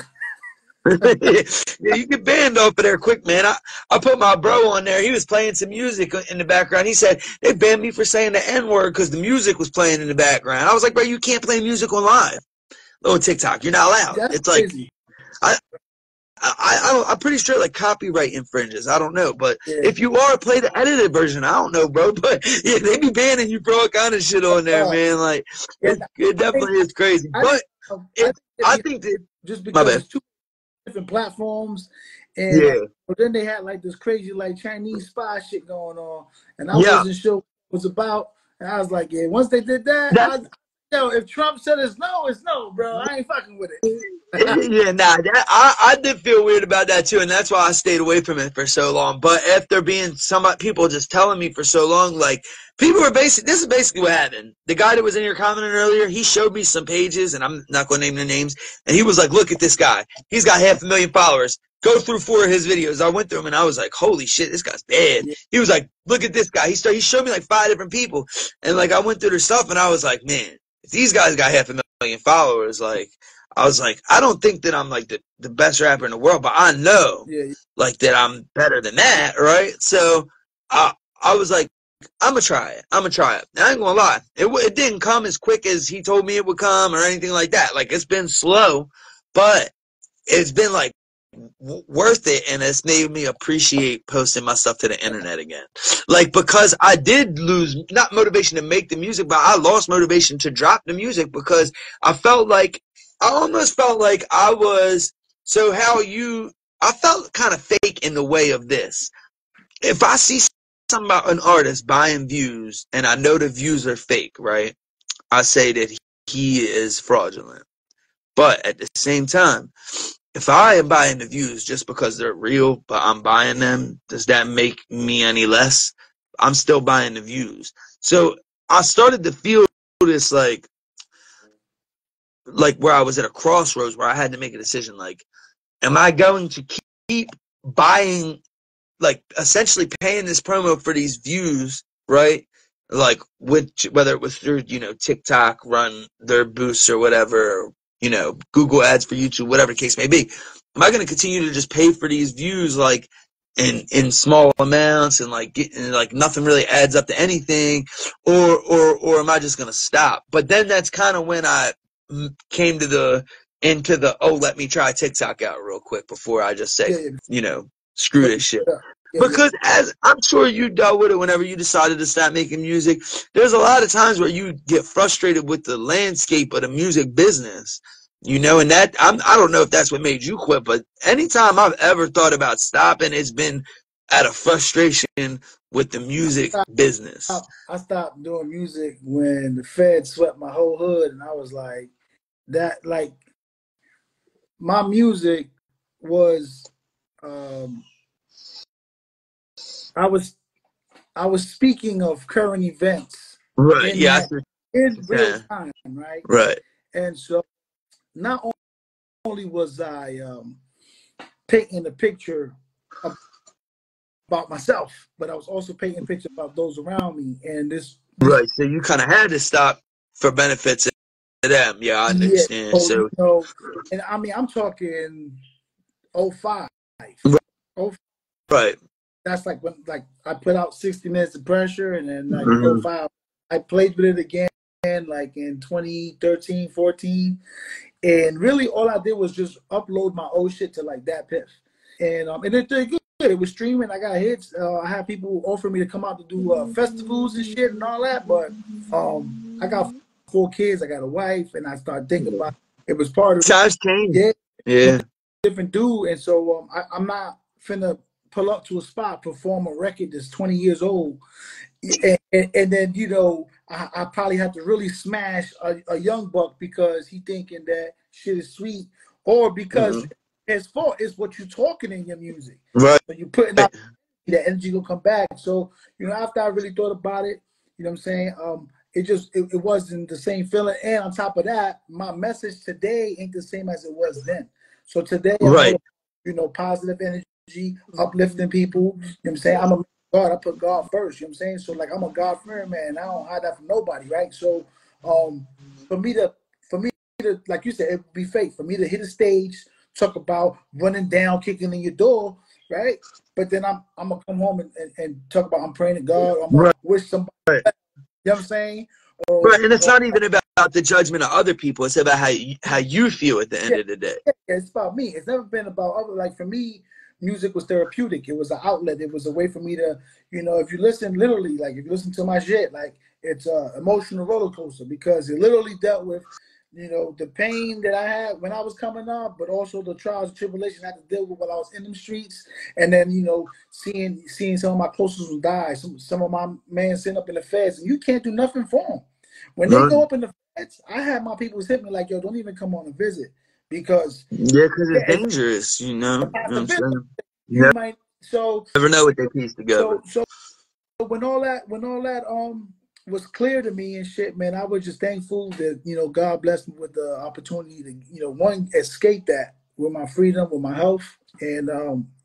Yeah, you get banned off of there quick, man. I put my bro on there. He was playing some music in the background. He said they banned me for saying the N-word because the music was playing in the background. I was like, bro, you can't play music on live on TikTok. You're not allowed. That's it's like crazy. I'm pretty sure like copyright infringes. I don't know, but if you are, play the edited version. I don't know, bro, but yeah, they be banning you for all kind of shit on there, man. Like, it definitely is crazy. But I think that just because it's 2 different platforms, and but then they had like this crazy like Chinese spy shit going on, and I wasn't sure what it was about. And I was like, yeah, once they did that, if Trump said it's no, bro. I ain't fucking with it. I did feel weird about that too, and that's why I stayed away from it for so long. But after being people just telling me for so long, like, people were this is basically what happened. The guy that was in here commenting earlier, he showed me some pages, and I'm not going to name their names, and he was like, look at this guy. He's got 500,000 followers. Go through 4 of his videos. I went through them, and I was like, holy shit, this guy's bad. He was like, look at this guy. He showed me like 5 different people, and like, I went through their stuff, and I was like, man, if these guys got 500,000 followers, like, I was like, I don't think that I'm like the best rapper in the world, but I know like that I'm better than that, right? So I was like, I'm gonna try it. I ain't gonna lie, it didn't come as quick as he told me it would come or anything like that. Like, it's been slow, but it's been like worth it, and it's made me appreciate posting my stuff to the internet again. Like, because I did lose not motivation to make the music, but I lost motivation to drop the music because I almost felt like I was I felt kind of fake in the way of this. If I see something about an artist buying views and I know the views are fake, right? I say that he is fraudulent. But at the same time, if I am buying the views just because they're real, but I'm buying them, does that make me any less? I'm still buying the views. So I started to feel this like, like where I was at a crossroads where I had to make a decision. Like, am I going to keep buying, like essentially paying this promo for these views, right? Like whether it was through, TikTok run their boosts or whatever, Google ads for YouTube, whatever the case may be. Am I going to continue to just pay for these views, like in small amounts, and like nothing really adds up to anything, or am I just going to stop? But then that's kind of when I came into the, oh, let me try TikTok out real quick before I just say, screw this shit. Because as I'm sure you dealt with it whenever you decided to start making music, there's a lot of times where you get frustrated with the landscape of the music business, and that I don't know if that's what made you quit, but anytime I've ever thought about stopping, it's been out of frustration with the music business. I stopped doing music when the Fed swept my whole hood, and I was like, my music was, I was speaking of current events, right? In real time, right? Right. And so not only was I painting a picture about myself, but I was also painting a picture about those around me. And right. So you kind of had to stop for benefits to them. Yeah, I understand. So and I mean, I'm talking 05. Right. That's like when I put out 60 Minutes of Pressure, and then 05 I played with it again like in 2013, 14. And really all I did was just upload my old shit to like that piff. And it did good. It was streaming. I got hits. I had people offer me to come out to do festivals and shit and all that. But I got 4 kids. I got a wife, and I started thinking about it was part of times changed. Yeah. Different dude. And so I'm not finna pull up to a spot, perform a record that's 20 years old, and then I probably have to really smash a young buck because he thinking that shit is sweet, or because his fault is what you're talking in your music. Right. So you putting out that energy will come back. So after I really thought about it, what I'm saying, it wasn't the same feeling. And on top of that, my message today ain't the same as it was then. So today, I'm all, positive energy, uplifting people. I'm saying, I'm a God. I put God first. I'm saying, so like I'm a God-fearing man. I don't hide that from nobody, right? So, for me to, like you said, it would be fake for me to hit a stage, talk about running down, kicking in your door, right? But then I'm gonna come home and talk about I'm praying to God. Or I'm gonna wish somebody. You know what I'm saying? Right, and it's not even about the judgment of other people. It's about how you feel at the end of the day. Yeah, it's about me. It's never been about other. Like for me, music was therapeutic. It was an outlet. It was a way for me to, if you listen literally, like if you listen to my shit, like it's a emotional roller coaster because it literally dealt with, the pain that I had when I was coming up, but also the trials and tribulations I had to deal with while I was in them streets. And then, seeing some of my closest ones die, some of my man sitting up in the feds, and you can't do nothing for them. When they go up in the feds, I had my people hit me like, yo, don't even come on a visit because it's dangerous, You know what I'm saying? You might never know what they piece together. So when all that was clear to me and shit, man, I was just thankful that God blessed me with the opportunity to one, escape that with my freedom, with my health, and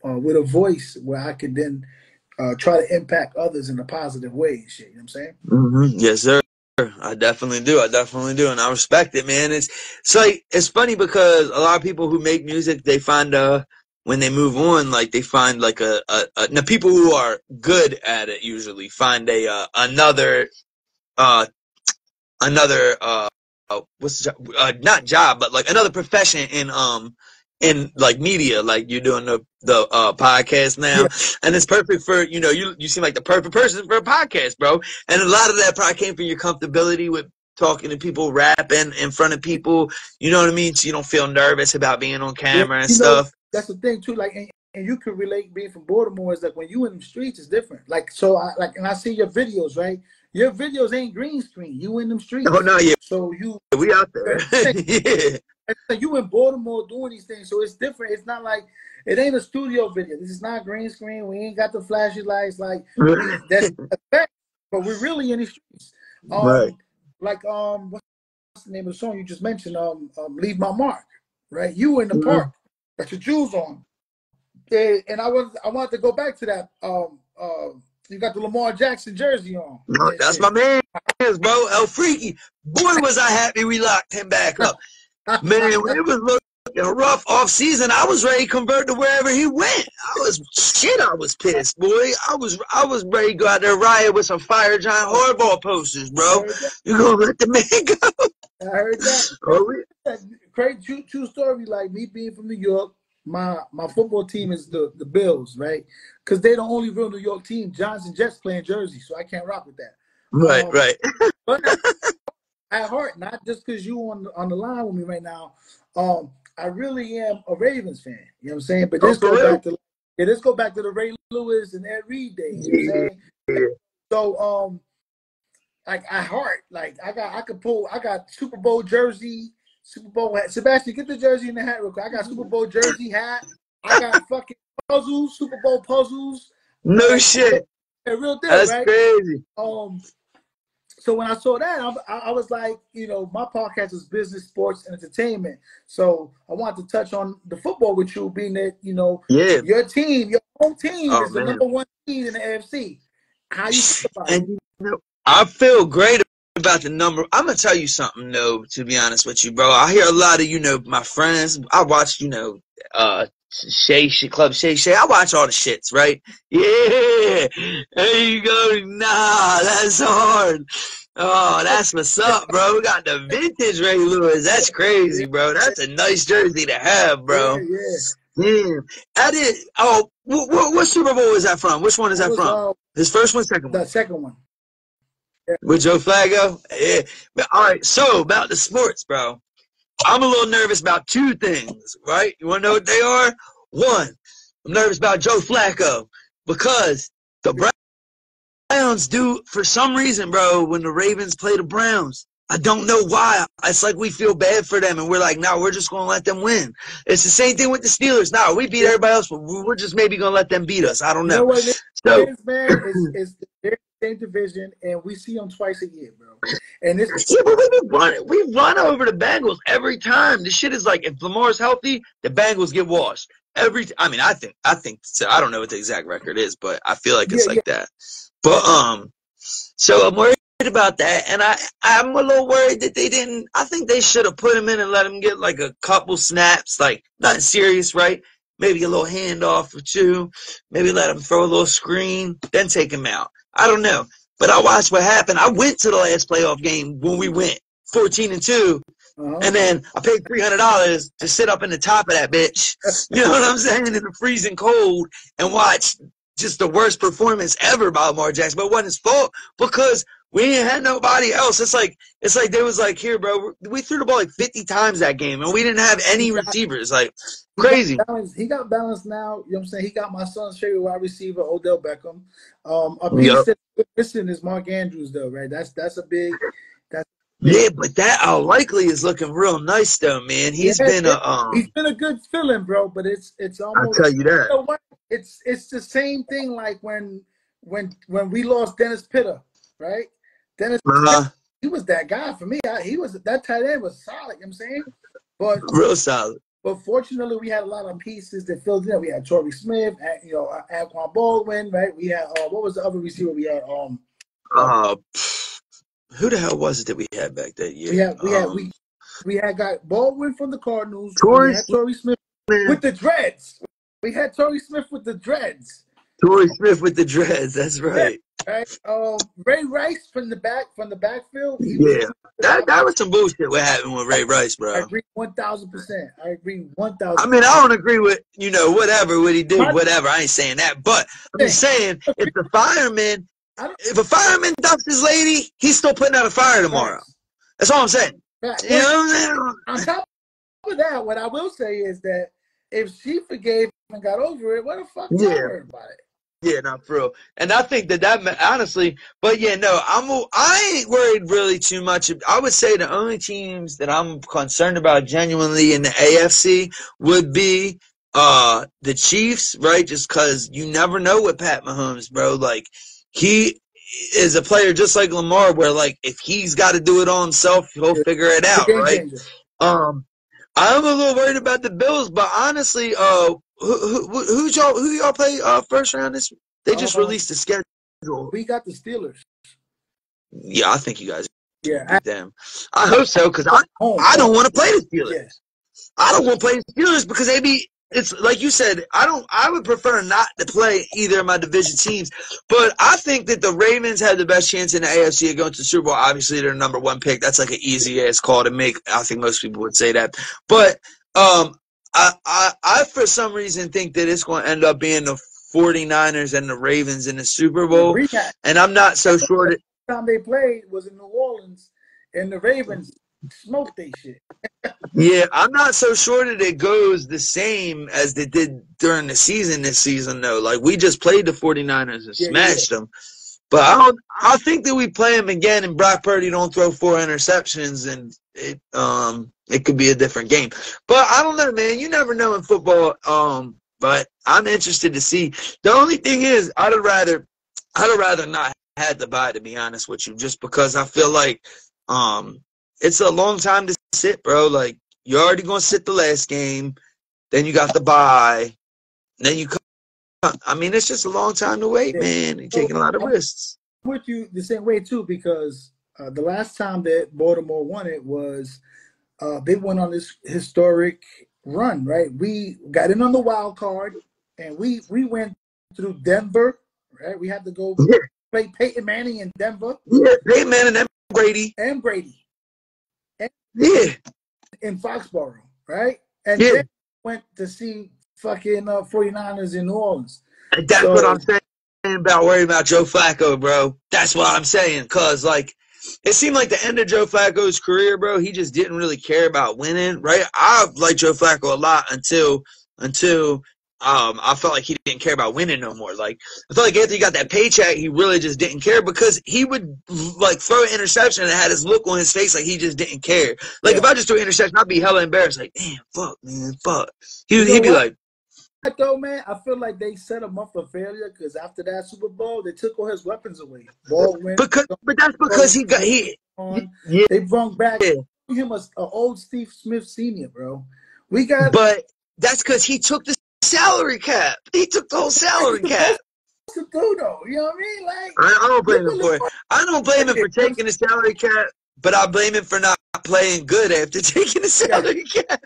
with a voice where I could then try to impact others in a positive way and shit. You know what I'm saying? Yes, sir. I definitely do, and I respect it, man. It's like it's funny because a lot of people who make music, they find when they move on, like they find like the people who are good at it usually find another what's the job? Not job, but like another profession in like media, like you're doing the podcast now, and it's perfect for you seem like the perfect person for a podcast, bro. And a lot of that probably came from your comfortability with talking to people, rapping in front of people. You know what I mean? So you don't feel nervous about being on camera and stuff. That's the thing too. Like, and you can relate being from Baltimore. Is like when you in the streets, it's different. Like, so and I see your videos, right? Your videos ain't green screen. You in them streets. Oh no, yeah. So we out there. Yeah. You in Baltimore doing these things, so it's different. It's not like it ain't a studio video. This is not green screen. We ain't got the flashy lights. Like that's effect, but we're really in the streets. Right. Like what's the name of the song you just mentioned? Leave My Mark, right? You were in the Mhm. park, got your jewels on, and I wanted to go back to that. You got the Lamar Jackson jersey on. That's my man, bro. El Freaky. Boy, was I happy we locked him back up. Man, when it was looking rough off season, I was ready to convert to wherever he went. I was pissed, boy. I was ready to go out there riot with some Fire Giant Hardball posters, bro. You gonna let the man go? I heard that. Crazy true story. Like me being from New York, my football team is the Bills, right? Because they're the only real New York team. Giants and Jets play in Jersey, so I can't rock with that. Right. But at heart, not just because you on the line with me right now. I really am a Ravens fan. You know what I'm saying? But this go back to the Ray Lewis and Ed Reed days. You know what I'm saying? So like at heart, like I got Super Bowl jersey, Super Bowl hat. Sebastian, get the jersey and the hat real quick. I got Super Bowl jersey, hat. I got fucking puzzles, Super Bowl puzzles. No shit. Real deal, That's right? crazy. So when I saw that, I was like, you know, my podcast is business, sports, and entertainment. So I wanted to touch on the football with you, being that, you know, your team, your home team is the number one team in the AFC. How you feel about it? And you know, I feel great about the number. I'm gonna tell you something, no, to be honest with you, bro. I hear a lot of, you know, my friends. I watch, you know, Club Shay. I watch all the shits, right? Yeah. There you go. Nah, that's hard. Oh, that's what's up, bro. We got the vintage Ray Lewis. That's crazy, bro. That's a nice jersey to have, bro. Yeah. I did. Oh, what Super Bowl is that from? Which one is that from? His first one, second one? The second one. With Joe Flacco? Yeah. But, all right, so about the sports, bro. I'm a little nervous about two things, right? You want to know what they are? One, I'm nervous about Joe Flacco because the Browns do, for some reason, bro, when the Ravens play the Browns, I don't know why. It's like we feel bad for them, and we're like, no, we're just going to let them win. It's the same thing with the Steelers. No, we beat everybody else, but we're just maybe going to let them beat us. I don't know. You know what it is, man? It's the same division, and we see them twice a year, bro. And it's but we run over the Bengals every time. This shit is like, if Lamar's healthy, the Bengals get washed. I think so. I don't know what the exact record is, but I feel like it's like that. But so I'm worried about that, and I'm a little worried that they didn't. I think they should have put him in and let him get like a couple snaps, like nothing serious, right? Maybe a little handoff or two. Maybe let him throw a little screen, then take him out. I don't know. But I watched what happened. I went to the last playoff game when we went 14-2, and then I paid $300 to sit up in the top of that bitch. You know what I'm saying? In the freezing cold and watch just the worst performance ever by Lamar Jackson. But it wasn't his fault because we ain't had nobody else. It's like they was like, here, bro, we threw the ball like 50 times that game, and we didn't have any receivers. Like, crazy. He got balance now. You know what I'm saying? He got my son's favorite wide receiver, Odell Beckham. A piece that's missing is Mark Andrews, though, right? That's a big. Yeah, but that likely is looking real nice, though, man. He's been a good feeling, bro. But it's almost. I'll tell you that. You know what? It's the same thing like when we lost Dennis Pitta, right? Dennis Pitta, he was that guy for me. That tight end was solid. You know what I'm saying? But real solid. But fortunately, we had a lot of pieces that filled in. We had Torrey Smith, Anquan Baldwin, right? We had what was the other receiver we had? Who the hell was it that we had back that year? We had got Baldwin from the Cardinals. Torrey Smith with the dreads. We had Torrey Smith with the dreads. Torrey Smith with the dreads. That's right. Right. Ray Rice from the backfield. That was some bullshit. What happened with Ray Rice, bro? I agree 1,000%. I agree 1,000%. I mean, I don't agree with whatever what he did, whatever. I ain't saying that, but I'm just saying if a fireman dumps his lady, he's still putting out a fire tomorrow. That's all I'm saying. You know what I'm saying? On top of that, what I will say is that if she forgave and got over it, what the fuck is her about it? Yeah, not for real. And I think that honestly, but yeah, no, I ain't worried really too much. I would say the only teams that I'm concerned about genuinely in the AFC would be the Chiefs, right? Just because you never know with Pat Mahomes, bro. Like he is a player just like Lamar, where like if he's got to do it all himself, he'll figure it out, game right? changer. I'm a little worried about the Bills, but honestly, who y'all play first round? They just released the schedule. We got the Steelers. Yeah, I think you guys Yeah, beat them. I hope so, because I don't want to play the Steelers. Yeah. I don't want to play the Steelers because it's like you said, I would prefer not to play either of my division teams. But I think that the Ravens have the best chance in the AFC of going to the Super Bowl. Obviously, they're number one pick. That's like an easy ass call to make. I think most people would say that. But I for some reason think that it's going to end up being the 49ers and the Ravens in the Super Bowl. And I'm not so sure that the time they played was in New Orleans, and the Ravens smoked they shit. Yeah, I'm not so sure that it goes the same as they did during the season this season, though. Like, we just played the 49ers and smashed them. But I think that we play them again, and Brock Purdy don't throw 4 interceptions, and it could be a different game. But I don't know, man. You never know in football. But I'm interested to see. The only thing is, I'd have rather not had the bye, to be honest with you, just because I feel like it's a long time to sit, bro. Like, you're already going to sit the last game. Then you got the bye. Then you come. I mean, it's just a long time to wait, man. You're taking a lot of risks. I'm with you the same way, too, because the last time that Baltimore won it was they went on this historic run, right? We got in on the wild card, and we went through Denver, right? We had to go play Peyton Manning in Denver. Yeah, Peyton Manning and Brady. And Brady. And in Foxborough, right? And then went to see fucking 49ers in New Orleans. And that's what I'm saying about worrying about Joe Flacco, bro. That's what I'm saying, because, like, it seemed like the end of Joe Flacco's career, bro, he just didn't really care about winning, right? I liked Joe Flacco a lot until I felt like he didn't care about winning no more. Like, I felt like after he got that paycheck, he really just didn't care, because he would, like, throw an interception and had his look on his face like he just didn't care. Like, if I just threw an interception, I'd be hella embarrassed. Like, damn, fuck, man, fuck. He'd be like, though, man, I feel like they set him up for failure, because after that Super Bowl, they took all his weapons away. Baldwin, but that's because they brought back him an old Steve Smith Sr., bro. But that's because he took the salary cap. He took the whole salary cap. To do though, you know what I mean? Like, I don't blame him for it. I don't blame him for taking the salary cap, but I blame him for not playing good after taking the salary cap.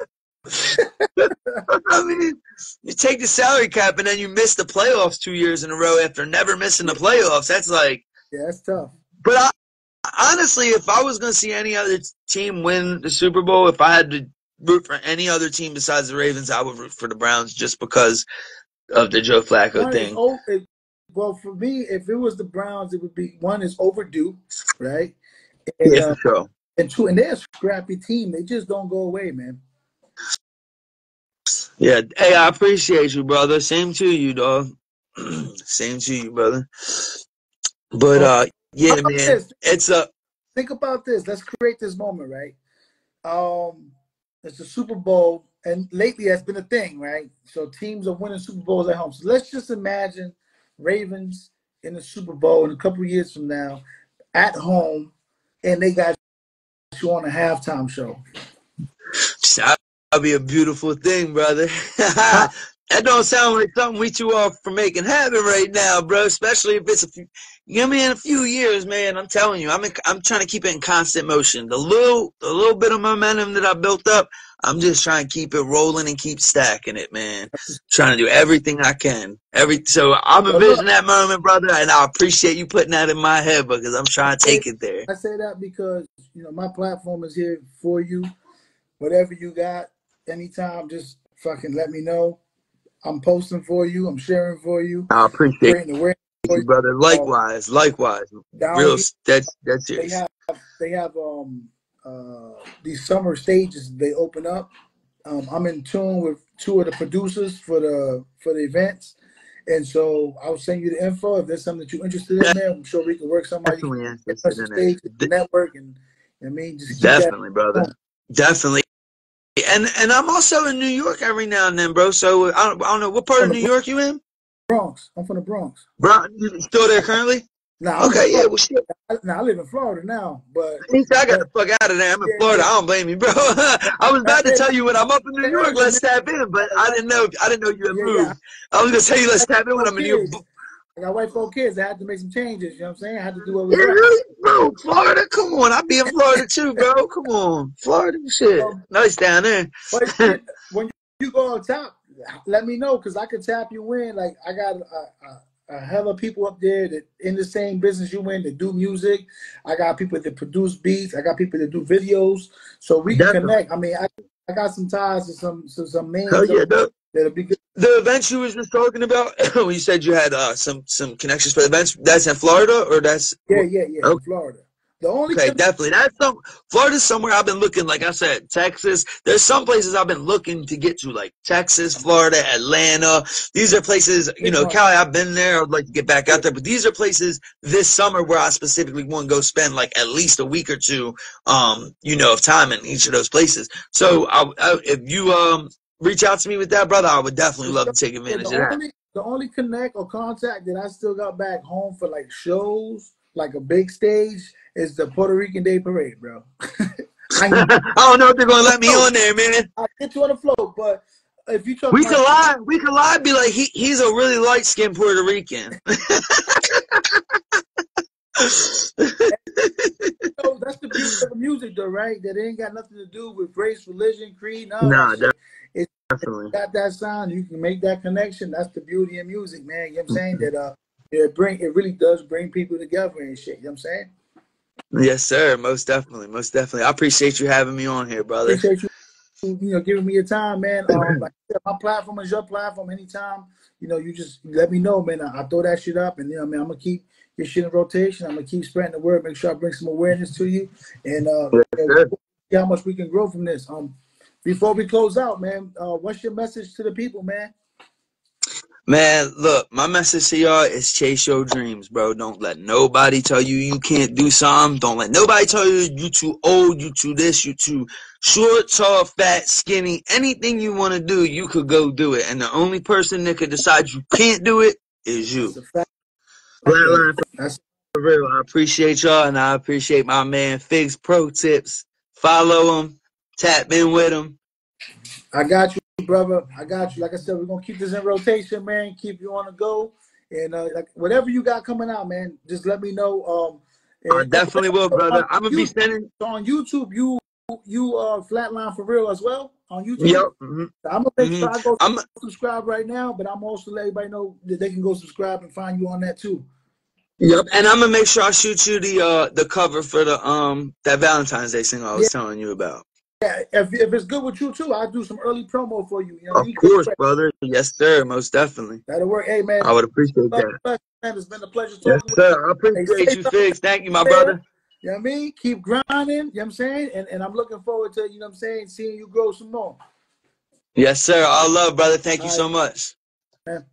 I mean, you take the salary cap and then you miss the playoffs 2 years in a row after never missing the playoffs. That's like, that's tough. But honestly, if I was going to see any other team win the Super Bowl, if I had to root for any other team besides the Ravens, I would root for the Browns just because of the Joe Flacco thing. Well, for me, if it was the Browns, it would be, one, is overdue, right? And, yeah, for sure. And two, and they're a scrappy team. They just don't go away, man. Yeah, hey, I appreciate you, brother. Same to you, dog. Same to you, brother. But yeah, man, it's a. Think about this. Let's create this moment, right? It's the Super Bowl, and lately that's been a thing, right? So teams are winning Super Bowls at home. So let's just imagine Ravens in the Super Bowl in a couple of years from now at home, and they got you on a halftime show. That'll be a beautiful thing, brother. That don't sound like something we too off for making happen right now, bro. Especially if it's in a few years, man. I'm telling you, I'm trying to keep it in constant motion. The little bit of momentum that I built up, I'm just trying to keep it rolling and keep stacking it, man. Trying to do everything I can. So I'm envisioning that moment, brother, and I appreciate you putting that in my head because I'm trying to take it there. I say that because my platform is here for you. Whatever you got, anytime, just fucking let me know. I'm posting for you. I'm sharing for you. I appreciate you, brother. Likewise. Real, that's serious. They have these summer stages they open up. I'm in tune with two of the producers for the events, and so I'll send you the info if there's something that you're interested in. There, I'm sure we can work somebody. Definitely interested in it. The network, and I mean, just definitely, brother. Definitely. And I'm also in New York every now and then, bro. So I don't know what part of New York you in. Bronx. I'm from the Bronx. Bro, you still there currently? Now I'm in Okay, yeah, Florida. well, shit. Now I live in Florida now, but I got the fuck out of there. I'm in yeah, Florida. yeah. I don't blame you, bro. I was about to Hey, tell you when I'm up in New hey, York, listen, let's man. tap in, but I got a I wife. didn't know. I didn't know you had Yeah, yeah. moved. I was gonna tell you let's tap in when I'm in New York. Kids. I got wife, 4 kids. I had to make some changes. You know what I'm saying? I had to do what Yeah, was right. really, bro. Florida, come on. I be in Florida too, bro. Come on, Florida, shit. Nice down there. But shit, when you go on top, let me know because I can tap you in. Like I got a hell of people up there that in the same business you in that do music. I got people that produce beats. I got people that do videos. So we can Definitely. connect. I mean, I got some ties to some Hell names yeah, that'll be good. the events you was just talking about, when you said you had some connections for events, that's in Florida or that's Yeah, in Florida. The only okay, definitely. That's Florida's somewhere I've been looking, like I said, Texas. There's some places I've been looking to get to, like Texas, Florida, Atlanta. These are places, Cali, I've been there. I'd like to get back out there. But these are places this summer where I specifically want to go spend like at least a week or two, of time in each of those places. So if you reach out to me with that, brother, I would definitely love to take advantage of that. The only connect or contact that I still got back home for like shows, like a big stage, is the Puerto Rican Day Parade, bro. I don't know if they're gonna let me on there, man. I'll get you on the float, but if you talk we about could lie, be like he's a really light skinned Puerto Rican. that's the beauty of the music, though, right? That ain't got nothing to do with race, religion, creed, none of that shit. It's got that sound. You can make that connection. That's the beauty of music, man. You know what I'm saying? That it really does bring people together and shit. You know what I'm saying? Yes, sir. Most definitely. Most definitely. I appreciate you having me on here, brother. Appreciate you, giving me your time, man. Like I said, my platform is your platform. Anytime, you just let me know, man. I throw that shit up, and man, I'm gonna keep your shit in rotation. I'm gonna keep spreading the word. Make sure I bring some awareness to you, and see how much we can grow from this. Before we close out, man, what's your message to the people, man? Man, look, my message to y'all is chase your dreams, bro. Don't let nobody tell you you can't do something. Don't let nobody tell you you too old, you too this, you too short, tall, fat, skinny. Anything you want to do, you could go do it. And the only person that could decide you can't do it is you. That's a fact. Flatline For Real. I appreciate y'all, and I appreciate my man Figs Pro Tips. Follow him, tap in with him. I got you, brother. I got you. Like I said, we're gonna keep this in rotation, man. Keep you on the go, and like whatever you got coming out, man, just let me know. I definitely will, brother. I'm gonna be sending. So on YouTube, you Flatline For Real as well on YouTube. Yep. I'm gonna make sure I go subscribe right now, but I'm also let everybody know that they can go subscribe and find you on that too. Yep, and I'm gonna make sure I shoot you the cover for the that Valentine's Day single I was telling you about. Yeah, if it's good with you too, I'll do some early promo for you. Of course, brother. Yes, sir. Most definitely. That'll work. Hey, man. I would appreciate that. Man, it's been a pleasure talking with you. Yes, sir. I appreciate you, Figs. Thank you, my brother. You know what I mean? Keep grinding, you know what I'm saying? And I'm looking forward to, you know what I'm saying, seeing you grow some more. Yes, sir. All love, brother. Thank you so much. Man.